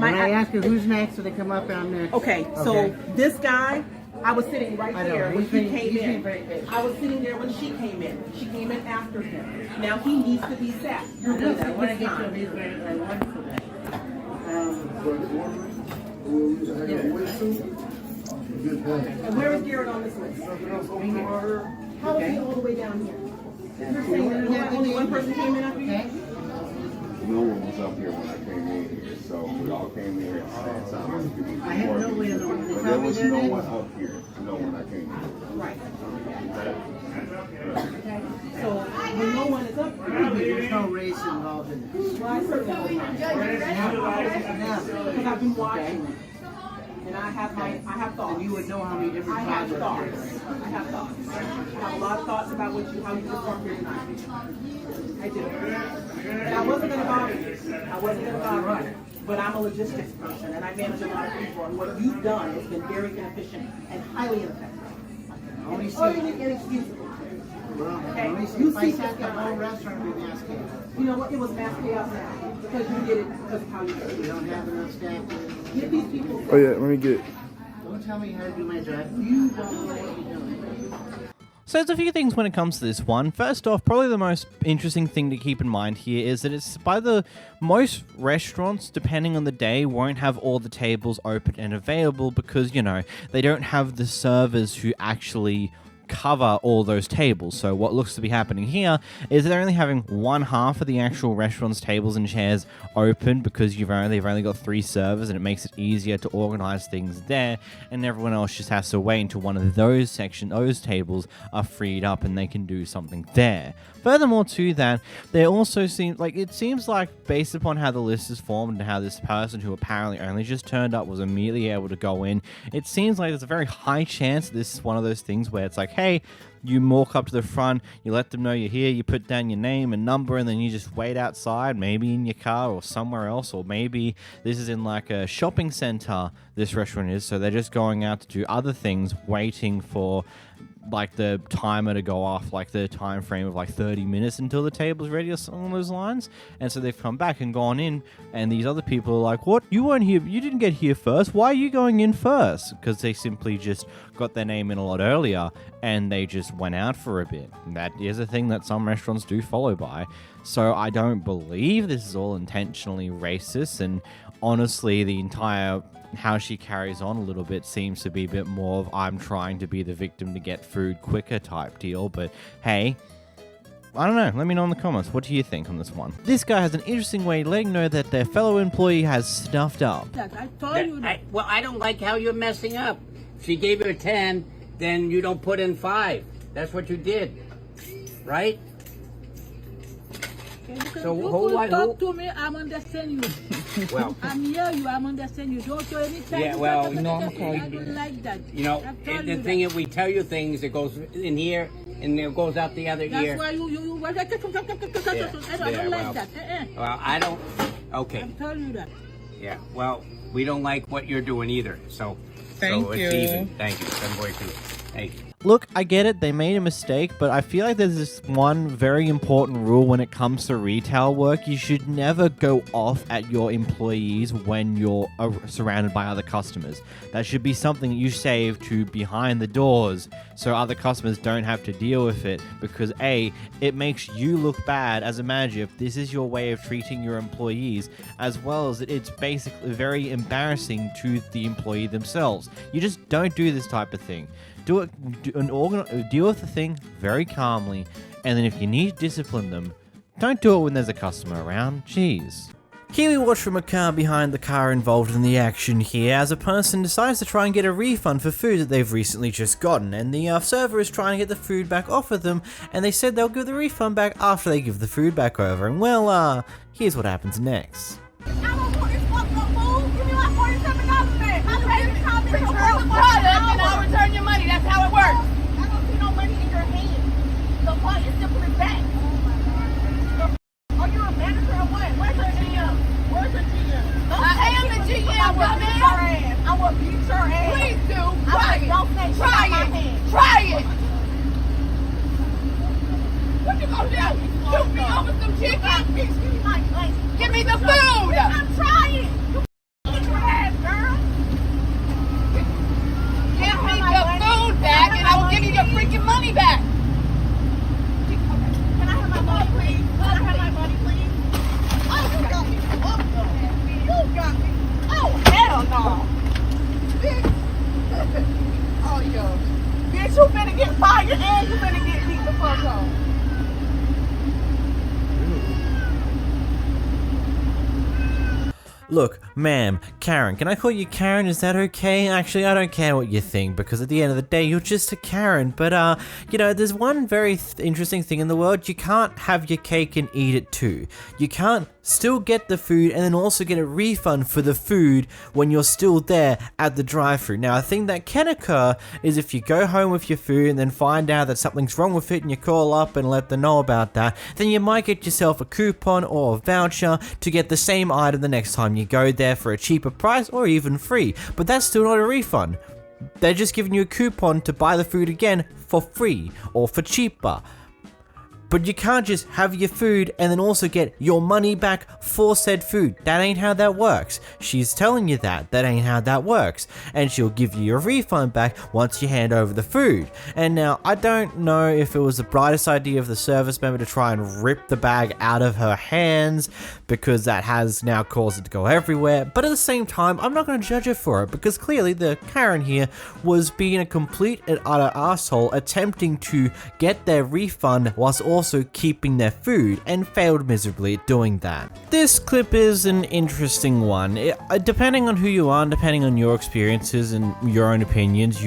I ask you who's next, so they come up and I'm next. Okay. So this guy, I was sitting right there when he came in. I was sitting there when she came in. She came in after him. Now he needs to be sat. You're good. I want to get to these wonderful. And where is Garrett on this list? How is he all the way down here? You're saying that only one person came in after you? No one was up here when I came in here, so we all came in here at the same time. I have no way of knowing. But there was no one up here to know when I came in. Right. Okay. So when no one is up here, there's no race involved in this. Well, I certainly don't. Because I've been watching. And I have thoughts. And you would know how many different thoughts. I have thoughts. I have a lot of thoughts about how you perform here tonight. I do. And I wasn't going to bother you. But I'm a logistics person, and I manage a lot of people. And what you've done has been very inefficient and highly ineffective. And inexcusable. Okay. You see the whole restaurant would be mass chaos. You know what? It was mass chaos now because you did it because of how you did it. You don't have enough staff. Give these people. Oh yeah, let me get it. Don't tell me how to do my job. You don't know what you're doing. So there's a few things when it comes to this one. First off, probably the most interesting thing to keep in mind here is that it's by the most restaurants, depending on the day, won't have all the tables open and available because, you know, they don't have the servers who actually cover all those tables. So what looks to be happening here is they're only having one half of the actual restaurant's tables and chairs open because they've only got 3 servers, and it makes it easier to organize things there, and everyone else just has to wait until one of those tables are freed up and they can do something there. Furthermore to that, they also it seems like based upon how the list is formed and how this person who apparently only just turned up was immediately able to go in, it seems like there's a very high chance this is one of those things where it's like, hey, you walk up to the front, you let them know you're here, you put down your name and number, and then you just wait outside, maybe in your car or somewhere else, or maybe this is in like a shopping center, this restaurant is, so they're just going out to do other things, waiting for like the timer to go off, like the time frame of like 30 minutes until the table's ready or something along those lines. And so they've come back and gone in, and these other people are like, what? You weren't here, you didn't get here first, why are you going in first? Because they simply just got their name in a lot earlier and they just went out for a bit. And that is a thing that some restaurants do follow by. So I don't believe this is all intentionally racist, and honestly the entire how she carries on a little bit seems to be a bit more of I'm trying to be the victim to get food quicker type deal. But hey, I don't know. Let me know in the comments. What do you think on this one? This guy has an interesting way of letting know that their fellow employee has stuffed up. I told you that. Well, I don't like how you're messing up. If she gave you a 10, then you don't put in 5. That's what you did, right? So who talk to me, I'm understand you. Well, I'm here, I'm understand you. Don't do anything. Yeah, well, you know, I'm call you. I don't like that. You know, the thing is, we tell you things, it goes in here, and it goes out the other ear. That's why you I don't like that. Well, I don't. Okay. I'm telling you that. Yeah. Well, we don't like what you're doing either. So, Thank you. It's even. Thank you. Thank you. Look, I get it, they made a mistake, but I feel like there's this one very important rule when it comes to retail work. You should never go off at your employees when you're surrounded by other customers. That should be something you save to behind the doors so other customers don't have to deal with it, because A, it makes you look bad as a manager if this is your way of treating your employees, as well as it's basically very embarrassing to the employee themselves. You just don't do this type of thing. Deal with the thing very calmly, and then if you need to discipline them, don't do it when there's a customer around. Jeez. Here we watch from a car behind the car involved in the action here as a person decides to try and get a refund for food that they've recently just gotten, and the server is trying to get the food back off of them, and they said they'll give the refund back after they give the food back over, and well, here's what happens next. Return your money. That's how it works. I don't see no money in your hand. So what? It's simple as that. Are you a manager or what? Where's your GM? Where's your GM? I am the GM, dumbass. I will beat your ass. Please do. Try it. Don't say try it. Try it. What you gonna do? Shoot me over some chicken? Give me the food. I'm trying. You get your ass, girl. Give me the food back and I will give you your freaking money back. Can I have my money, please? Can I have my money, please? Oh, you got me. You got me. Oh, hell no. Bitch. Oh, yo. Bitch, you finna get fired and you finna get beat the fuck up. Look, ma'am, Karen, can I call you Karen? Is that okay? Actually, I don't care what you think, because at the end of the day, you're just a Karen. But, you know, there's one very interesting thing in the world. You can't have your cake and eat it too. You can't still get the food and then also get a refund for the food when you're still there at the drive-thru. Now, a thing that can occur is if you go home with your food and then find out that something's wrong with it and you call up and let them know about that, then you might get yourself a coupon or a voucher to get the same item the next time you go there for a cheaper price or even free. But that's still not a refund. They're just giving you a coupon to buy the food again for free or for cheaper. But you can't just have your food and then also get your money back for said food. That ain't how that works. She's telling you that ain't how that works. And she'll give you your refund back once you hand over the food. And now, I don't know if it was the brightest idea of the service member to try and rip the bag out of her hands, because that has now caused it to go everywhere. But at the same time, I'm not going to judge her for it, because clearly the Karen here was being a complete and utter asshole, attempting to get their refund whilst also keeping their food, and failed miserably at doing that. This clip is an interesting one. Depending on who you are, and depending on your experiences and your own opinions,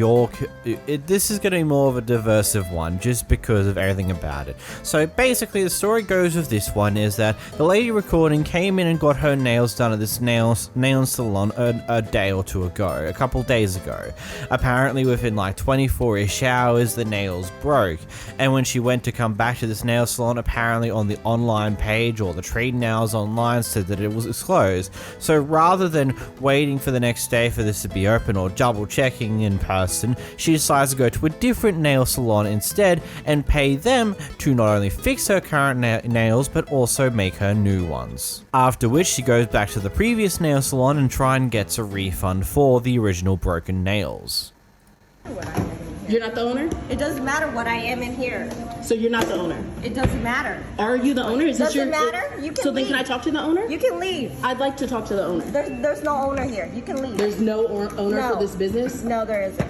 this is going to be more of a diversive one, just because of everything about it. So basically, the story goes with this one is that the lady recording came in and got her nails done at this nail salon a day or two ago, a couple days ago. Apparently within like 24-ish hours, the nails broke, and when she went to come back to this nail salon, apparently on the online page or the Trade Nails online said that it was closed. So rather than waiting for the next day for this to be open or double checking in person, she decides to go to a different nail salon instead and pay them to not only fix her current nails but also make her new ones. After which she goes back to the previous nail salon and try and gets a refund for the original broken nails. You're not the owner? It doesn't matter what I am in here. So you're not the owner? It doesn't matter. Are you the owner? Is this your... Doesn't matter. You can So then leave. can I talk to the owner? You can leave. I'd like to talk to the owner. There's no owner here. You can leave. There's no owner No. for this business? No, there isn't.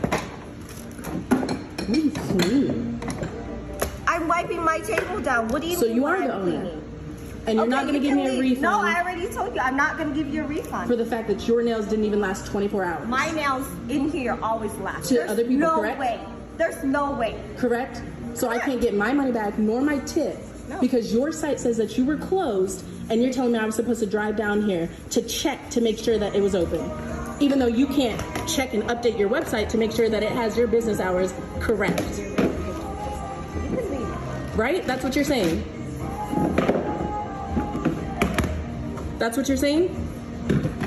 What do you mean? I'm wiping my table down. What do you So mean? you are I'm the owner? cleaning? And you're Okay, not going to you give me can a leave. refund? No, I already told you. I'm not going to give you a refund. For the fact that your nails didn't even last 24 hours? My nails in here always last. To There's other people, no correct? way. There's no way. Correct? So I can't get my money back nor my tip because your site says that you were closed and you're telling me I was supposed to drive down here to check to make sure that it was open. Even though you can't check and update your website to make sure that it has your business hours correct. Right? That's what you're saying. That's what you're saying?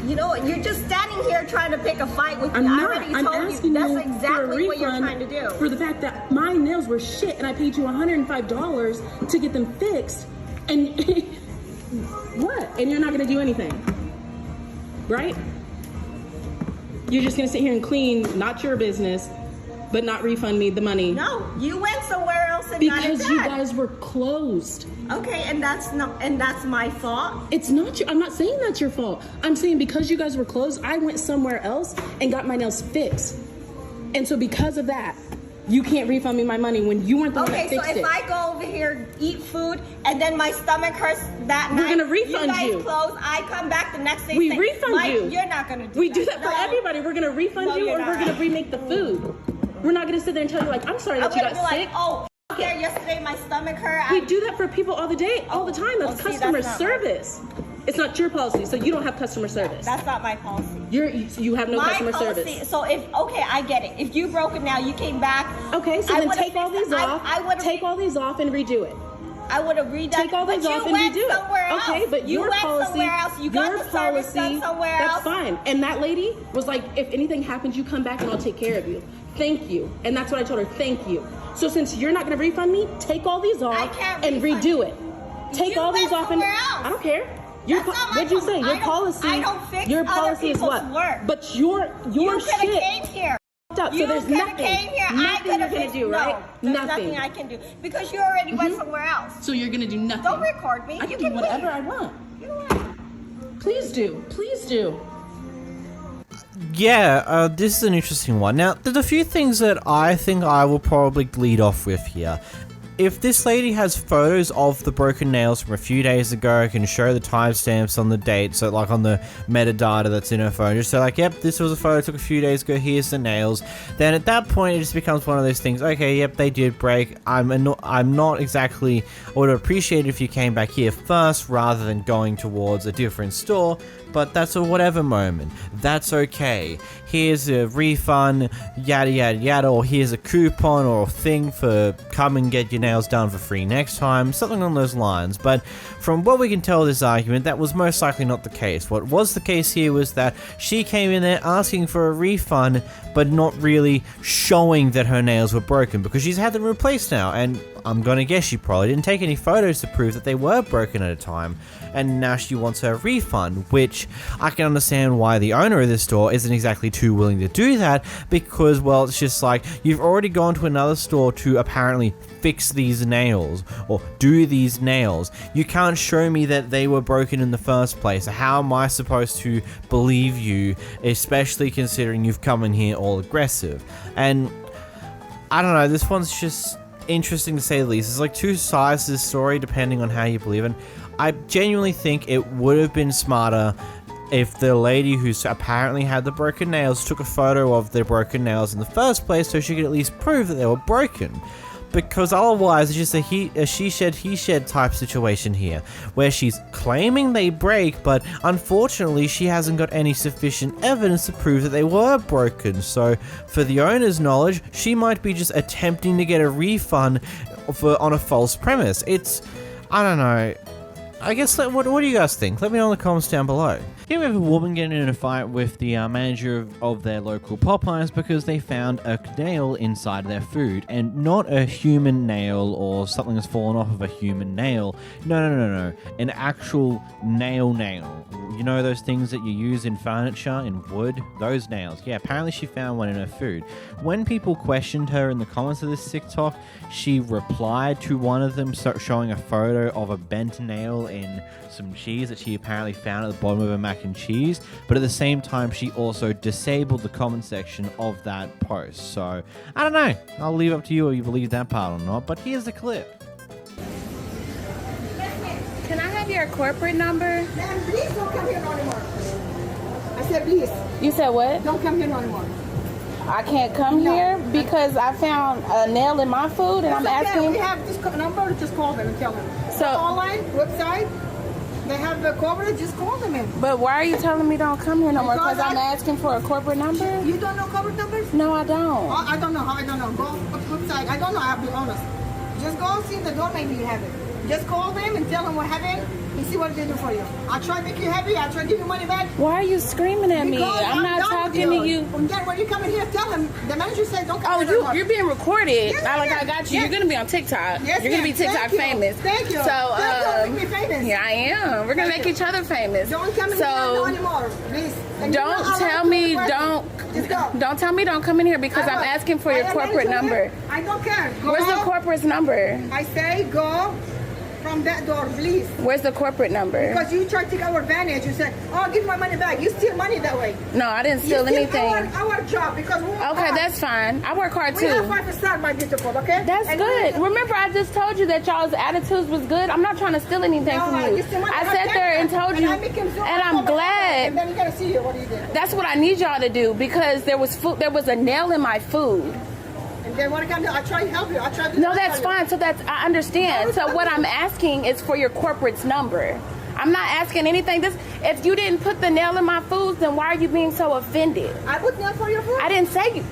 You know, you're just standing here trying to pick a fight with me. I'm I not. already I'm told asking you that's you exactly for a what you're refund trying to do. for the fact that my nails were shit and I paid you $105 to get them fixed. And what? And you're not going to do anything. Right? You're just going to sit here and clean, not your business, but not refund me the money. No, you went somewhere else and got it because done. you guys were closed. Okay, and that's my fault. It's not your, I'm not saying that's your fault. I'm saying because you guys were closed, I went somewhere else and got my nails fixed. And so because of that, you can't refund me my money when you weren't the one that fixed it. Okay, so if I go over here, eat food, and then my stomach hurts that night, we're gonna refund you. You guys close, I come back the next day. We say, refund you. You're not gonna do We that. do that for everybody. We're gonna refund No, you you're or we're not. gonna remake the food. We're not gonna sit there and tell you like, I'm sorry that you I'm got gonna be sick. like, oh, here yesterday my stomach hurt. We do that for people all the time. That's see, customer that's not service. It's not your policy, so you don't have customer service. That's not my policy. You have no My customer policy, service. So I get it. If you broke it now, you came back. Okay, so I then would've take all fixed these it. off. Take all these off and redo it. I would have redone. Take all these but off you and went redo somewhere it. else. Okay, but you your went policy, somewhere else. You got the service done somewhere that's else. fine. And that lady was like, if anything happens, you come back and I'll take care of you. Thank you. And that's what I told her. Thank you. So since you're not going to refund me, take all these off and redo it. Take all these off and I don't care. What'd you say? Your policy. I don't fix your other policy is people's what? work. But your You shit. could have came here. Up, You so there's could have nothing. came here. I Nothing could you're have gonna do, right? No, there's Nothing. nothing I can do because you already went somewhere else. So you're gonna do nothing. Don't record me. I can do whatever I want. Please do. Please do. Yeah, this is an interesting one. Now, there's a few things that I think I will probably lead off with here. If this lady has photos of the broken nails from a few days ago, I can show the timestamps on the date, so like on the metadata that's in her phone, just so like, yep, this was a photo took a few days ago, here's the nails. Then at that point, it just becomes one of those things, okay, yep, they did break, I'm not exactly, I would appreciate it if you came back here first, rather than going towards a different store, but that's a whatever moment. That's okay. Here's a refund, yada yada yada, or here's a coupon or a thing for come and get your nails done for free next time, something along those lines. But from what we can tell of this argument, that was most likely not the case. What was the case here was that she came in there asking for a refund, but not really showing that her nails were broken, because she's had them replaced now, and I'm gonna guess she probably didn't take any photos to prove that they were broken at a time, and now she wants her refund, which I can understand why the owner of this store isn't exactly too willing to do that, because, well, it's just like, you've already gone to another store to apparently fix these nails, or do these nails. You can't show me that they were broken in the first place. How am I supposed to believe you, especially considering you've come in here all aggressive? And I don't know, this one's just interesting to say the least. There's like two sides to this story depending on how you believe it. I genuinely think it would have been smarter if the lady who apparently had the broken nails took a photo of the broken nails in the first place so she could at least prove that they were broken. Because otherwise it's just a she shed, he shed type situation here, where she's claiming they break, but unfortunately she hasn't got any sufficient evidence to prove that they were broken. So for the owner's knowledge, she might be just attempting to get a refund on a false premise. It's, I don't know. I guess, what do you guys think? Let me know in the comments down below. Here we have a woman getting in a fight with the manager of their local Popeyes because they found a nail inside their food, and not a human nail or something that's fallen off of a human nail. No. An actual nail. You know those things that you use in furniture, in wood? Those nails. Yeah, apparently she found one in her food. When people questioned her in the comments of this TikTok, she replied to one of them showing a photo of a bent nail in some cheese that she apparently found at the bottom of a mac and cheese, but at the same time she also disabled the comment section of that post. So I don't know, I'll leave it up to you if you believe that part or not, but here's the clip. Can I have your corporate number? Ma'am, please don't come here no anymore. I said please. You said what? Don't come here no anymore. I can't come here because I found a nail in my food and I'm asking. We have this number, just call them and tell them. So online website, they have the coverage, just call them in. But why are you telling me don't come here no more? Because I'm asking for a corporate number? You don't know corporate numbers? No, I don't. I don't know. Go website. I don't know, I'll be honest. Just go see the door, maybe you have it. Just call them and tell them what happened and see what they do for you. I'll try to make you happy. I'll try to give you money back. Why are you screaming at me? I'm not talking to you. When you come in here, tell them. The manager said don't come here. Oh, you're being recorded. Yes, I got you. Yes. You're going to be on TikTok. Yes, you're going to be TikTok famous. Thank you. So, make me famous. Yeah, I am. We're going to make each other famous. Don't come in here no anymore, please. Don't tell me don't tell me don't come in here because I'm asking for your corporate number. I don't care. Where's the corporate's number? I say go from that door, please. Where's the corporate number? Because you tried to take our advantage. You said, oh, give my money back. You steal money that way. No, I didn't steal anything. Our job, because we work hard. That's fine. I work hard too. We have 5-star, my beautiful, okay? That's good. Remember, I just told you that y'all's attitudes was good. I'm not trying to steal anything from you. I sat there and told you, and I'm glad. And then you gotta see you. What do you do? That's what I need y'all to do because there was a nail in my food. And then what I can do, I try to help you. I try to No, that's fine. So I understand. So what I'm asking is for your corporate's number. I'm not asking anything. If you didn't put the nail in my food, then why are you being so offended? I put nail for your food. I didn't say you.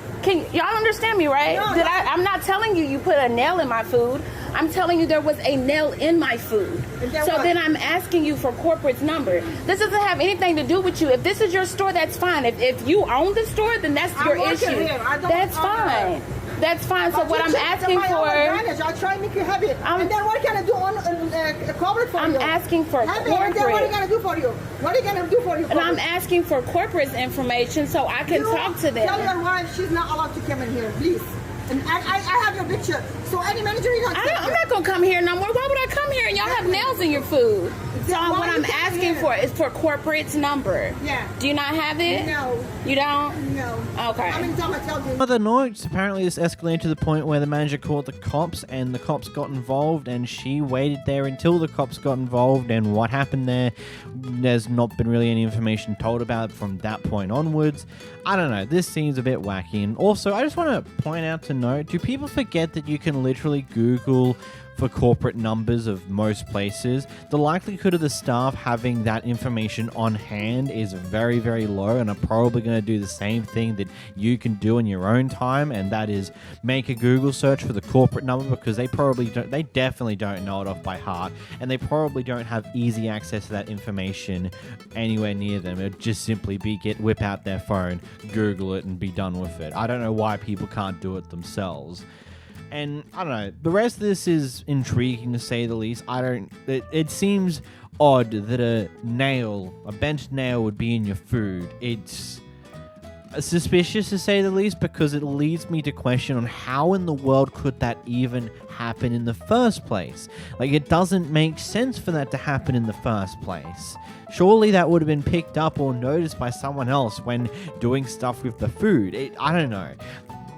Y'all understand me, right? No, I'm not telling you put a nail in my food. I'm telling you there was a nail in my food. Then I'm asking you for corporate's number. This doesn't have anything to do with you. If this is your store, that's fine. If you own the store, then that's your issue. That's fine. That's fine. So what I'm asking for, I'll try to make you happy. And then what can I do on corporate for you? I'm asking for corporate. And then what are you gonna do for you? What are you gonna do for you? And I'm asking for corporate's information so I can talk to them. Tell your wife she's not allowed to come in here, please. And I have your picture. So any manager you don't. I'm not gonna come here no more. Why would I come here and y'all have nails in your food? So what I'm asking for is for corporate's number. Yeah. Do you not have it? No. You don't? No. Okay. How many times I tell you? Other notes, apparently this escalated to the point where the manager called the cops and the cops got involved and she waited there until the cops got involved, and what happened there's not been really any information told about from that point onwards. I don't know, this seems a bit wacky. And also, I just want to point out to note, do people forget that you can literally Google for corporate numbers of most places? The likelihood of the staff having that information on hand is very, very low, and are probably going to do the same thing that you can do in your own time, and that is make a Google search for the corporate number, because they definitely don't know it off by heart, and they probably don't have easy access to that information anywhere near them. It'd just simply be whip out their phone, Google it, and be done with it. I don't know why people can't do it themselves. And I don't know, the rest of this is intriguing to say the least. It seems odd that a bent nail would be in your food. It's suspicious to say the least, because it leads me to question on how in the world could that even happen in the first place. Like, it doesn't make sense for that to happen in the first place. Surely that would have been picked up or noticed by someone else when doing stuff with the food. I don't know.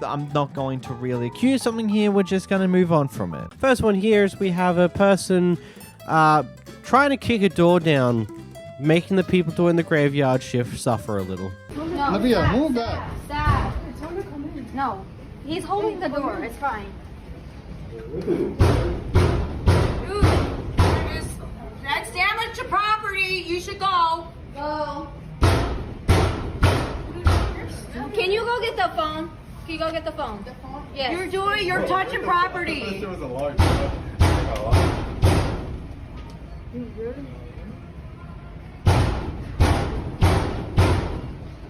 I'm not going to really accuse something here, we're just going to move on from it. First one here is we have a person trying to kick a door down, making the people doing the graveyard shift suffer a little. No, Olivia, move back. Stop. No, he's holding the door. It's fine. Dude, that's damage to property. You should go. Go. Can you go get the phone? Can you go get the phone? Yes. You're touching property. There was a large.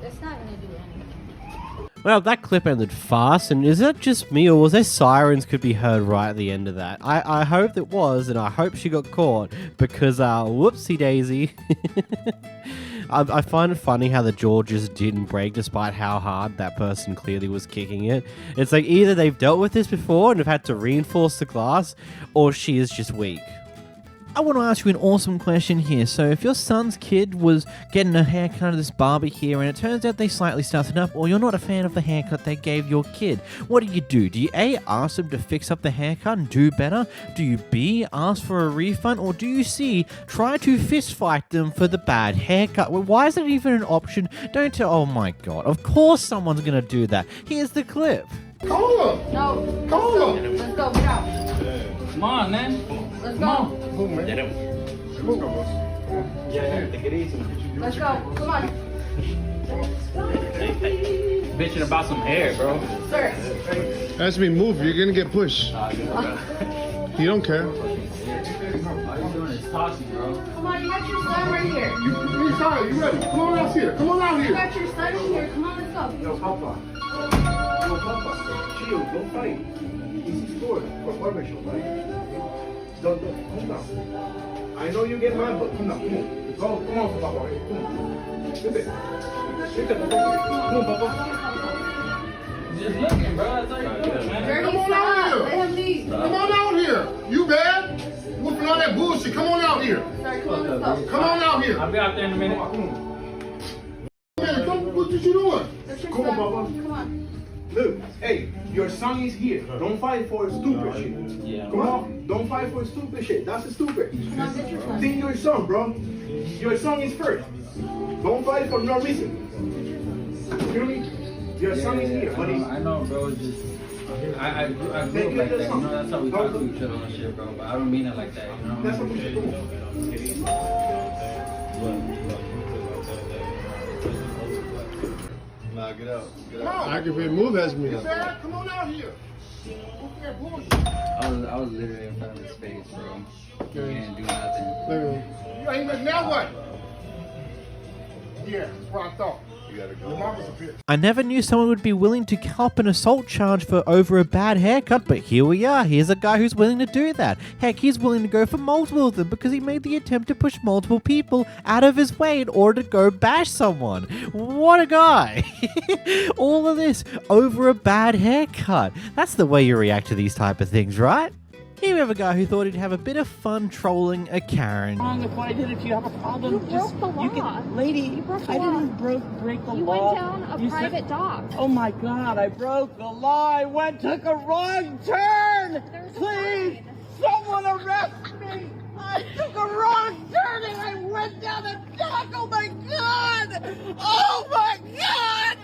It's not gonna do anything. Well, that clip ended fast, and is that just me, or was there sirens could be heard right at the end of that? I hope it was, and I hope she got caught, because whoopsie daisy. I find it funny how the jaw just didn't break despite how hard that person clearly was kicking it. It's like either they've dealt with this before and have had to reinforce the glass, or she is just weak. I want to ask you an awesome question here. So if your son's kid was getting a haircut at this barber here and it turns out they slightly stuffed it up, or you're not a fan of the haircut they gave your kid, what do? Do you A, ask them to fix up the haircut and do better? Do you B, ask for a refund? Or do you C, try to fist fight them for the bad haircut? Well, why is that even an option? Don't tell. Oh my god, of course someone's going to do that. Here's the clip. Call him. No. Call him. Let's go. Get out. Come on, man. Let's go. Move, man. Let's go, boss. Yeah, take it easy. Let's go. Come on. Bitching about some hair, bro. Sir. As we move, you're gonna get pushed. You don't care. All you're doing is talking, bro. Come on, you got your son right here. You tired? You ready? Come on out here. Come on out You here. got your son in here. Come on, let's go. Yo, Papa. Yo, Papa. Chill. Don't fight. Easy score for barber show, right? Don't. Come down. I know you get mad, but come down. Come on. Come on, Papa. Come on. Sit it. Come on, Papa. Just looking, bro. That's all you're doing, man. Dirty, Come on stop. out here. Let him leave. Come on out here. You bad? Whooping all that bullshit. Come on out here. Sorry, come on, let's go. Come on out here. I'll be out there in a minute. Man, what you doing? That's your Come on, son. Papa. Come on. Look, hey, your son is here. Don't fight for stupid shit. Yeah. Come on, don't fight for stupid shit. That's stupid. Come on, get your son. Think your son, bro. Your son is first. Don't fight for no reason. You hear me? Your son is here, buddy. I know, bro. It's just I grew up like that. You know, that's how we talk to each other and shit, bro. But I don't mean it like that. You know. That's what we should do. Nah, get out. Get Come out. on. Aggravate move as me. Come on out here. I was literally in front of his face, bro. He didn't do nothing. You ain't now what? Yeah, that's what I thought. You gotta Your mama's a bitch. I never knew someone would be willing to cop an assault charge for over a bad haircut, but here we are. Here's a guy who's willing to do that. Heck, he's willing to go for multiple of them because he made the attempt to push multiple people out of his way in order to go bash someone. What a guy. All of this over a bad haircut. That's the way you react to these type of things, right? Here we have a guy who thought he'd have a bit of fun trolling a Karen. If I did, if you have a problem, You broke the law. lady, You broke the I law. didn't break the You law. went down a You private dock. Oh my God, I broke the law. I took a wrong turn. Please, someone arrest me. I took a wrong turn and I went down a dock. Oh my God. Oh my God.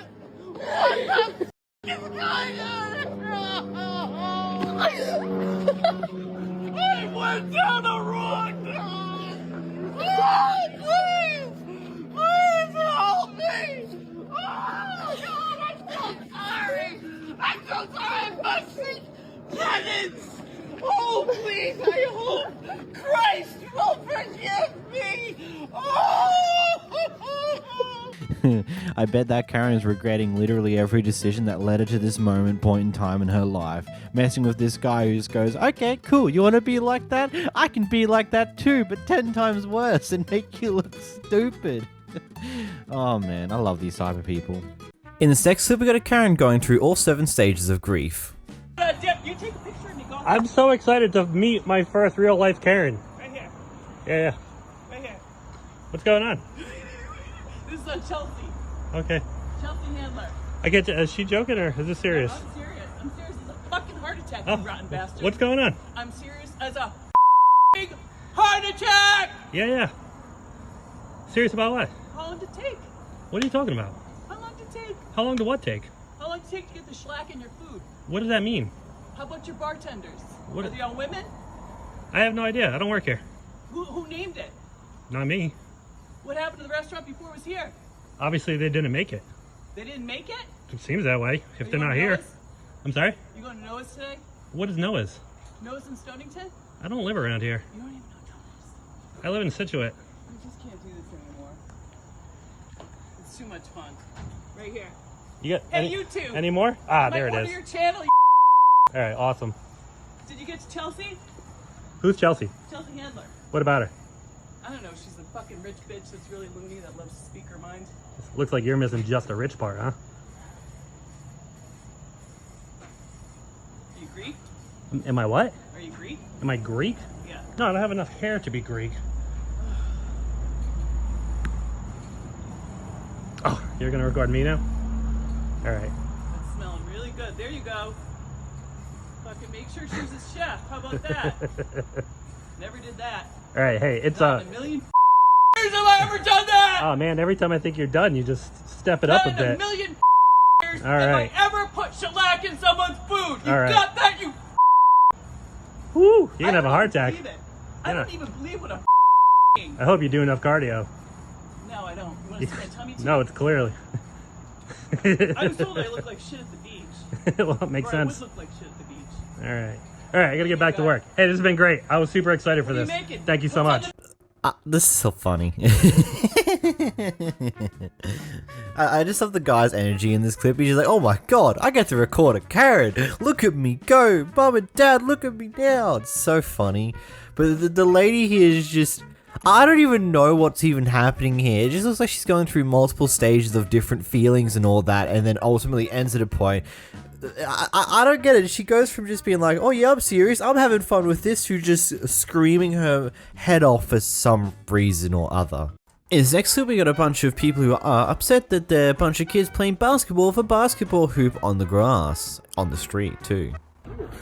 What the is going on? I went down the wrong dock. Oh, please. Please help me. Oh, God, I'm so sorry. I'm so sorry. I must seek penance. Oh, please, I hope Christ will forgive me. Oh. I bet that Karen is regretting literally every decision that led her to this point in time in her life. Messing with this guy who just goes, okay, cool, you want to be like that? I can be like that too, but 10 times worse and make you look stupid. Oh man, I love these type of people. In the next clip, we got a Karen going through all 7 stages of grief. I'm so excited to meet my first real life Karen. Right here. Yeah. Right here. What's going on? This is Chelsea. Okay. Chelsea Handler. I get to, is she joking or is this serious? No, I'm serious. I'm serious as a fucking heart attack, Oh, you rotten bastard. what's going on? I'm serious as a heart attack! Yeah. Serious about what? How long did it take? What are you talking about? How long did it take? How long did what take? How long did it take to get the shellac in your food? What does that mean? How about your bartenders? What- Are they all women? I have no idea. I don't work here. Who named it? Not me. What happened to the restaurant before it was here? Obviously, they didn't make it. They didn't make it? It seems that way. If Are they're you not going to here. Noah's? I'm sorry? You going to Noah's today? What is Noah's? Noah's in Stonington? I don't live around here. You don't even know Noah's. I live in Situate. I just can't do this anymore. It's too much fun. Right here. You got Hey, any, you two. any more? Ah, Am I there it part is. of your channel, All right, awesome. Did you get to Chelsea? Who's Chelsea? Chelsea Handler. What about her? I don't know. She's a fucking rich bitch that's really loony that loves to speak her mind. Looks like you're missing just the rich part, huh? Are you Greek? Am I what? Are you Greek? Am I Greek? Yeah. No, I don't have enough hair to be Greek. Oh, you're gonna record me now? All right. That's smelling really good. There you go. Fucking make sure she's a chef. How about that? Never did that. All right, hey, it's Not in a million years have I ever done that! Oh man, every time I think you're done, you just step it up a Not in a bit. million years All have right. I ever put shellac in someone's food. You All right. got that, you Woo! You're gonna have a I heart don't attack. believe it. I Yeah. don't even believe what I'm I hope you do enough cardio. No, I don't. You want to see my tummy too? No, it's clearly. I was told I look like shit at the beach. Well, it makes Or sense. I would look like shit at the beach. All right. All right, I gotta get back to work. Hey, this has been great. I was super excited for What are this. you making? Thank you so much. This is so funny. I just love the guy's energy in this clip. He's just like, oh my god, I get to record a Karen. Look at me go. Mom and dad, look at me now. It's so funny. But the lady here is just... I don't even know what's even happening here. It just looks like she's going through multiple stages of different feelings and all that, and then ultimately ends at a point. I don't get it. She goes from just being like, oh yeah, I'm serious, I'm having fun with this, to just screaming her head off for some reason or other. In this next clip, we got a bunch of people who are upset that they're a bunch of kids playing basketball with a basketball hoop on the grass. On the street, too.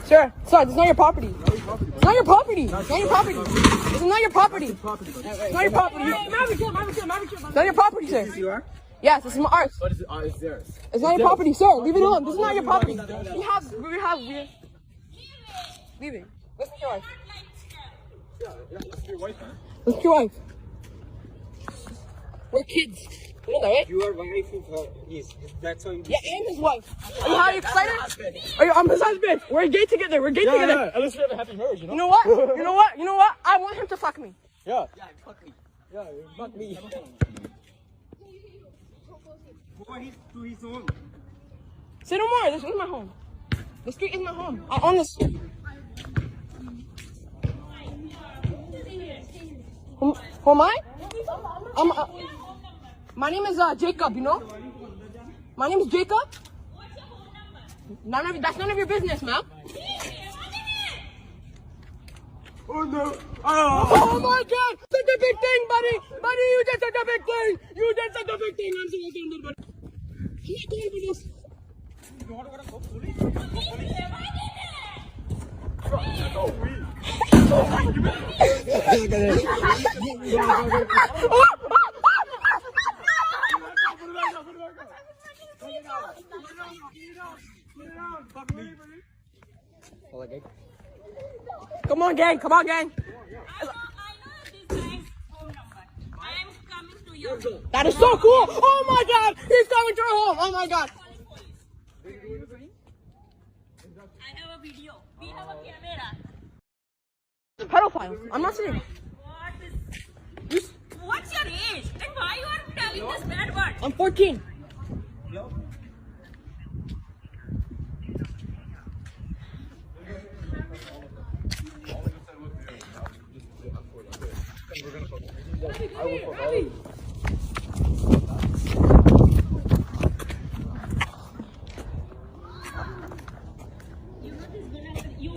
Sir, this is not your property. It's not your property. It's not your property. This is not your property. It's not your property. It's not your property, sir. You are? Yes, this is my art. What is it? It's theirs. It's not your property, sir. Leave it alone. This is not your property. We have. Leaving. Listen to your wife. That's your wife, man. Listen to your wife. We're kids. You know that, right? You are wife of his. That's how you. Yeah, and his wife. Are you excited? I'm his husband. We're gay together. We're gay together. Yeah. At least we have a happy marriage, you know? You know what? You know what? You know what? I want him to fuck me. Yeah. Yeah, fuck me. Yeah, fuck me. He's home. Say no more. This is my home. The street is my home. I own this. Who am I? My name is Jacob, you know? My name is Jacob. That's none of your business, ma'am. Oh no. Oh my god! Such a big thing, buddy! Buddy, you did such a big thing! You did such a big thing! I'm so offended, buddy. I'm not going for this. You want to go police? Come on, gang! Come on, gang! That is so cool! Oh my god! He's coming to our home! Oh my god! I have a video. We have a camera. Pedophile. I'm not serious. What's your age? And why you are telling this bad word? I'm 14. You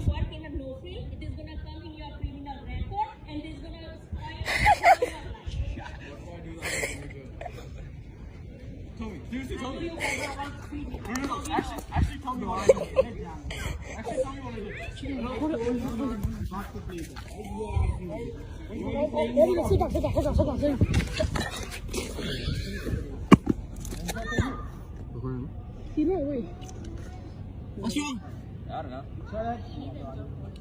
work in a no field, it is gonna come in your criminal record and it is gonna Tommy, seriously, Tommy. No, actually, tell me what I did. Actually, tell me what I did. What's wrong? I don't know.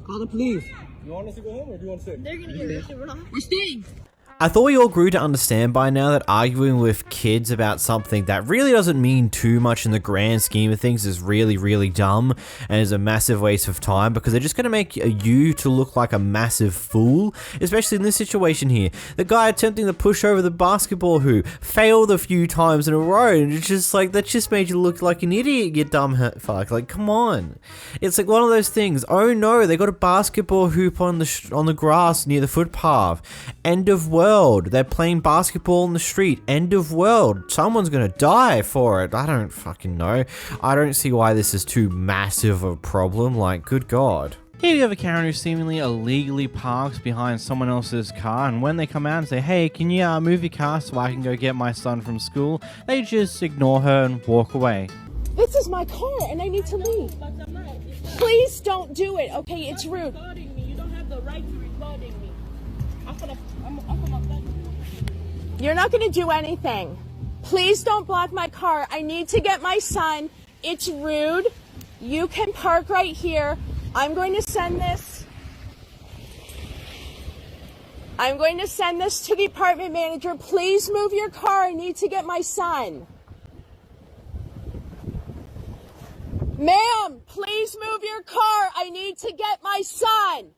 Call the police. You want us to go home or do you want to stay? They're gonna get arrested. We're staying. I thought we all grew to understand by now that arguing with kids about something that really doesn't mean too much in the grand scheme of things is really, really dumb and is a massive waste of time because they're just going to make you to look like a massive fool, especially in this situation here. The guy attempting to push over the basketball hoop failed a few times in a row and it's just like, that just made you look like an idiot, you dumb fuck. Like, come on. It's like one of those things. Oh no, they got a basketball hoop on the grass near the footpath. End of world. They're playing basketball in the street. End of world. Someone's gonna die for it. I don't fucking know. I don't see why this is too massive a problem. Like, good God. Here you have a Karen who seemingly illegally parks behind someone else's car, and when they come out and say, hey, can you move your car so I can go get my son from school, they just ignore her and walk away. This is my car and I need to leave. Please don't do it, okay? It's rude. You don't have the right to recording me. You're not going to do anything. Please don't block my car. I need to get my son. It's rude. You can park right here. I'm going to send this. I'm going to send this to the apartment manager. Please move your car. I need to get my son. Ma'am, please move your car. I need to get my son.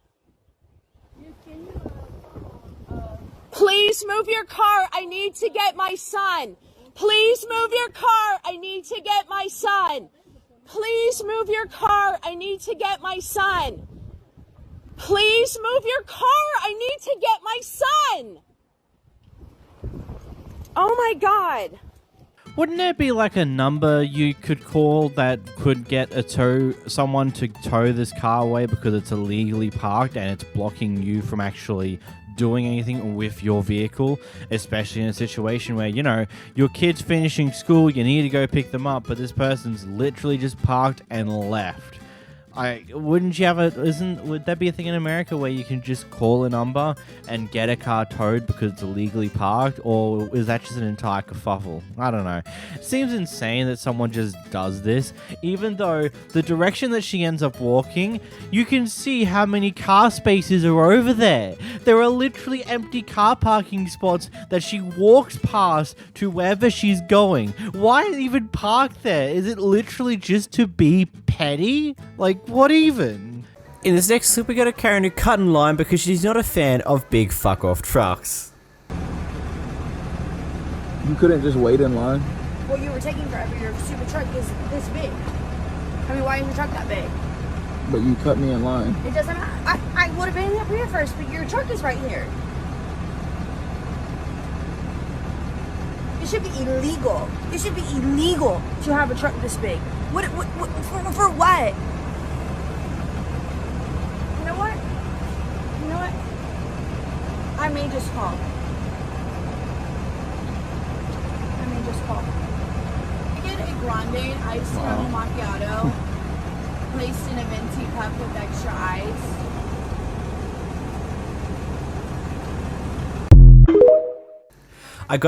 Please move your car. I need to get my son. Please move your car. I need to get my son. Please move your car. I need to get my son. Please move your car. I need to get my son. Oh my God. Wouldn't there be like a number you could call that could get someone to tow this car away because it's illegally parked and it's blocking you from actually doing anything with your vehicle, especially in a situation where, you know, your kid's finishing school, you need to go pick them up, but this person's literally just parked and left. Wouldn't you have would that be a thing in America where you can just call a number and get a car towed because it's illegally parked, or is that just an entire kerfuffle? I don't know. It seems insane that someone just does this, even though the direction that she ends up walking, you can see how many car spaces are over there. There are literally empty car parking spots that she walks past to wherever she's going. Why even park there? Is it literally just to be petty? Like, what even? In this next clip, we got a Karen who cut in line because she's not a fan of big fuck-off trucks. You couldn't just wait in line? Well, you were taking forever. Your stupid truck is this big. I mean, why is your truck that big? But you cut me in line. It doesn't matter. I would have been up here first, but your truck is right here. It should be illegal. It should be illegal to have a truck this big. What for what? You know what? You know what? I may just call. I get a grande iced caramel macchiato placed in a venti cup with extra ice. You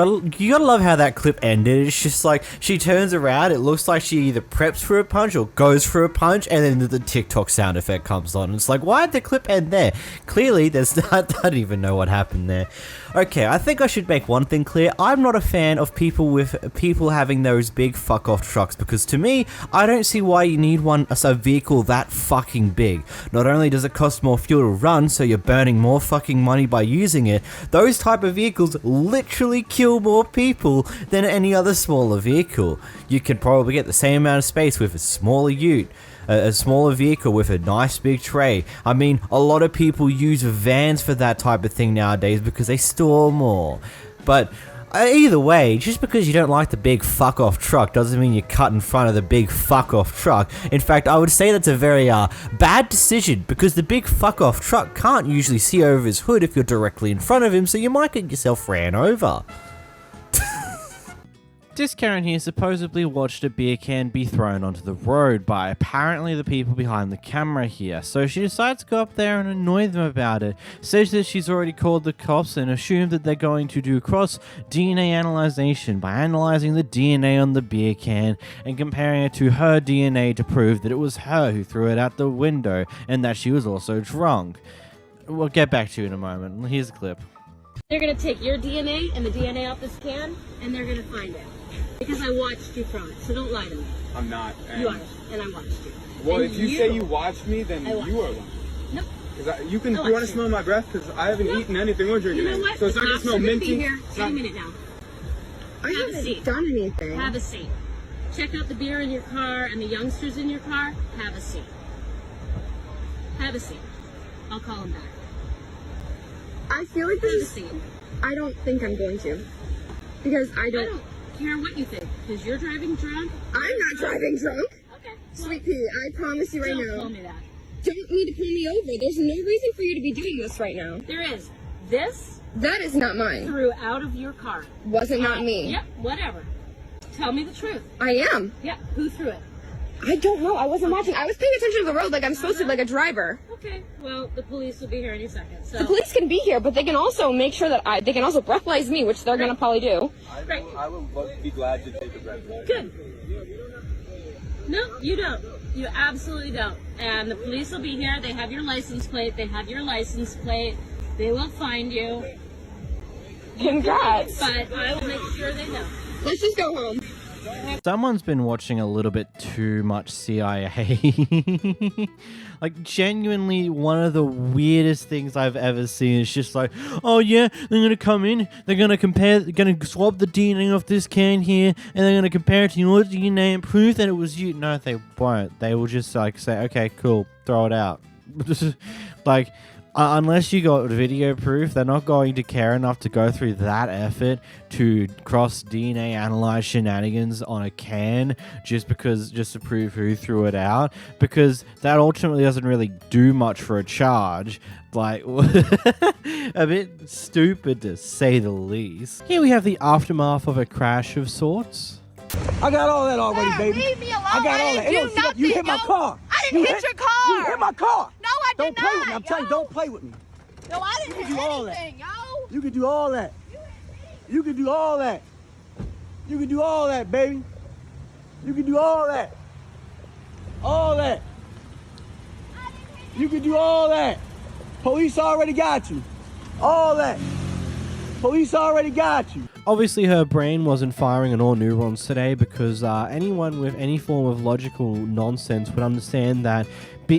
gotta love how that clip ended. It's just like, she turns around, it looks like she either preps for a punch or goes for a punch, and then the TikTok sound effect comes on. It's like, why did the clip end there? Clearly, I don't even know what happened there. Okay, I think I should make one thing clear. I'm not a fan of people having those big fuck off trucks, because to me, I don't see why you need a vehicle that fucking big. Not only does it cost more fuel to run, so you're burning more fucking money by using it, those type of vehicles literally kill more people than any other smaller vehicle. You could probably get the same amount of space with a smaller ute. A smaller vehicle with a nice big tray. I mean, a lot of people use vans for that type of thing nowadays because they store more. But either way, just because you don't like the big fuck off truck doesn't mean you cut in front of the big fuck off truck. In fact, I would say that's a very bad decision because the big fuck off truck can't usually see over his hood if you're directly in front of him, so you might get yourself ran over. This Karen here supposedly watched a beer can be thrown onto the road by apparently the people behind the camera here, so she decides to go up there and annoy them about it. Says that she's already called the cops and assumed that they're going to do cross DNA analyzation by analyzing the DNA on the beer can and comparing it to her DNA to prove that it was her who threw it out the window and that she was also drunk. We'll get back to you in a moment. Here's a clip. They're going to take your DNA and the DNA off this can, and they're going to find it. Because I watched you throw it, so don't lie to me. I'm not. You are, and I watched you. Well, and if you say you watched me, then you are lying. Nope. You want to smell my breath? Because I haven't eaten anything or drinking anything. So it's not going to smell minty. Here. Any minute now. I haven't done anything. Have a seat. Check out the beer in your car and the youngsters in your car. Have a seat. Have a seat. I'll call them back. I feel like this is... I don't think I'm going to. Because I don't care what you think, because you're driving drunk. I'm not driving drunk. Okay. Sweet pea, I promise you right now. Don't tell me that. Don't need to pull me over. There's no reason for you to be doing this right now. There is. This? That is not mine. Threw out of your car. Wasn't not me. Yep, whatever. Tell me the truth. I am. Yep, who threw it? I don't know. I wasn't watching. I was paying attention to the road like I'm supposed to, like a driver. Okay, well, the police will be here any second. So. The police can be here, but they can also make sure that they can also breathalyze me, which they're going to probably do. I would be glad to take a breathalyzer. Good. No, you don't. You absolutely don't. And the police will be here. They have your license plate. They have your license plate. They will find you. Congrats. But I will make sure they know. Let's just go home. Someone's been watching a little bit too much CIA. Like, genuinely, one of the weirdest things I've ever seen is just like, oh yeah, they're gonna come in, they're gonna swab the DNA off this can here, and they're gonna compare it to your DNA and prove that it was you. No, they won't. They will just like say, okay, cool, throw it out. Like, unless you got video proof, they're not going to care enough to go through that effort to cross DNA analyze shenanigans on a can just to prove who threw it out, because that ultimately doesn't really do much for a charge. Like, a bit stupid to say the least. Here we have the aftermath of a crash of sorts. I got all that already, baby. Leave me alone. I got all that. I didn't do nothing, You hit my car. I didn't hit your car. You hit my car. No, I did don't not. Play with me. I'm telling you, don't play with me. No, I didn't hit anything, yo. You can do all that. You can do all that. You can do all that, baby. You can do all that. All that. You can do all that. Police already got you. All that. Police already got you. Obviously, her brain wasn't firing on all neurons today, because anyone with any form of logical nonsense would understand that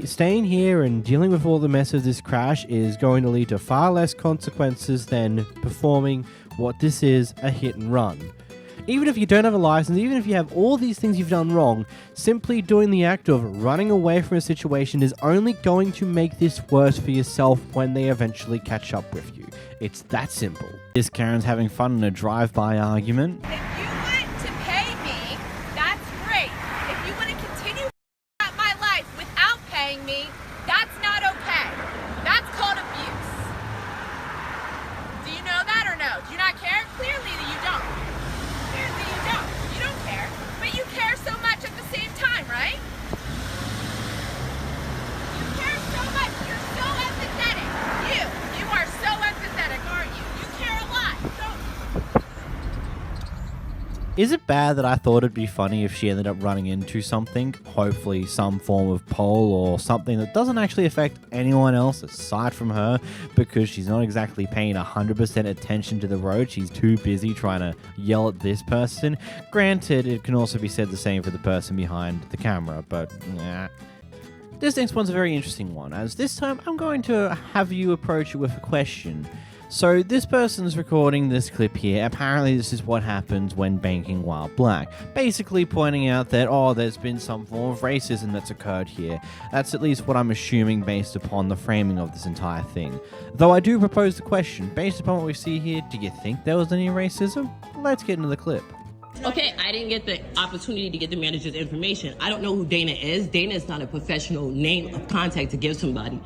staying here and dealing with all the mess of this crash is going to lead to far less consequences than performing what this is, a hit and run. Even if you don't have a license, even if you have all these things you've done wrong, simply doing the act of running away from a situation is only going to make this worse for yourself when they eventually catch up with you. It's that simple. This Karen's having fun in a drive-by argument. If you want to pay me, that's great. If you want to continue at my life without paying me, that's not okay. That's called abuse. Do you know that or no? Do you not care? Clearly that you don't. Clearly you don't. You don't care. But you care so much at the same time, right? You care so much. You're so empathetic. You are so empathetic, aren't you? You care a lot. Is it bad that I thought it'd be funny if she ended up running into something, hopefully some form of pole or something that doesn't actually affect anyone else aside from her, because she's not exactly paying 100% attention to the road. She's too busy trying to yell at this person. Granted, it can also be said the same for the person behind the camera, but nah. This next one's a very interesting one, as this time I'm going to have you approach it with a question. So this person's recording this clip here. Apparently this is what happens when banking while black. Basically pointing out that, oh, there's been some form of racism that's occurred here. That's at least what I'm assuming based upon the framing of this entire thing. Though I do propose the question, based upon what we see here, do you think there was any racism? Let's get into the clip. Okay, I didn't get the opportunity to get the manager's information. I don't know who Dana is. Dana is not a professional name of contact to give somebody.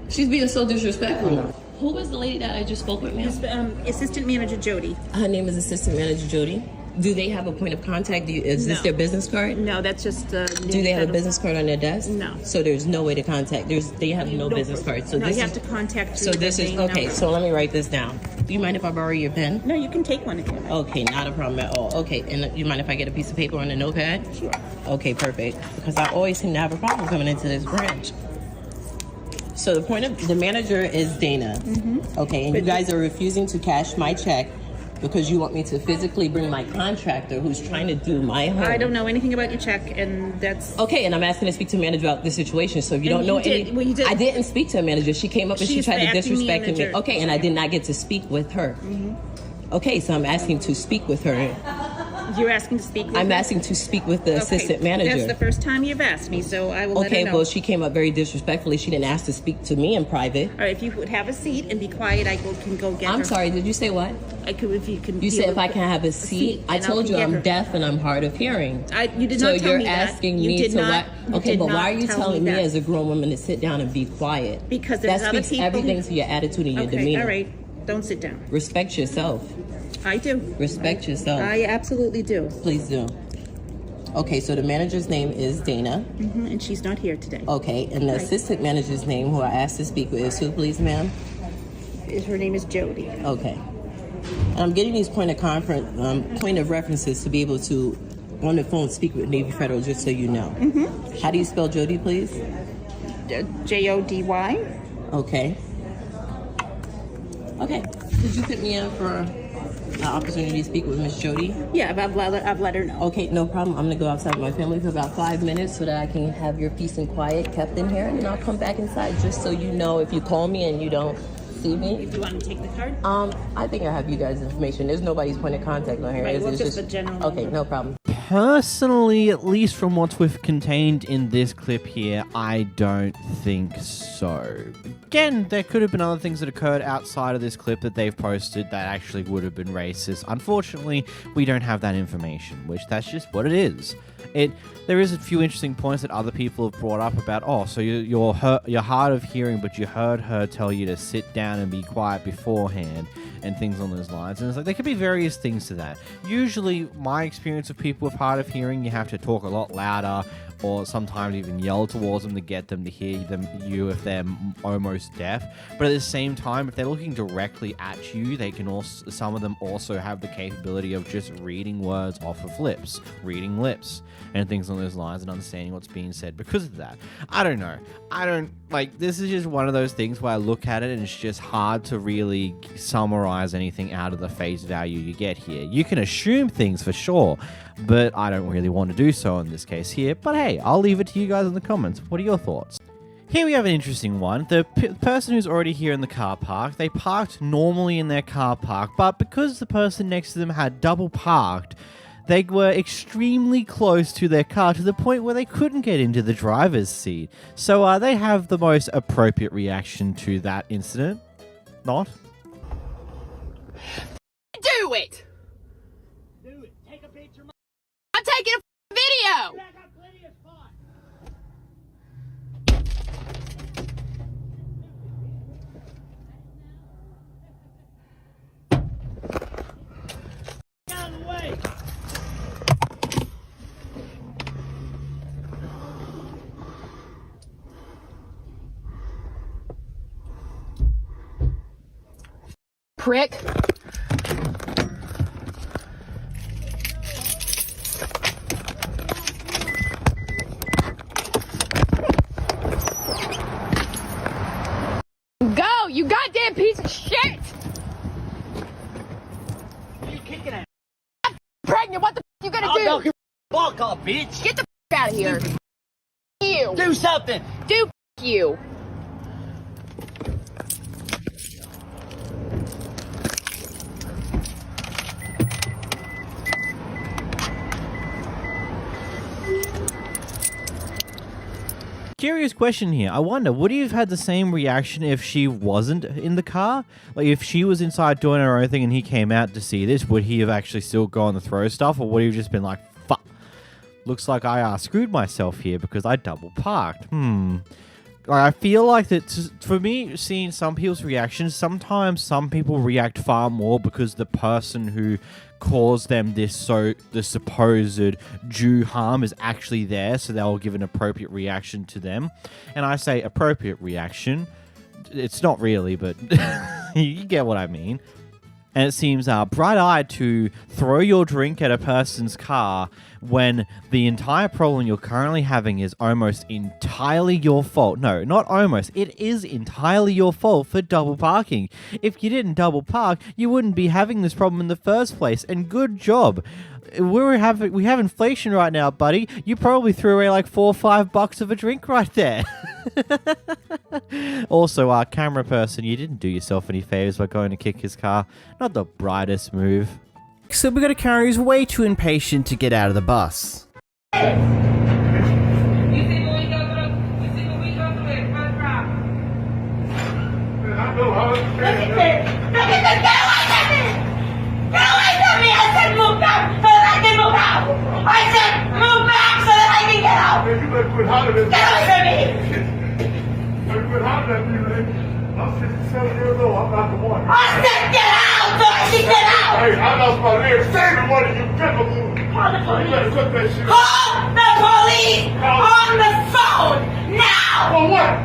She's being so disrespectful. Who was the lady that I just spoke with, ma'am? Assistant Manager Jody. Her name is Assistant Manager Jody. Do they have a point of contact? Is this their business card? No, that's just... Do they have a business card on their desk? No. So there's no way to contact. They have no business card. So no, this you have to contact So this is... Okay, number. so let me write this down. Do you mind if I borrow your pen? No, you can take one if you like. Okay, not a problem at all. Okay, and you mind if I get a piece of paper on a notepad? Sure. Okay, perfect. Because I always seem to have a problem coming into this branch. So the point of the manager is Dana. Mm-hmm. Okay, and you guys are refusing to cash my check because you want me to physically bring my contractor who's trying to do my home. I don't know anything about your check, and that's... Okay, and I'm asking to speak to a manager about the situation, so if you don't know I didn't speak to a manager. She came up and she tried to disrespect me. Okay, and I did not get to speak with her. Mm-hmm. Okay, so I'm asking to speak with her. You're asking to speak with her? I'm asking to speak with the assistant manager. That's the first time you've asked me, so I will let her know. Okay, well, she came up very disrespectfully. She didn't ask to speak to me in private. All right, if you would have a seat and be quiet, I can go get her. I'm sorry, did you say what? I could, if you can... You said if I can have a seat? I told you I'm deaf and I'm hard of hearing. You did not tell me that. So you're asking me to what? Okay, but why are you telling me as a grown woman to sit down and be quiet? Because there's other people... That speaks everything to your attitude and your demeanor. All right, don't sit down. Respect yourself. I do. Respect yourself. I absolutely do. Please do. Okay, so the manager's name is Dana. Mm-hmm, and she's not here today. Okay, and the assistant manager's name, who I asked to speak with, is who, please, ma'am? Her name is Jody. Okay. And I'm getting these point of references to be able to, on the phone, speak with Navy Federal, just so you know. Mm-hmm. How do you spell Jody, please? Jody. Okay. Okay. Could you put me in for an opportunity to speak with Miss Jody? Yeah, I've let her know. Okay, no problem. I'm going to go outside with my family for about 5 minutes so that I can have your peace and quiet kept in here, and then I'll come back inside just so you know if you call me and you don't see me. If you want to take the card? I think I have you guys' information. There's nobody's point of contact on here. Right, It's just the general Okay, number. no problem. Personally, at least from what's contained in this clip here, I don't think so. Again, there could have been other things that occurred outside of this clip that they've posted that actually would have been racist. Unfortunately, we don't have that information, which that's just what it is. There is a few interesting points that other people have brought up about, oh, so you're hard of hearing, but you heard her tell you to sit down and be quiet beforehand, and things on those lines. And it's like, there could be various things to that. Usually, my experience of people with hard of hearing, you have to talk a lot louder, or sometimes even yell towards them to get them to hear you if they're almost deaf. But at the same time, if they're looking directly at you, they can also, some of them also have the capability of just reading words off of lips, reading lips, and things on those lines, and understanding what's being said because of that. I don't know. This is just one of those things where I look at it and it's just hard to really summarize anything out of the face value you get here. You can assume things for sure, but I don't really want to do so in this case here. But hey, I'll leave it to you guys in the comments. What are your thoughts? Here we have an interesting one. The person who's already here in the car park, they parked normally in their car park, but because the person next to them had double parked, they were extremely close to their car to the point where they couldn't get into the driver's seat. So they have the most appropriate reaction to that incident. Not? Do it! Do it. Take a picture. I'm taking a video! I got plenty of spots. Out of the way. Prick. Go, you goddamn piece of shit! You kicking at? I'm pregnant, what the you gonna do? Knock your fuck off, bitch. Get the out of here. You. Do something. Do you. curious question here. I wonder, would you have had the same reaction if she wasn't in the car? Like, if she was inside doing her own thing and he came out to see this, would he have actually still gone to throw stuff, or would he have just been like, fuck, looks like I screwed myself here because I double parked? I feel like that, for me, seeing some people's reactions, sometimes some people react far more because the person who caused them the supposed due harm is actually there, so they'll give an appropriate reaction to them. And I say appropriate reaction. It's not really, but you get what I mean. And it seems bright-eyed to throw your drink at a person's car when the entire problem you're currently having is almost entirely your fault. No, not almost. It is entirely your fault for double parking. If you didn't double park, you wouldn't be having this problem in the first place. And good job. We have inflation right now, buddy. You probably threw away like $4 or $5 of a drink right there. Also, camera person, you didn't do yourself any favors by going to kick his car. Not the brightest move. So we got a Karen who's way too impatient to get out of the bus. I said move back so that I can get out! Man, you better quit hollering at me. Get away from me! You better quit hollering at me, man. I'm 67 years old, I'm not the one. I said get out so I can get out! Hey, I lost my leg saving one of you people. Call the police! You better quit that shit. Call the police! On the phone! Now! For what?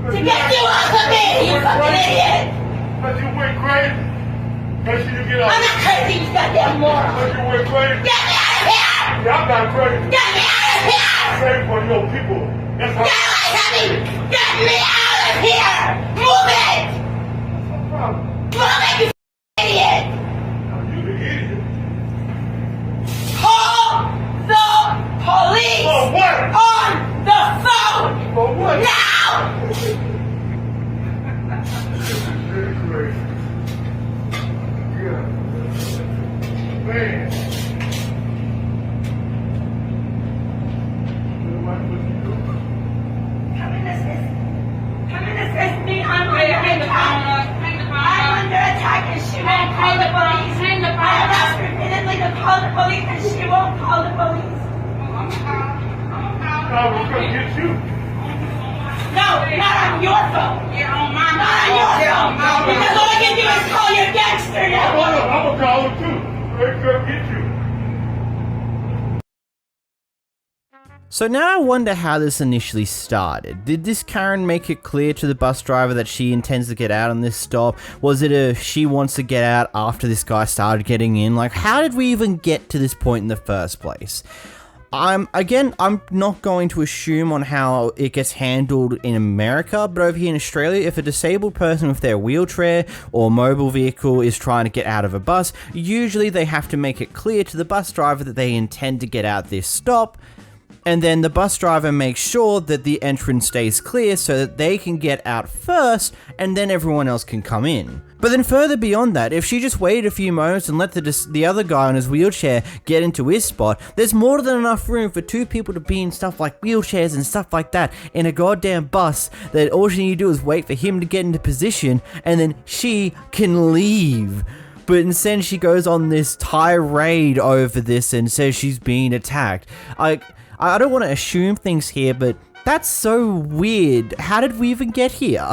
To get you off of me, you fucking idiot! Because you went crazy. Make sure you get out. I'm not crazy, you goddamn moron! Because you went crazy. Get me out of here! Yeah, I'm not crazy. Get me out of here! Save for your people. That's how. Get away from me! Get me out of here! Move it! What's the problem? Move it, you idiot! You the idiot. Call the police! For what? On the phone! For what? Now! Very crazy. Yeah. Man. Come and assist me. I'm under attack and she won't call the police. I have asked repeatedly to call the police and she won't call the police. No, we're gonna get you. No, not on your phone. Not on your phone. Because all I can do is call your gangster now. I'm gonna call him too. We're gonna get you. So now I wonder how this initially started. Did this Karen make it clear to the bus driver that she intends to get out on this stop? Was it a she wants to get out after this guy started getting in? Like, how did we even get to this point in the first place? I'm not going to assume on how it gets handled in America, but over here in Australia, if a disabled person with their wheelchair or mobile vehicle is trying to get out of a bus, usually they have to make it clear to the bus driver that they intend to get out this stop, and then the bus driver makes sure that the entrance stays clear so that they can get out first, and then everyone else can come in. But then further beyond that, if she just waited a few moments and let the other guy on his wheelchair get into his spot, there's more than enough room for two people to be in stuff like wheelchairs and stuff like that in a goddamn bus that all she need to do is wait for him to get into position, and then she can leave. But instead she goes on this tirade over this and says she's being attacked. I don't want to assume things here, but that's so weird. How did we even get here?